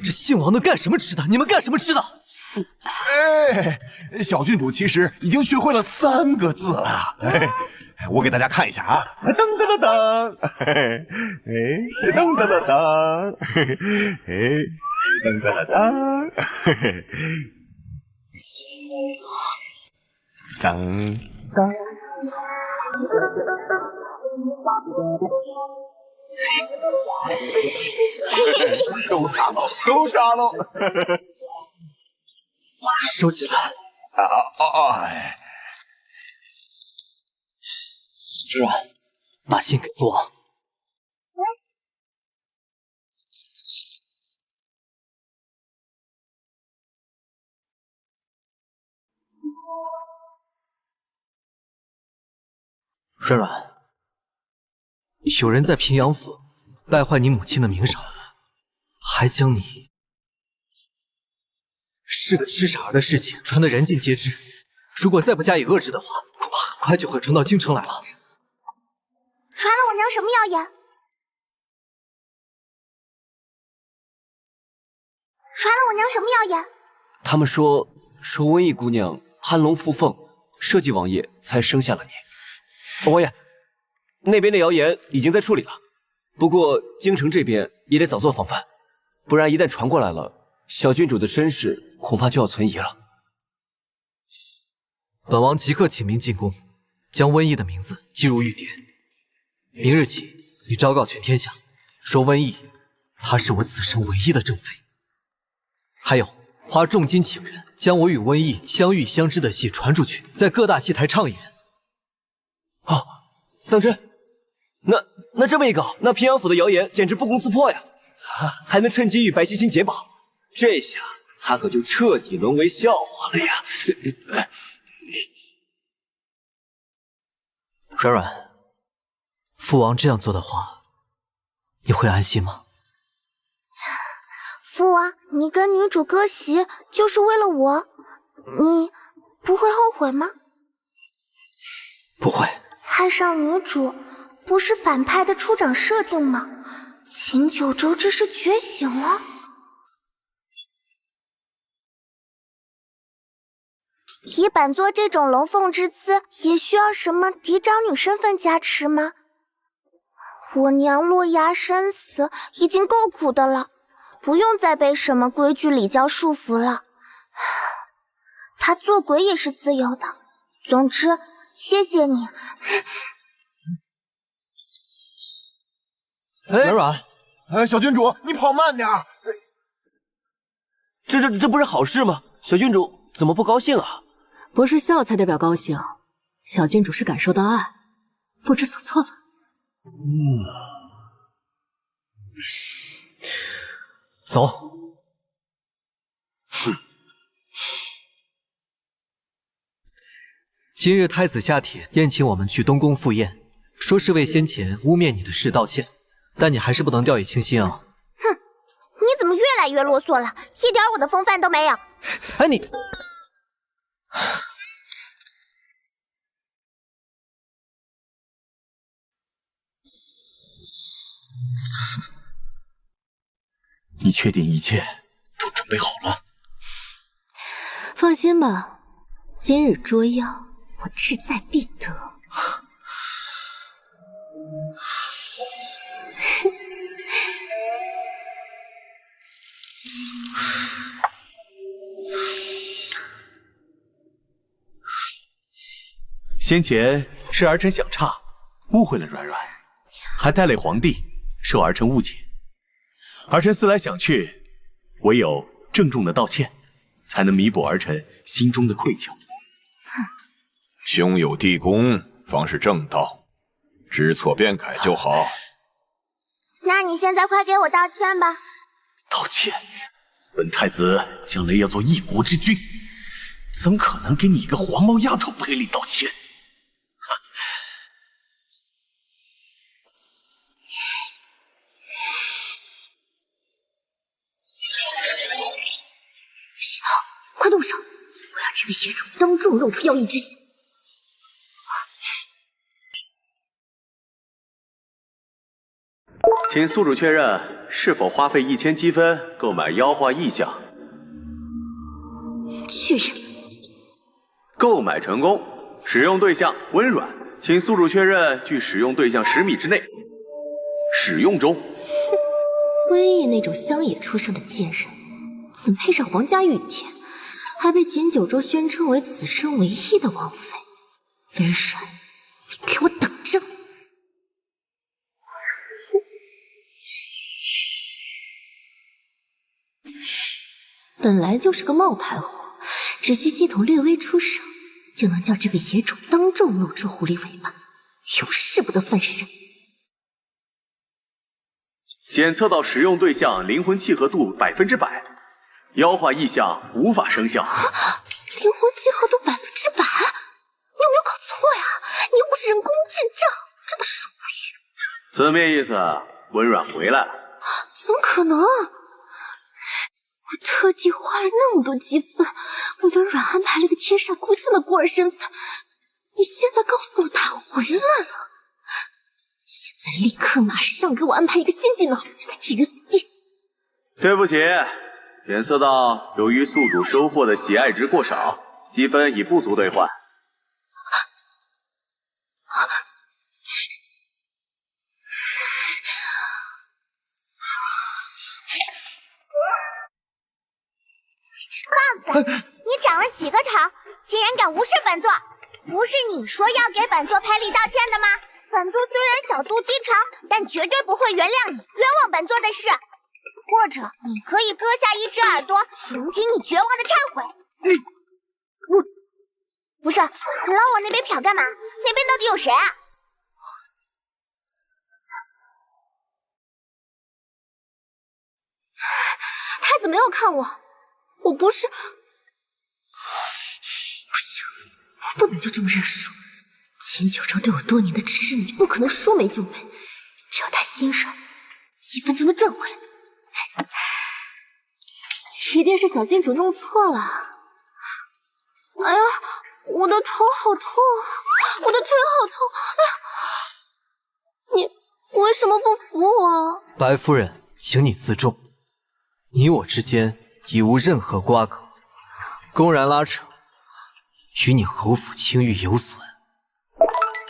这姓王的干什么吃的？你们干什么吃的？哎，小郡主其实已经学会了3个字了。哎，我给大家看一下啊，噔噔噔噔，哎，噔噔噔噔，哎，噔噔噔噔，噔噔。都杀喽！都杀喽！收起来！哎！芷软，把信给父王。软软，有人在平阳府败坏你母亲的名声，还将你是个痴傻儿的事情传得人尽皆知。如果再不加以遏制的话，恐怕很快就会传到京城来了。传了我娘什么谣言？传了我娘什么谣言？他们说瘟疫姑娘攀龙附凤，设计王爷才生下了你。王爷，那边的谣言已经在处理了，不过京城这边也得早做防范，不然一旦传过来了，小郡主的身世恐怕就要存疑了。本王即刻请兵进宫，将瘟疫的名字记入玉典。明日起，你昭告全天下，说瘟疫他是我此生唯一的正妃。还有，花重金请人将我与瘟疫相遇相知的戏传出去，在各大戏台上演。哦，当真？那这么一搞，那平阳府的谣言简直不攻自破呀！还能趁机与白欣欣解绑，这下他可就彻底沦为笑话了呀！软软，父王这样做的话，你会安心吗？父王，你跟女主割席就是为了我，你不会后悔吗？不会。爱上女主不是反派的出场设定吗？秦九州这是觉醒了。以本座这种龙凤之姿，也需要什么嫡长女身份加持吗？我娘落崖身死已经够苦的了，不用再被什么规矩礼教束缚了。她做鬼也是自由的。总之，谢谢你。软软，小郡主，你跑慢点。这不是好事吗？小郡主怎么不高兴啊？不是笑才代表高兴，小郡主是感受到爱，不知所措了。走。今日太子下帖宴请我们去东宫赴宴，说是为先前污蔑你的事道歉，但你还是不能掉以轻心啊！哼，你怎么越来越啰嗦了？一点我的风范都没有。哎，你，你确定一切都准备好了？放心吧，今日捉妖，我志在必得。先前是儿臣想差，误会了软软，还带累皇帝，受儿臣误解。儿臣思来想去，唯有郑重的道歉，才能弥补儿臣心中的愧疚。兄有弟恭，方是正道，知错便改就好。那你现在快给我道歉吧。道歉？本太子将来要做一国之君，怎可能给你一个黄毛丫头赔礼道歉？石头，快动手！我要这个野种当众露出妖异之心。请宿主确认是否花费1000积分购买妖化异象。确认。购买成功，使用对象温软，请宿主确认距使用对象10米之内。使用中。归义那种乡野出生的贱人，怎配上皇家御殿？还被秦九州宣称为此生唯一的王妃。温软，你给我等着！本来就是个冒牌货，只需系统略微出手，就能叫这个野种当众露出狐狸尾巴，永世不得翻身。检测到使用对象灵魂契合度100%，妖化异象无法生效。灵魂契合度100%？你有没有搞错呀？你又不是人工智障，真的是无语。字面意思，温软回来了。怎么可能？我特地花了那么多积分，为温软安排了个天煞孤星的孤儿身份。你现在告诉我他回来了？现在立刻马上给我安排一个新技能，让他置于死地。对不起，检测到由于宿主收获的喜爱值过少，积分已不足兑换。放肆！你长了几个头，竟然敢无视本座？不是你说要给本座赔礼道歉的吗？本座虽然小肚鸡肠，但绝对不会原谅你冤枉本座的事。或者你可以割下一只耳朵，聆听你绝望的忏悔。不是，你老往那边瞟干嘛？那边到底有谁啊？太子没有看我，我不是……不行，我不能就这么认输。秦九州对我多年的痴迷，不可能说没就没。只要他心软，积分就能赚回来。一定是小郡主弄错了。哎呀，我的头好痛，我的腿好痛！哎呀，你为什么不扶我？白夫人，请你自重，你我之间已无任何瓜葛，公然拉扯，与你侯府清誉有损。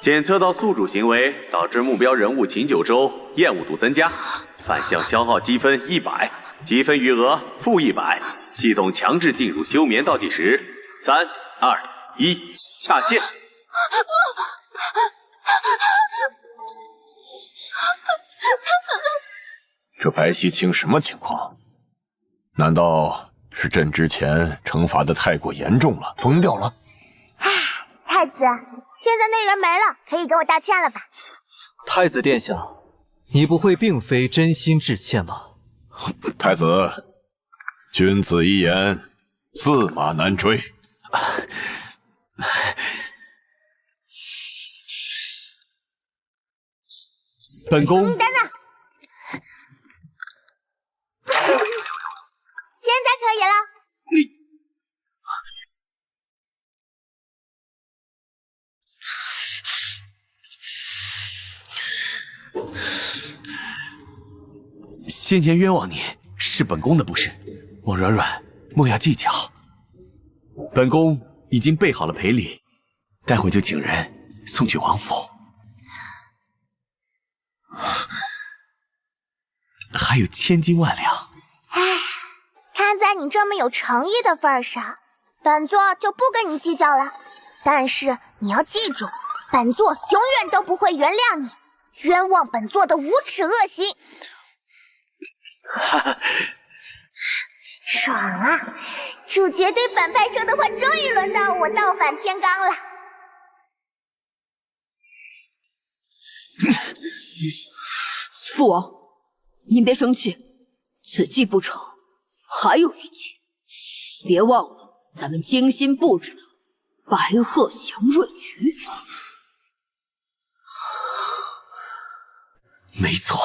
检测到宿主行为导致目标人物秦九州厌恶度增加，反向消耗积分100，积分余额-100，系统强制进入休眠倒计时，3、2、1，下线。这白希清什么情况？难道是朕之前惩罚的太过严重了，疯掉了？太子，现在那人没了，可以给我道歉了吧？太子殿下，你不会并非真心致歉吧？太子，君子一言，驷马难追。本宫……等等，现在可以了。先前冤枉你是本宫的不是，王软软，莫要计较。本宫已经备好了赔礼，待会就请人送去王府。还有千金万两。唉，看在你这么有诚意的份上，本座就不跟你计较了。但是你要记住，本座永远都不会原谅你冤枉本座的无耻恶行。爽啊！主角对反派说的话，终于轮到我倒反天罡了。父王，您别生气，此计不成，还有一件，别忘了咱们精心布置的白鹤祥瑞局。没错。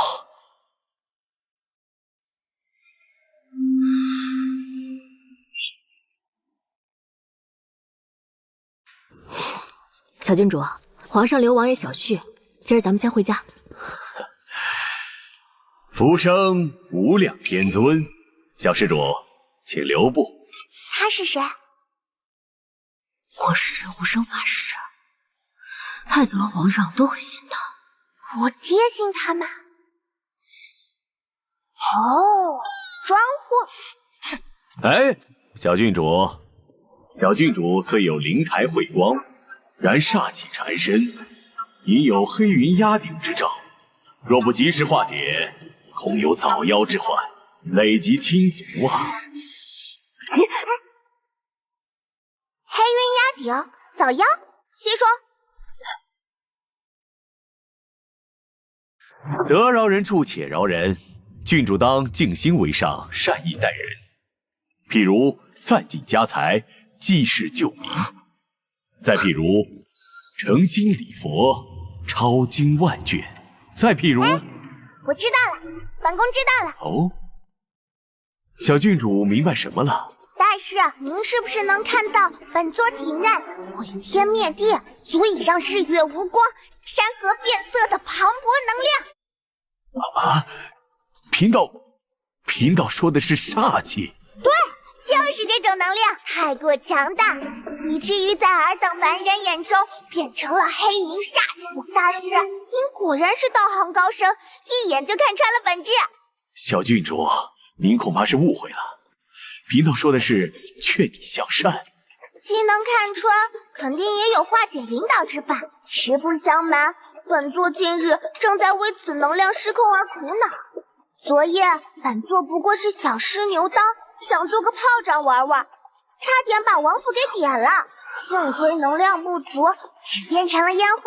小郡主，皇上留王爷小婿，今儿咱们先回家。福生无量天尊，小施主，请留步。他是谁？我是无生法师，太子和皇上都会信他。我爹信他吗？哦，装货。哎，小郡主，小郡主虽有灵台慧光，然煞气缠身，隐有黑云压顶之兆，若不及时化解，恐有早夭之患，累及亲族啊！黑云压顶，早夭？细说。得饶人处且饶人，郡主当静心为上，善意待人。譬如散尽家财，济世救民；再譬如诚心礼佛，抄经万卷；再譬如……我知道了，本宫知道了。哦，小郡主明白什么了？大师，您是不是能看到本座体内毁天灭地，足以让日月无光、山河变色的磅礴能量？贫道说的是煞气。对，就是这种能量太过强大，以至于在尔等凡人眼中变成了黑银煞气。大师，您果然是道行高深，一眼就看穿了本质。小郡主，您恐怕是误会了。贫道说的是劝你向善。既能看穿，肯定也有化解引导之法。实不相瞒，本座近日正在为此能量失控而苦恼。昨夜本座不过是小试牛刀，想做个炮仗玩玩，差点把王府给点了，幸亏能量不足，只变成了烟花。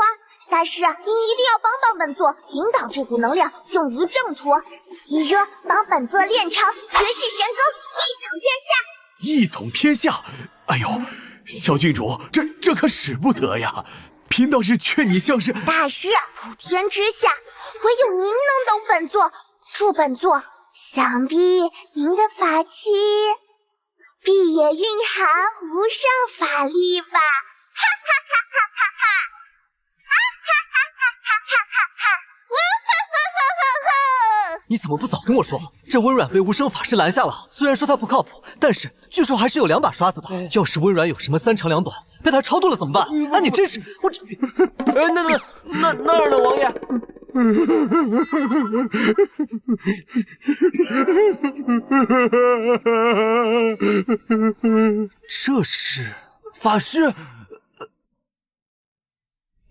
大师，您一定要帮帮本座，引导这股能量用于正途，比如帮本座练成绝世神功，一统天下。一统天下？哎呦，小郡主，这可使不得呀！贫道是劝你像是……大师，普天之下，唯有您能懂本座。祝本座，想必您的法器必也蕴含无上法力吧？哈哈哈哈哈哈！哈哈哈哈哈哈！哈哈哈哈哈！你怎么不早跟我说？这温软被无声法师拦下了，虽然说他不靠谱，但是据说还是有2把刷子的。要是温软有什么3长2短，被他超度了怎么办？啊，你真是我这……那儿呢，王爷？这是法师，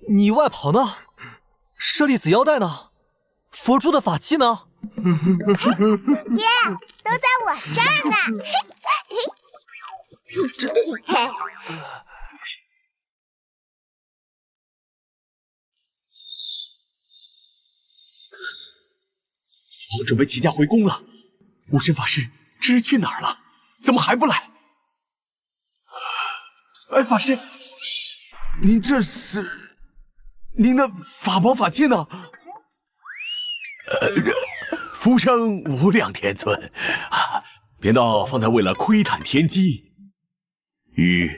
你外袍呢？舍利子腰带呢？佛珠的法器呢？爹，都在我这儿呢。我准备起驾回宫了，无声法师这是去哪儿了？怎么还不来？哎，法师，您这是您的法宝法器呢？福生无量天尊，贫道方才为了窥探天机，与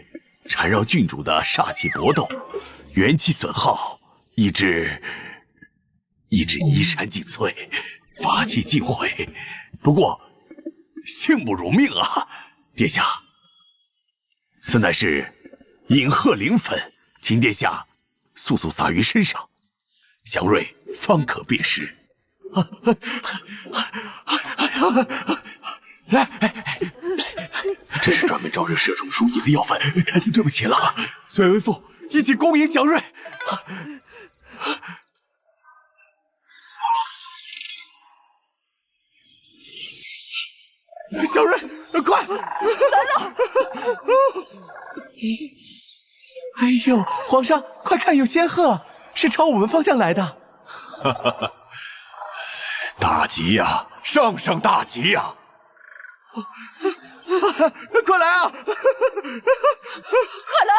缠绕郡主的煞气搏斗，元气损耗，以致衣衫尽碎，法器尽毁。不过幸不如命啊，殿下，此乃是隐鹤灵粉，请殿下速速撒于身上，祥瑞方可辨识。来，这是专门招惹蛇虫鼠蚁的药粉，太子对不起了，随为父一起恭迎祥瑞。祥瑞，快来了！哎呦，皇上，快看，有仙鹤，是朝我们方向来的。大吉呀，上大吉呀！快来啊！快来！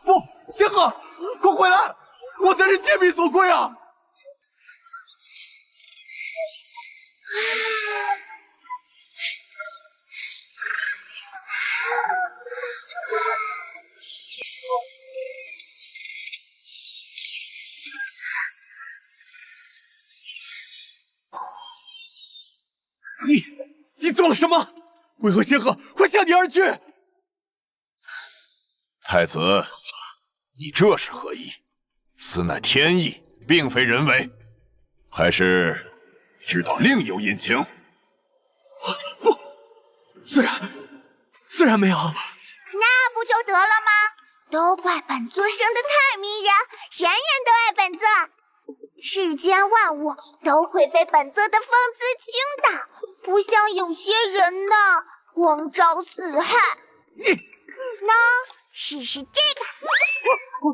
不，仙鹤，快回来！我才是天命所归啊！你做了什么？为何仙鹤会向你而去？太子，你这是何意？此乃天意，并非人为，还是知道另有隐情？不，自然没有。那不就得了吗？都怪本座生得太迷人，人人都爱本座。世间万物都会被本座的风姿倾倒，不像有些人呢，光招四害。那试试这个。不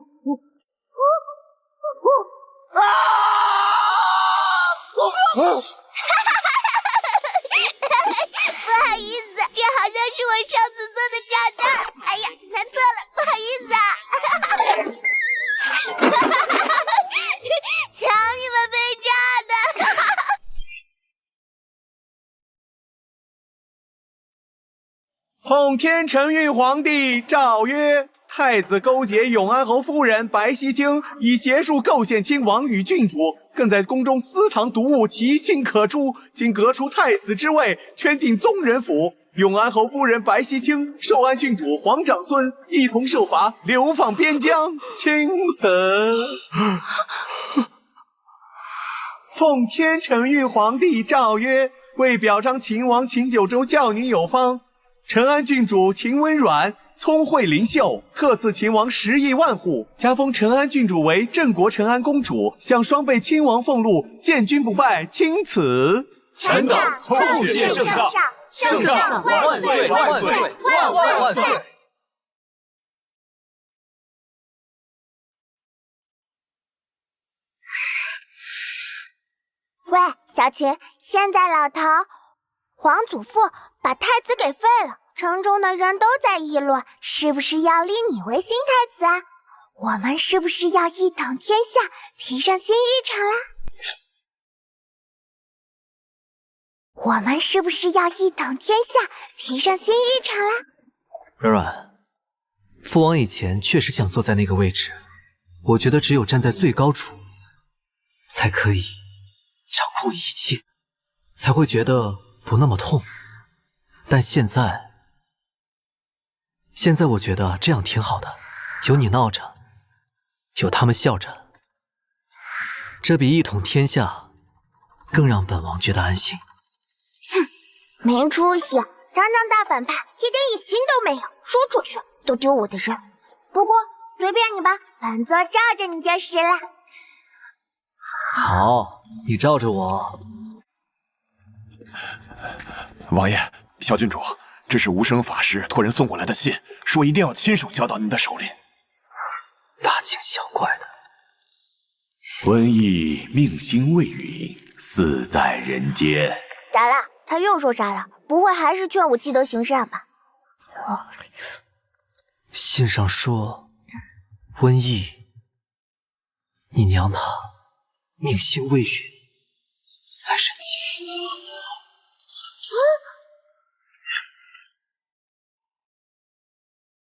好意思，这好像是我上次做的炸弹。哎呀，拿错了，不好意思啊！瞧你们被炸的！奉天承运皇帝诏曰：太子勾结永安侯夫人白溪清，以邪术构陷亲王与郡主，更在宫中私藏毒物，其心可诛。今革除太子之位，圈进宗人府。永安侯夫人白溪清、寿安郡主皇长孙一同受罚，流放边疆。钦此。奉天承运皇帝诏曰：为表彰秦王秦九州教女有方，陈安郡主秦温软聪慧灵秀，特赐秦王10亿万户，加封陈安郡主为镇国陈安公主，向双倍亲王俸禄，建军不败。钦此。臣等叩谢圣上，圣上万岁万岁万万万岁！喂，小琴，现在老头皇祖父把太子给废了，城中的人都在议论，是不是要立你为新太子啊？我们是不是要一统天下，提上新日程啦？我们是不是要一统天下，提上新日程啦？软软，父王以前确实想坐在那个位置，我觉得只有站在最高处，才可以掌控一切，才会觉得不那么痛。但现在我觉得这样挺好的，有你闹着，有他们笑着，这比一统天下更让本王觉得安心。哼，没出息，堂堂大反派，一点野心都没有，说出去都丢我的人。不过随便你吧，本座罩着你就是了。好，你罩着我。王爷，小郡主，这是无声法师托人送过来的信，说一定要亲手交到您的手里。大惊小怪的。瘟疫命星未陨，死在人间。咋了？他又说啥了？不会还是劝我积德行善吧？信上说，瘟疫，你娘她命星未陨，死在人间。